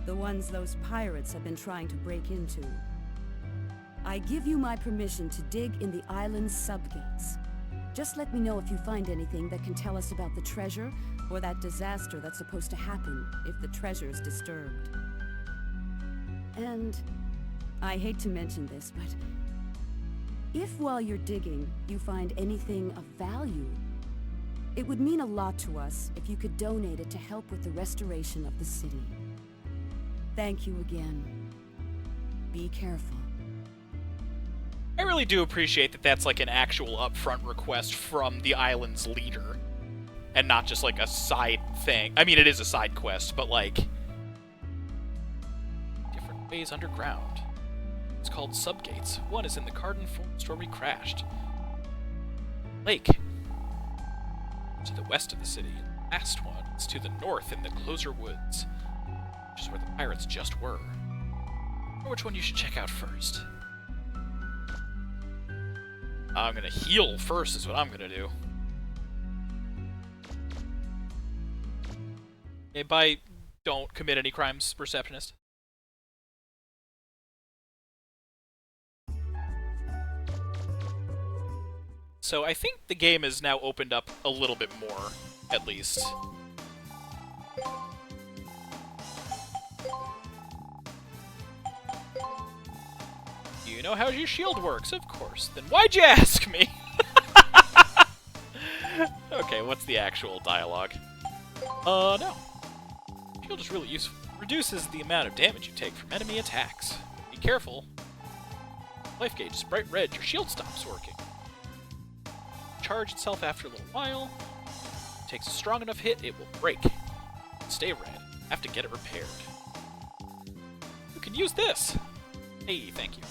Speaker 12: The ones those pirates have been trying to break into. I give you my permission to dig in the island's subgates. Just let me know if you find anything that can tell us about the treasure or that disaster that's supposed to happen if the treasure's disturbed. And I hate to mention this, but if while you're digging you find anything of value, it would mean a lot to us if you could donate it to help with the restoration of the city. Thank you again. Be careful.
Speaker 8: I really do appreciate that that's like an actual upfront request from the island's leader. And not just like a side thing. I mean, it is a side quest, but like... different ways underground. It's called subgates. One is in the Carden Forest where we crashed. Lake. To the west of the city. The last one is to the north in the Closer Woods. Which is where the pirates just were. I wonder which one you should check out first. I'm gonna heal first is what I'm gonna do.
Speaker 1: Okay, by don't commit any crimes, receptionist. So I think the game is now opened up a little bit more, at least. You know how your shield works, of course. Then why'd you ask me? Okay, what's the actual dialogue? No. Shield is really useful. Reduces the amount of damage you take from enemy attacks. Be careful. Life gauge is bright red. Your shield stops working. Charge itself after a little while. Takes a strong enough hit, it will break. Stay red. Have to get it repaired. You can use this. Hey, thank you.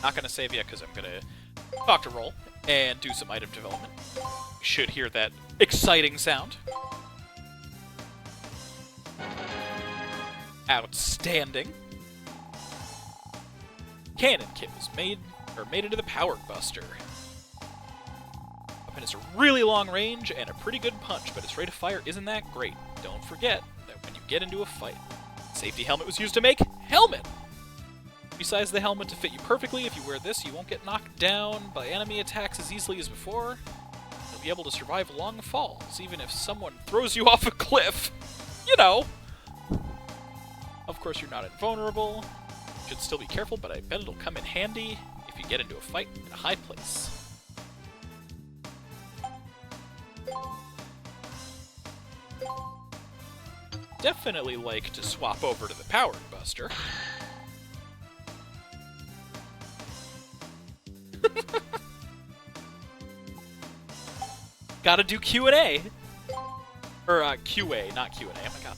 Speaker 1: Not gonna save yet because I'm gonna talk to Roll and do some item development. You should hear that exciting sound. Outstanding. Cannon kit was made into the Power Buster. Weapon has a really long range and a pretty good punch, but its rate of fire isn't that great. Don't forget that when you get into a fight, safety helmet was used to make helmet. Resize the helmet to fit you perfectly. If you wear this, you won't get knocked down by enemy attacks as easily as before. You'll be able to survive long falls, even if someone throws you off a cliff. You know. Of course, you're not invulnerable. You should still be careful, but I bet it'll come in handy if you get into a fight in a high place. Definitely like to swap over to the Power Buster. Gotta do Q&A. Or, QA, not Q&A. Oh my god.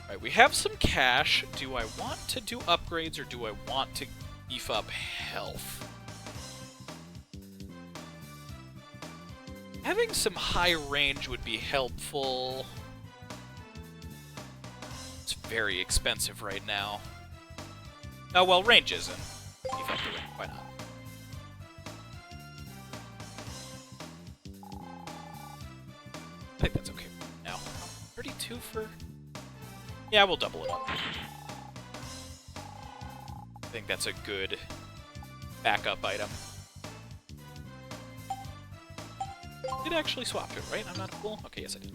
Speaker 1: Alright, we have some cash. Do I want to do upgrades, or do I want to beef up health? Having some high range would be helpful. It's very expensive right now. Oh, well, range isn't. Beef up the range. Why not? I think that's okay now. 32 for... Yeah, we'll double it up. I think that's a good backup item. Did actually swap to it, right? I'm not a fool? Okay, yes I did.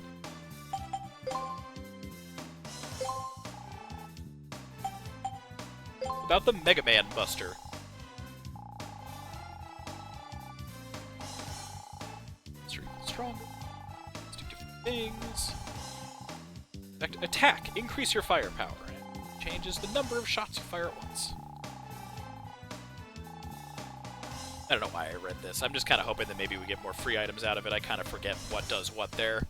Speaker 1: About the Mega Man Buster. Let's read stronger. Let's do different things. Attack. Increase your firepower. It changes the number of shots you fire at once. I don't know why I read this. I'm just kind of hoping that maybe we get more free items out of it. I kind of forget what does what there.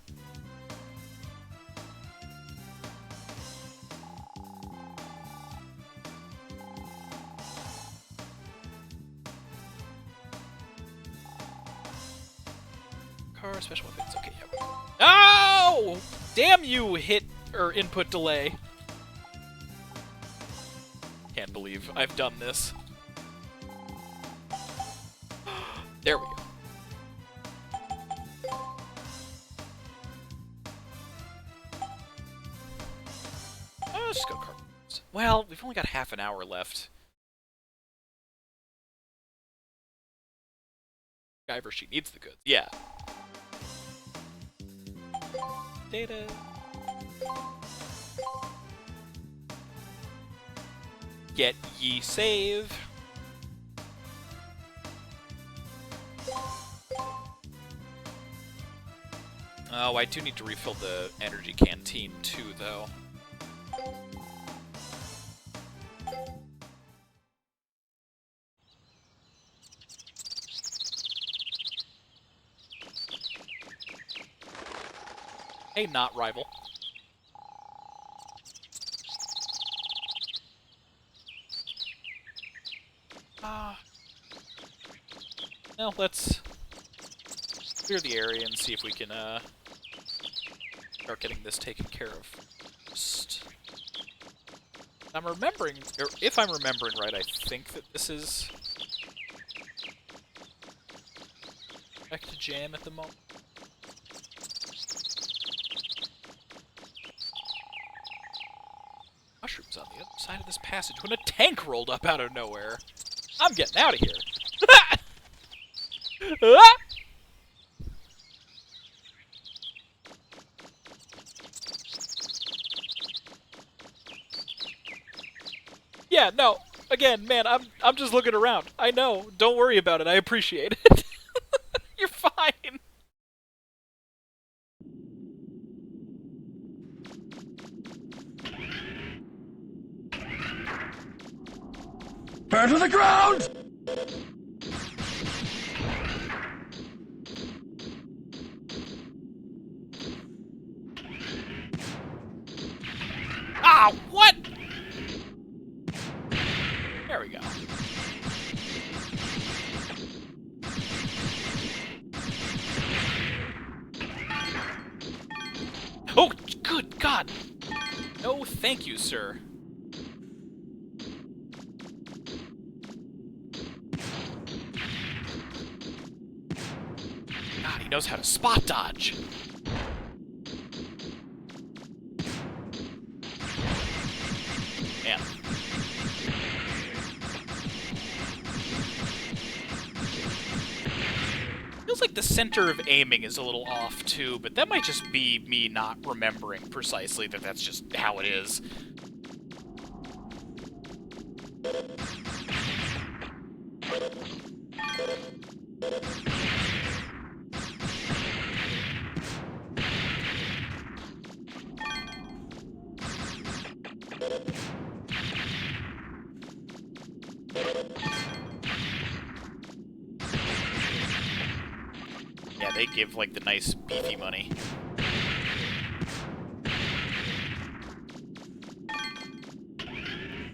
Speaker 1: Car, special weapons. Okay, yeah. Oh! Damn you, hit or input delay. Can't believe I've done this. There we go. Let's just go to cards. Well, we've only got half an hour left. Guyver, she needs the goods. Yeah. Data. Get ye save. Oh, I do need to refill the energy canteen too, though. Hey, not rival. Well, let's clear the area and see if we can start getting this taken care of first. I'm remembering, or if I'm remembering right, I think that this is back to jam at the moment. Mushrooms on the other side of this passage when a tank rolled up out of nowhere. I'm getting out of here. Ah! Yeah, no. Again, man, I'm just looking around. I know. Don't worry about it. I appreciate it. You're fine.
Speaker 3: Burn to the ground!
Speaker 1: Ah, what? There we go. Oh, good God. No, thank you, sir. God, he knows how to spot dodge. Man. Feels like the center of aiming is a little off, too, but that might just be me not remembering precisely that that's just how it is. Yeah, they give, like, the nice, beefy money.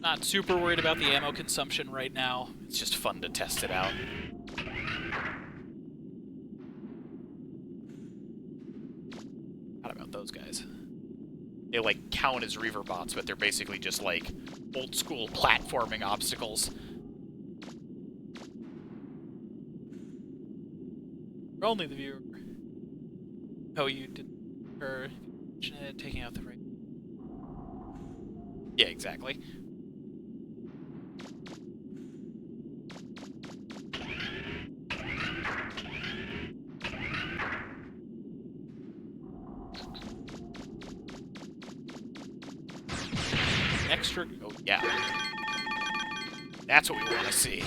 Speaker 1: Not super worried about the ammo consumption right now. It's just fun to test it out. Not about those guys. They, like, count as reaver bots, but they're basically just, like, old-school platforming obstacles. Only the viewer. Oh, you did her taking out the right. Yeah, exactly. Extra. Oh, yeah. That's what we want to see.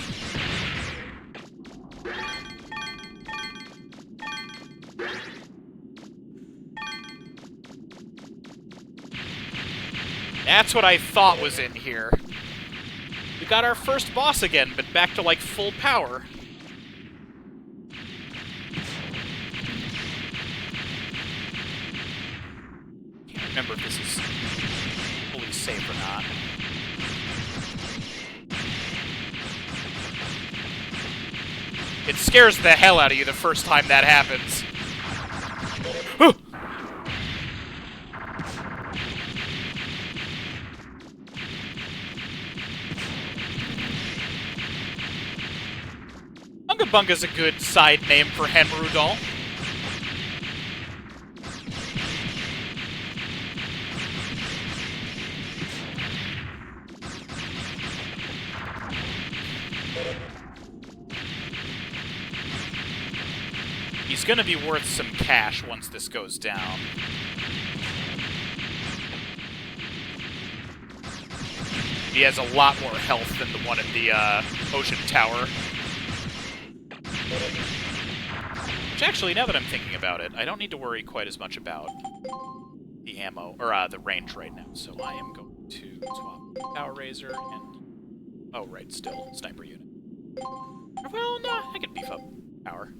Speaker 1: That's what I thought was in here. We got our first boss again, but back to, like, full power. Can't remember if this is fully safe or not. It scares the hell out of you the first time that happens. Bunga Bunga's a good side name for Henru doll. He's gonna be worth some cash once this goes down. He has a lot more health than the one in the ocean tower. Which actually, now that I'm thinking about it, I don't need to worry quite as much about the ammo, or the range right now. So I am going to swap Power Razor and... Oh, right, still, Sniper Unit. Well, no, I can beef up Power.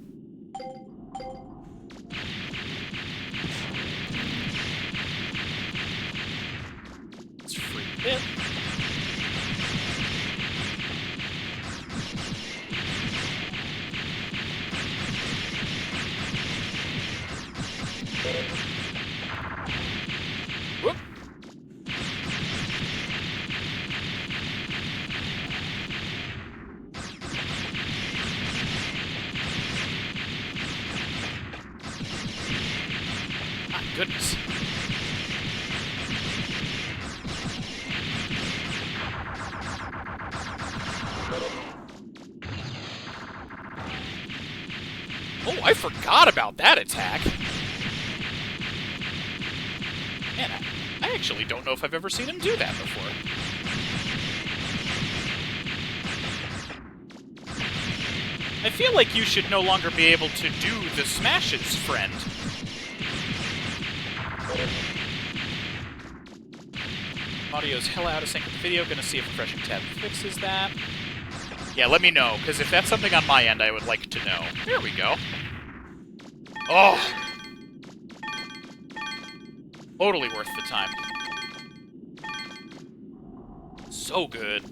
Speaker 1: It's free bit. Whoop.
Speaker 8: goodness. Oh, I forgot about that attack. Man, I actually don't know if I've ever seen him do that before. I feel like you should no longer be able to do the smashes, friend. Audio's hella out of sync with the video. Gonna see if refreshing tab fixes that. Yeah, let me know, because if that's something on my end, I would like to know. There we go. Oh! Totally worth the time. So good.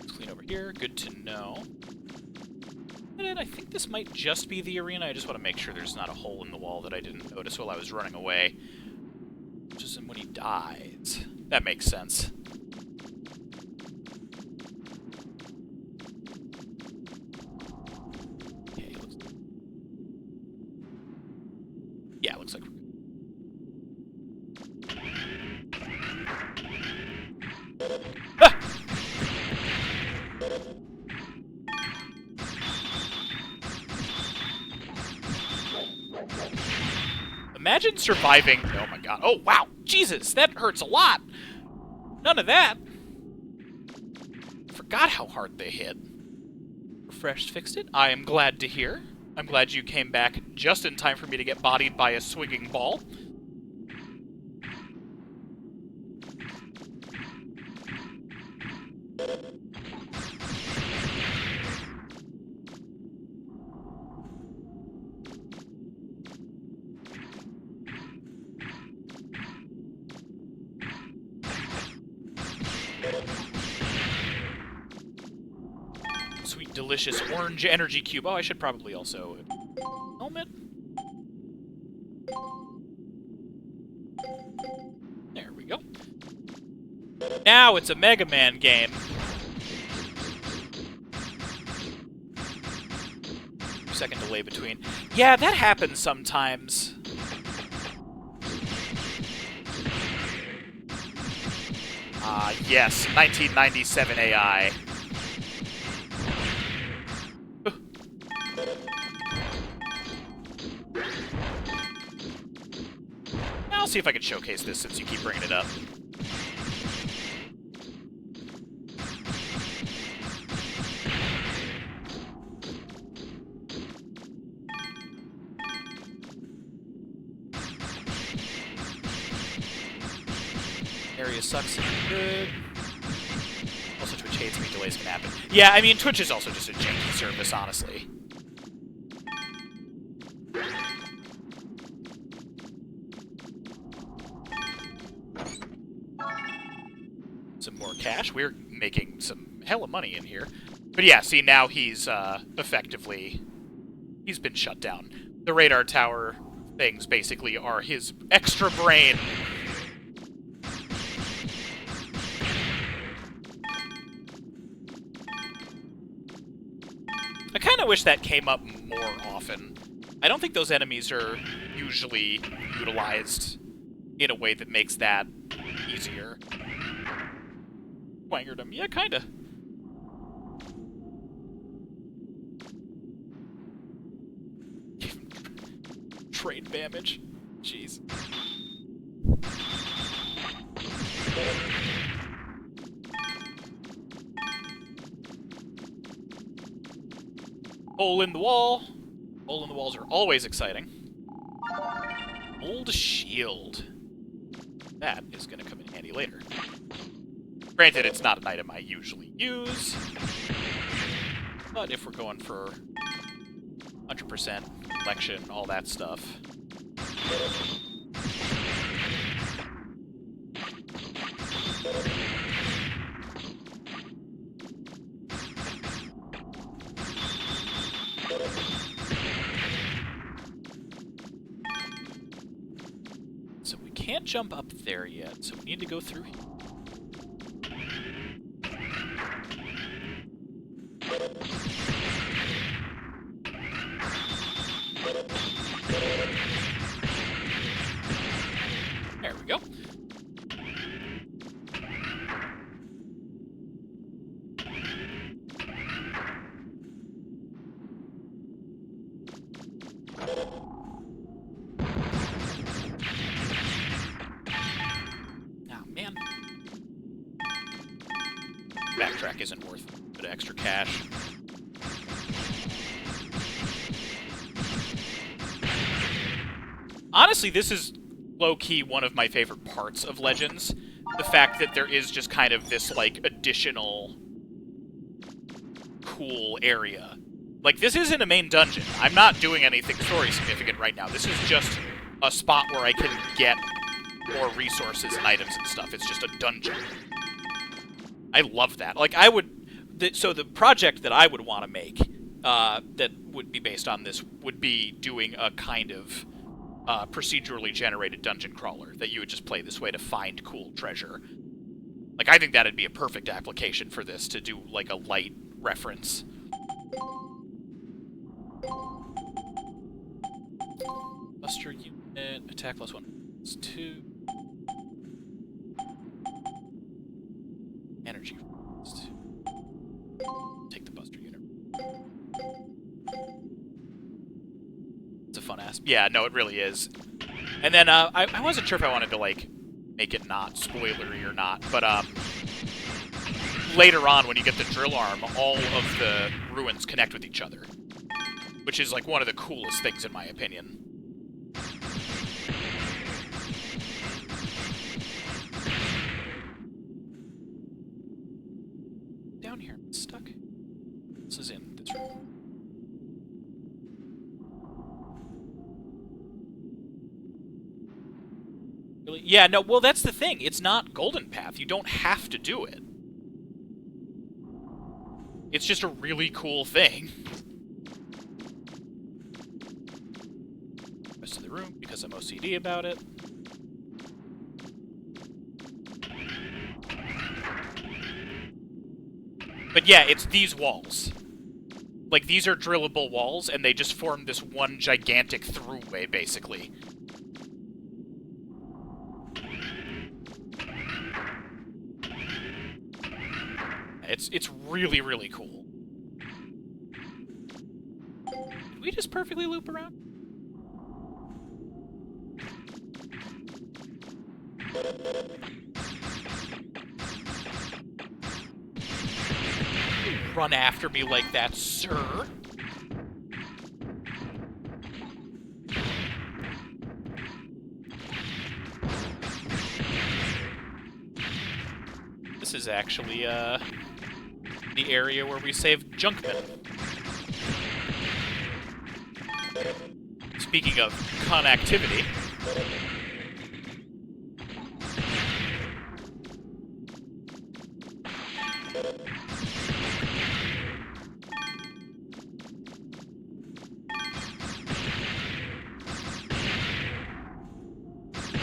Speaker 8: Clean over here. Good to know. And I think this might just be the arena. I just want to make sure there's not a hole in the wall that I didn't notice while I was running away. Which is when he dies. That makes sense. Yeah, it looks like we're good. Ah! Imagine surviving... Oh my god. Oh, wow! Jesus, that hurts a lot! None of that! Forgot how hard they hit. Refreshed, fixed it. I am glad to hear. I'm glad you came back just in time for me to get bodied by a swinging ball. Sweet, delicious orange energy cube. Oh, I should probably also... Helmet? There we go. Now it's a Mega Man game. Second delay between. Yeah, that happens sometimes. Yes, 1997 AI. I'll see if I can showcase this since you keep bringing it up. Area sucks and good. Also, Twitch hates me. Delays can happen. Yeah, I mean, Twitch is also just a janky service, honestly. Some more cash. We're making some hella money in here. But yeah, see, now he's effectively... He's been shut down. The radar tower things basically are his extra brain. I kind of wish that came up more often. I don't think those enemies are usually utilized in a way that makes that easier. Wangered him. Yeah, kinda. Train damage. Jeez. Hole in the wall. Hole in the walls are always exciting. Old shield. That is going to come in handy later. Granted, it's not an item I usually use. But if we're going for 100% collection, all that stuff. So we can't jump up there yet, so we need to go through here. backtrack isn't worth a bit of extra cash. Honestly, this is low-key one of my favorite parts of Legends. The fact that there is just kind of this, like, additional cool area. Like, this isn't a main dungeon. I'm not doing anything story significant right now. This is just a spot where I can get more resources and items and stuff. It's just a dungeon. I love that. Like, I would... So the project that I would want to make, that would be based on this, would be doing a kind of procedurally generated dungeon crawler that you would just play this way to find cool treasure. Like, I think that'd be a perfect application for this, to do, like, a light reference. Buster unit, attack +1. It's 2. Energy. Take the Buster unit. It's a fun ass. Yeah, no, it really is. And then I wasn't sure if I wanted to like make it not spoilery or not, but later on when you get the drill arm, all of the ruins connect with each other, which is like one of the coolest things in my opinion. Down here, I'm stuck. This is in this room. Really? Yeah, no, well, that's the thing. It's not Golden Path. You don't have to do it. It's just a really cool thing. Rest of the room, because I'm OCD about it. But yeah, it's these walls. Like, these are drillable walls, and they just form this one gigantic throughway, basically. It's really, really cool. Did we just perfectly loop around? Run after me like that, sir. This is actually, the area where we saved Junkman. Speaking of connectivity...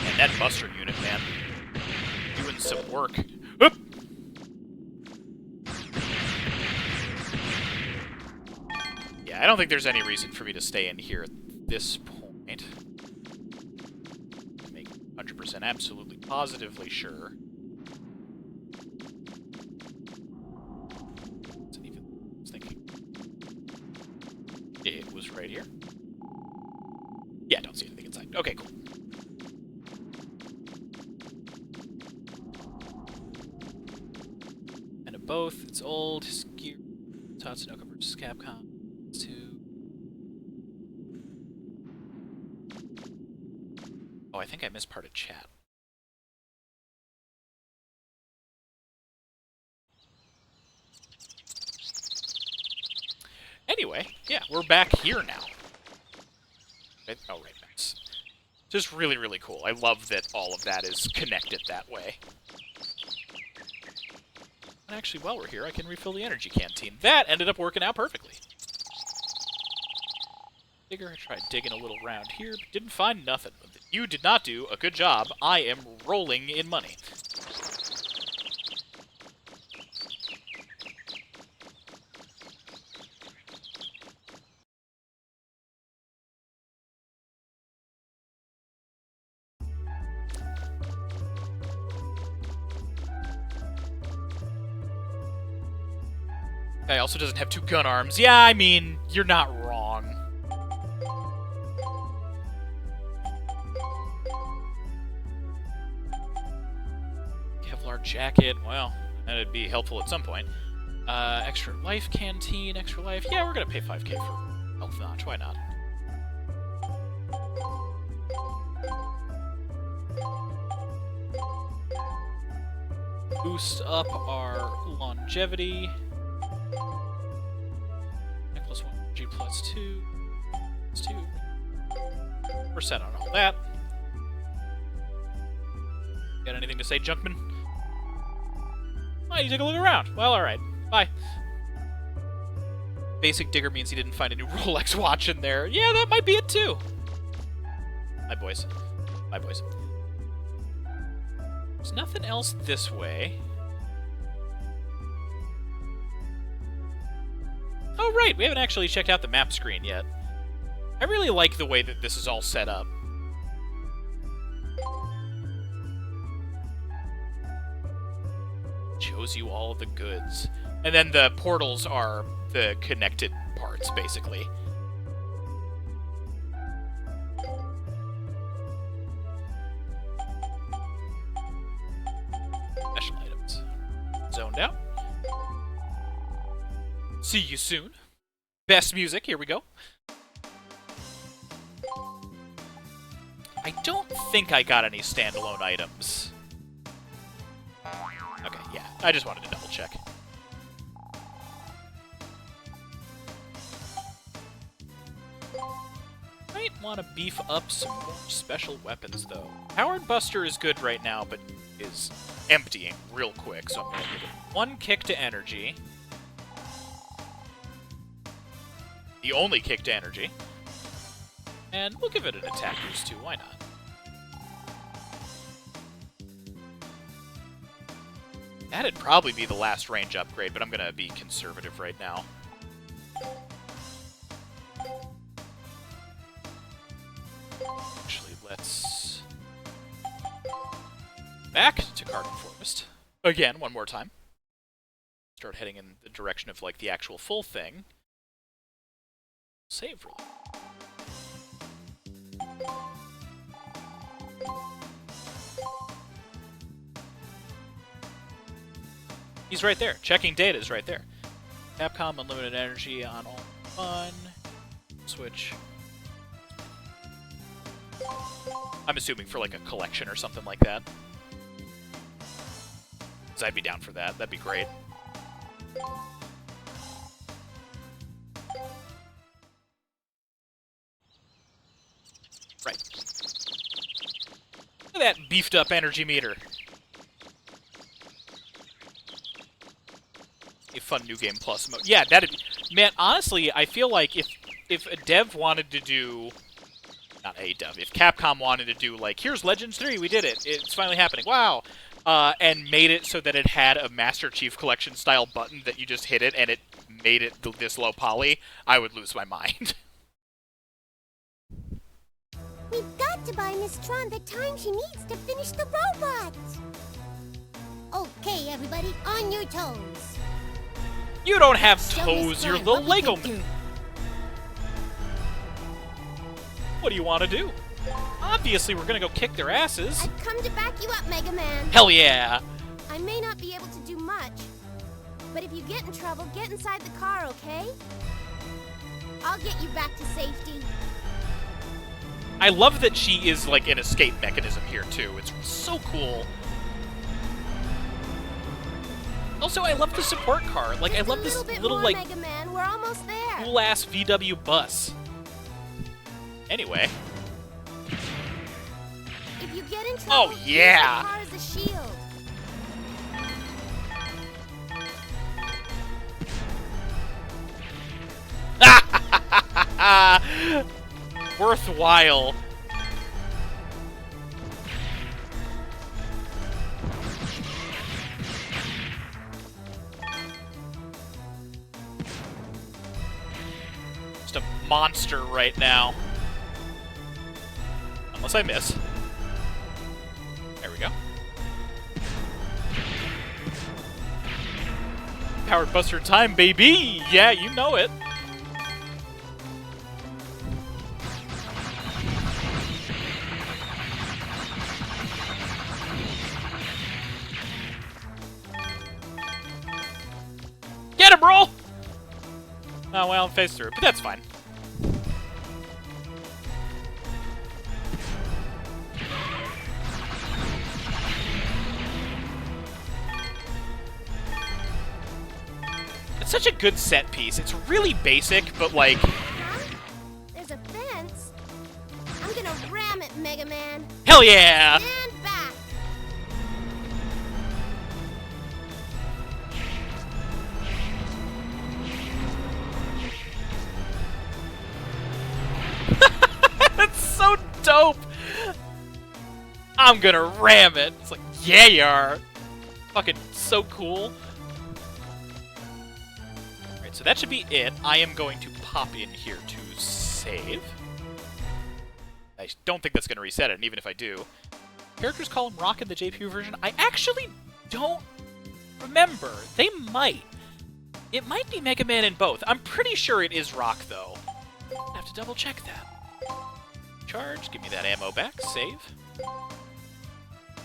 Speaker 8: And that Buster unit, man. Doing some work. Oop! Yeah, I don't think there's any reason for me to stay in here at this point. To make 100% absolutely positively sure. Wasn't even I was thinking. It was right here. Yeah, don't see anything inside. Okay, cool. And of both, it's old, gear, Tatsunoko versus Capcom. Oh, I think I missed part of chat. Anyway, yeah, we're back here now. Oh, right, nice. Just really, really cool. I love that all of that is connected that way. And actually, while we're here, I can refill the energy canteen. That ended up working out perfectly. Digger, I tried digging a little round here, but didn't find nothing. You did not do a good job. I am rolling in money. Guy also doesn't have 2 gun arms. Yeah, I mean, you're not wrong. Kevlar jacket, well, That'd be helpful at some point. Extra life canteen, extra life. Yeah, we're gonna pay 5k for health notch. Why not? Boost up our longevity. Plus 1, G plus 2. Plus 2. We're set on all that. Got anything to say, Junkman? Why, you take a look around. Well, alright. Bye. Basic digger means he didn't find a new Rolex watch in there. Yeah, that might be it too. Bye, boys. Bye, boys. There's nothing else this way. Oh, right! We haven't actually checked out the map screen yet. I really like the way that this is all set up. Shows you all of the goods. And then the portals are the connected parts, basically. Special items. Zoned out. See you soon. Best music, here we go. I don't think I got any standalone items. Okay, yeah. I just wanted to double check. Might want to beef up some more special weapons, though. Powered Buster is good right now, but is emptying real quick, so I'm going to give it 1 kick to energy. The only kick to energy. And we'll give it an attack boost, too. Why not? That'd probably be the last range upgrade, but I'm going to be conservative right now. Actually, let's... back to Carbon Forest. Again, one more time. Start heading in the direction of, like, the actual full thing. Save roll. He's right there. Checking data is right there. Capcom unlimited energy on all fun. Switch. I'm assuming for like a collection or something like that. 'Cause I'd be down for that. That'd be great. Right. Look at that beefed up energy meter. A fun new game plus mode. Yeah, that'd be... Man, honestly, I feel like if a dev wanted to do... Not a dev. If Capcom wanted to do, like, here's Legends 3, we did it. It's finally happening. Wow. And made it so that it had a Master Chief Collection style button that you just hit it and it made it this low poly, I would lose my mind.
Speaker 5: We've got to buy Miss Tron the time she needs to finish the robot. Okay, everybody, on your toes.
Speaker 8: You don't have toes, you're the Lego man. What do you want to do? Obviously, we're gonna go kick their asses.
Speaker 5: I've come to back you up, Mega Man.
Speaker 8: Hell yeah!
Speaker 5: I may not be able to do much, but if you get in trouble, get inside the car, okay? I'll get you back to safety.
Speaker 8: I love that she is like an escape mechanism here too. It's so cool. Also, I love the support car. Like, I love this little like
Speaker 5: Mega Man. We're almost there.
Speaker 8: Cool ass VW bus. Anyway.
Speaker 5: If you get in trouble,
Speaker 8: oh yeah.
Speaker 5: use the car as a shield.
Speaker 8: Worthwhile. Just a monster right now. Unless I miss. There we go. Powered Buster time, baby! Yeah, you know it. roll! Oh, well, phase through, but that's fine. It's such a good set piece. It's really basic, but like...
Speaker 5: Huh? There's a fence? I'm gonna ram it, Mega Man.
Speaker 8: Hell yeah!
Speaker 5: Stand back!
Speaker 8: That's so dope! I'm gonna ram it. It's like, yeah, you are. Fucking so cool. Alright, so that should be it. I am going to pop in here to save. I don't think that's gonna reset it, and even if I do. Characters call him Rock in the JP version. I actually don't remember. They might. It might be Mega Man in both. I'm pretty sure it is Rock, though. I have to double check that. Charge, give me that ammo back, save.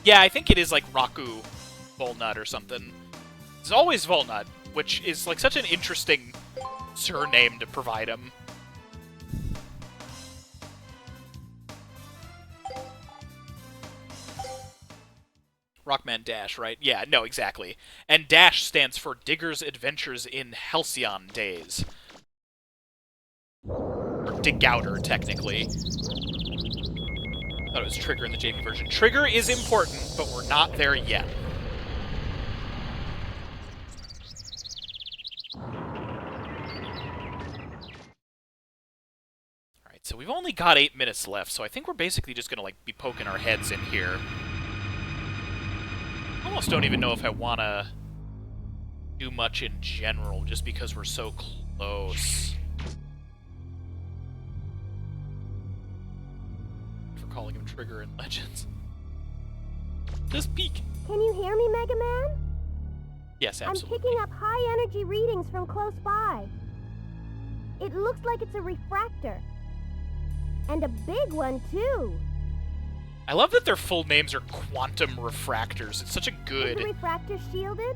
Speaker 8: Yeah, I think it is like Raku Volnut or something. It's always Volnut, which is like such an interesting surname to provide him. Rockman Dash, right? Yeah, no, exactly. And Dash stands for Digger's Adventures in Halcyon Days. Or Digouter, technically. Thought it was Trigger in the JP version. Trigger is important, but we're not there yet. Alright, so we've only got 8 minutes left, so I think we're basically just gonna, like, be poking our heads in here. I almost don't even know if I wanna do much in general, just because we're so close. Calling him Trigger in Legends. Just peek.
Speaker 5: Can you hear me, Mega Man?
Speaker 8: Yes, absolutely.
Speaker 5: I'm picking up high energy readings from close by. It looks like it's a refractor. And a big one, too.
Speaker 8: I love that their full names are quantum refractors. It's such a good...
Speaker 5: Is the refractor shielded?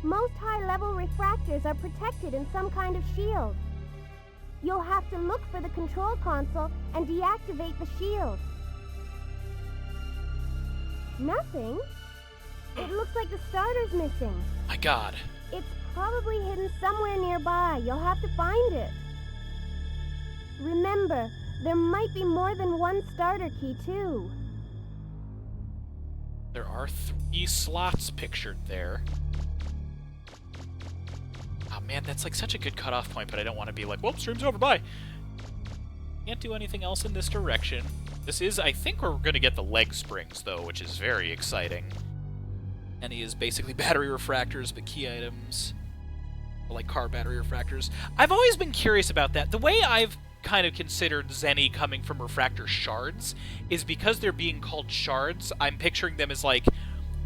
Speaker 5: Most high-level refractors are protected in some kind of shield. You'll have to look for the control console and deactivate the shield. Nothing? It looks like the starter's missing.
Speaker 8: My god.
Speaker 5: It's probably hidden somewhere nearby. You'll have to find it. Remember, there might be more than one starter key, too.
Speaker 8: There are 3 slots pictured there. Oh man, that's like such a good cutoff point, but I don't want to be like, whoop, stream's over, bye! Can't do anything else in this direction. This is, I think we're going to get the leg springs, though, which is very exciting. And he is basically battery refractors, but key items, like car battery refractors. I've always been curious about that. The way I've kind of considered Zenny coming from refractor shards is because they're being called shards, I'm picturing them as like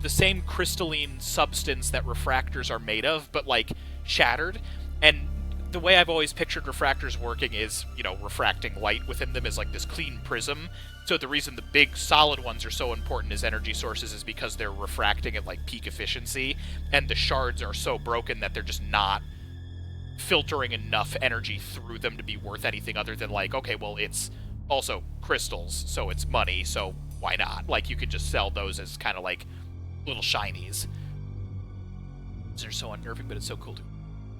Speaker 8: the same crystalline substance that refractors are made of, but like shattered. And the way I've always pictured refractors working is, you know, refracting light within them is like this clean prism. So the reason the big solid ones are so important as energy sources is because they're refracting at like peak efficiency, and the shards are so broken that they're just not filtering enough energy through them to be worth anything other than like, okay, well, it's also crystals, so it's money, so why not? Like, you could just sell those as kind of like little shinies. They're so unnerving, but it's so cool to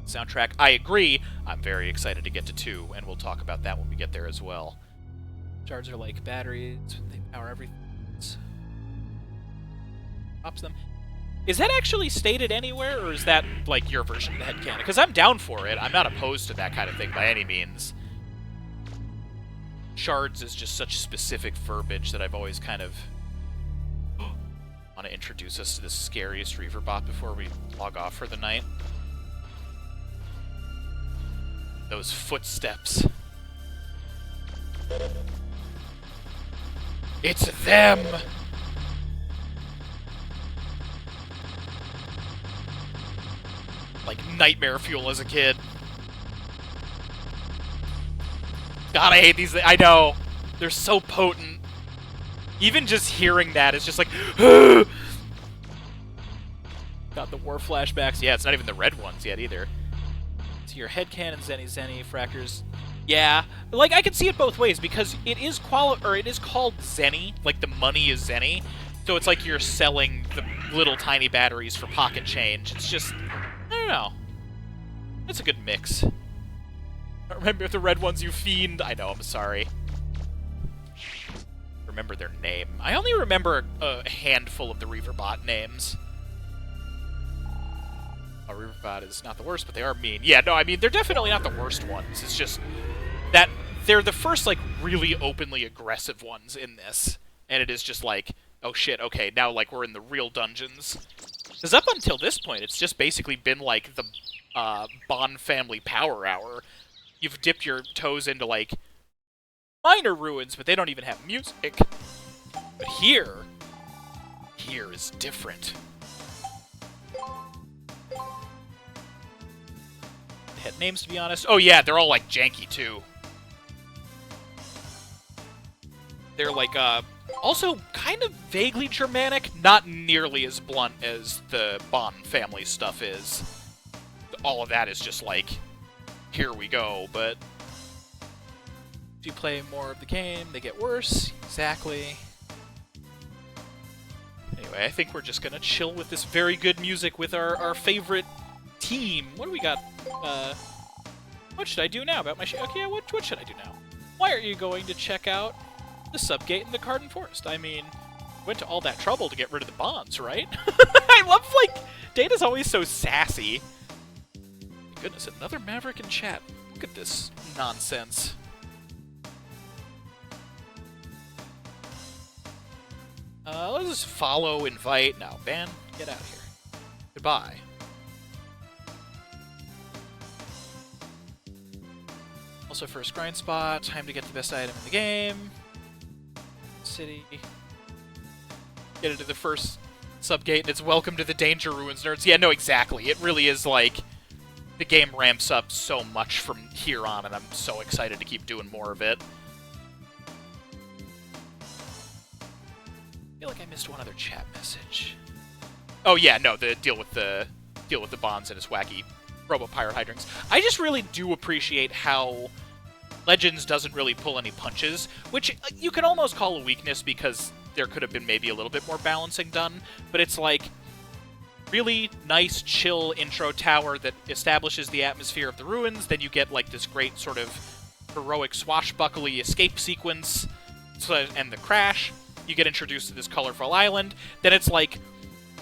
Speaker 8: soundtrack. I agree. I'm very excited to get to 2, and we'll talk about that when we get there as well. Shards are like batteries. They power everything. Pops them. Is that actually stated anywhere, or is that, like, your version of the headcanon? Because I'm down for it. I'm not opposed to that kind of thing by any means. Shards is just such specific verbiage that I've always kind of... want to introduce us to the scariest Reaver bot before we log off for the night. Those footsteps. It's them! Like nightmare fuel as a kid. God, I hate these things. I know. They're so potent. Even just hearing that is just like... Got the war flashbacks. Yeah, it's not even the red ones yet either. So your headcanon, Zenny, Frackers. Yeah, like I can see it both ways because it is called Zenny, like the money is Zenny. So it's like you're selling the little tiny batteries for pocket change. It's just, I don't know. It's a good mix. I remember the red ones, you fiend. I know, I'm sorry. Remember their name. I only remember a handful of the Reaverbot names. Oh, Reaverbot is not the worst, but they are mean. Yeah, no, I mean, they're definitely not the worst ones. It's just that they're the first, like, really openly aggressive ones in this. And it is just like, oh shit, okay, now, like, we're in the real dungeons. Because up until this point, it's just basically been, like, the Bond family power hour. You've dipped your toes into, like, minor ruins, but they don't even have music. But here is different. They had names, to be honest. Oh yeah, they're all, like, janky, too. They're, like, also kind of vaguely Germanic, not nearly as blunt as the Bond family stuff is. All of that is just, like, here we go, but if you play more of the game, they get worse. Exactly. Anyway, I think we're just gonna chill with this very good music with our favorite team. What do we got? What should I do now about my okay, yeah, what should I do now? Why aren't you going to check out the subgate in the Carden Forest? I mean, went to all that trouble to get rid of the bonds, right? I love, like, Data's always so sassy. My goodness, another Maverick in chat. Look at this nonsense. Let's just follow, invite. No, ban, get out of here. Goodbye. Also, first grind spot, time to get the best item in the game. City. Get into the first subgate, and it's welcome to the Danger Ruins, nerds. Yeah, no, exactly. It really is like the game ramps up so much from here on, and I'm so excited to keep doing more of it. I feel like I missed one other chat message. Oh yeah, no, the deal with the bonds and his wacky Robo Pirate Hydrants. I just really do appreciate how Legends doesn't really pull any punches, which you can almost call a weakness because there could have been maybe a little bit more balancing done, but it's like really nice, chill intro tower that establishes the atmosphere of the ruins, then you get like this great sort of heroic swashbuckly escape sequence, and the crash. You get introduced to this colorful island, then it's like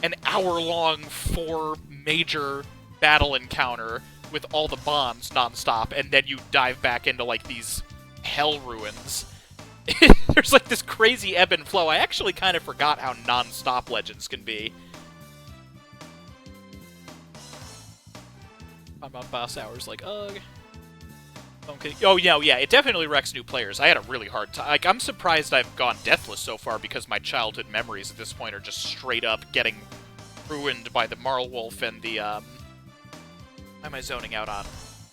Speaker 8: an hour-long 4 major battle encounter with all the bonds nonstop, and then you dive back into, like, these hell ruins. There's, like, this crazy ebb and flow. I actually kind of forgot how nonstop Legends can be. I'm on boss hours like, ugh. Okay. Oh, yeah, it definitely wrecks new players. I had a really hard time. Like, I'm surprised I've gone deathless so far because my childhood memories at this point are just straight up getting ruined by the Marlwolf and the, Why am I zoning out on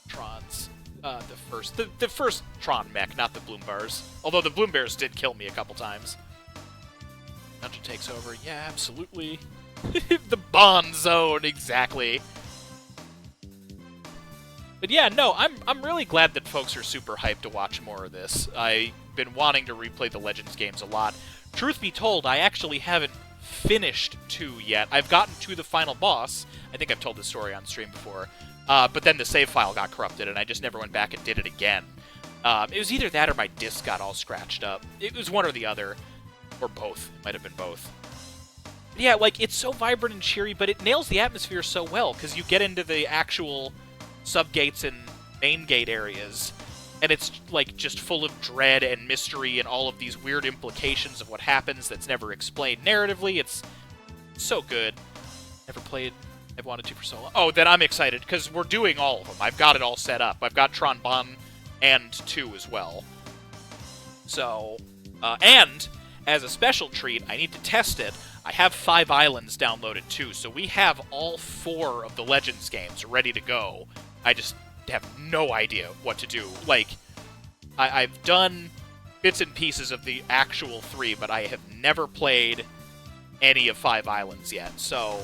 Speaker 8: Trons? The first Tron mech, not the Bloom Bars. Although the Bloom Bears did kill me a couple times. Dungeon takes over. Yeah, absolutely. The Bond Zone, exactly. But yeah, no, I'm really glad that folks are super hyped to watch more of this. I've been wanting to replay the Legends games a lot. Truth be told, I actually haven't finished 2 yet. I've gotten to the final boss. I think I've told this story on stream before. But then the save file got corrupted, and I just never went back and did it again. It was either that or my disc got all scratched up. It was one or the other. Or both. It might have been both. Yeah, like, it's so vibrant and cheery, but it nails the atmosphere so well, because you get into the actual subgates and main gate areas, and it's, like, just full of dread and mystery and all of these weird implications of what happens that's never explained narratively. It's so good. Never played... I've wanted to for so long. Oh, then I'm excited, because we're doing all of them. I've got it all set up. I've got Tron Bonn and 2 as well. So, and, as a special treat, I need to test it. I have 5 islands downloaded too, so we have all 4 of the Legends games ready to go. I just have no idea what to do. Like, I've done bits and pieces of the actual 3, but I have never played any of 5 islands yet, so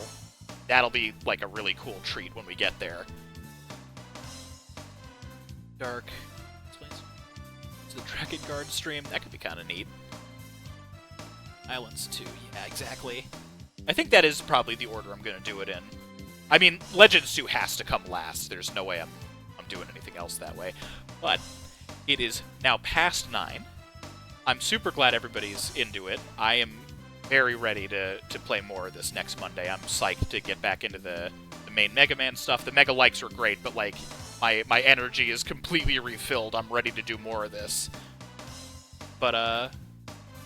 Speaker 8: that'll be like a really cool treat when we get there. Dark. It's the Dragon Guard stream. That could be kind of neat. Islands 2. Yeah, exactly. I think that is probably the order I'm going to do it in. I mean, Legends 2 has to come last. There's no way I'm doing anything else that way. But it is now past 9. I'm super glad everybody's into it. I am very ready to play more of this next Monday. I'm psyched to get back into the main Mega Man stuff. The Mega likes were great, but like my energy is completely refilled. I'm ready to do more of this. But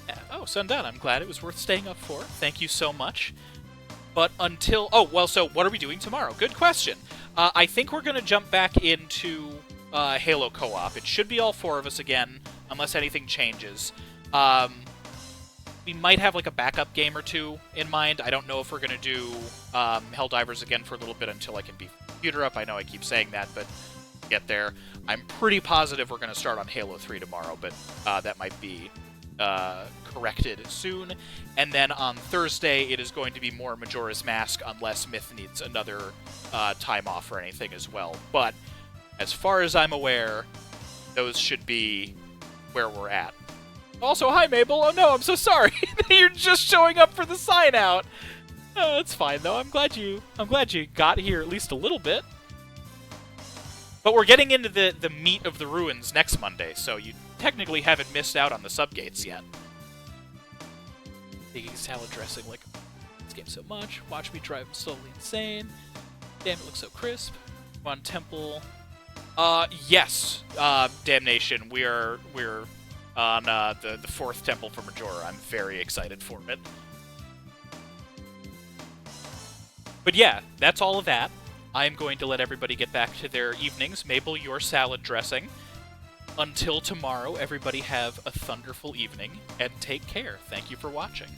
Speaker 8: yeah. Oh, Sundown, I'm glad it was worth staying up for. Thank you so much. But until... Oh, well, so what are we doing tomorrow? Good question. I think we're going to jump back into Halo co-op. It should be all 4 of us again, unless anything changes. We might have like a backup game or 2 in mind. I don't know if we're going to do Helldivers again for a little bit until I can beef the computer up. I know I keep saying that, but get there. I'm pretty positive we're going to start on Halo 3 tomorrow, but that might be corrected soon. And then on Thursday, it is going to be more Majora's Mask, unless Myth needs another time off or anything as well. But as far as I'm aware, those should be where we're at. Also, hi, Mabel. Oh, no, I'm so sorry. You're just showing up for the sign-out. It's fine, though. I'm glad you got here at least a little bit. But we're getting into the meat of the ruins next Monday, so you technically haven't missed out on the subgates yet. Taking salad dressing like this game so much. Watch me drive slowly insane. Damn, it looks so crisp. On Temple. Yes. Damnation. We're on the 4th Temple for Majora. I'm very excited for it. But yeah, that's all of that. I'm going to let everybody get back to their evenings. Mabel, your salad dressing. Until tomorrow, everybody have a thunderful evening, and take care. Thank you for watching.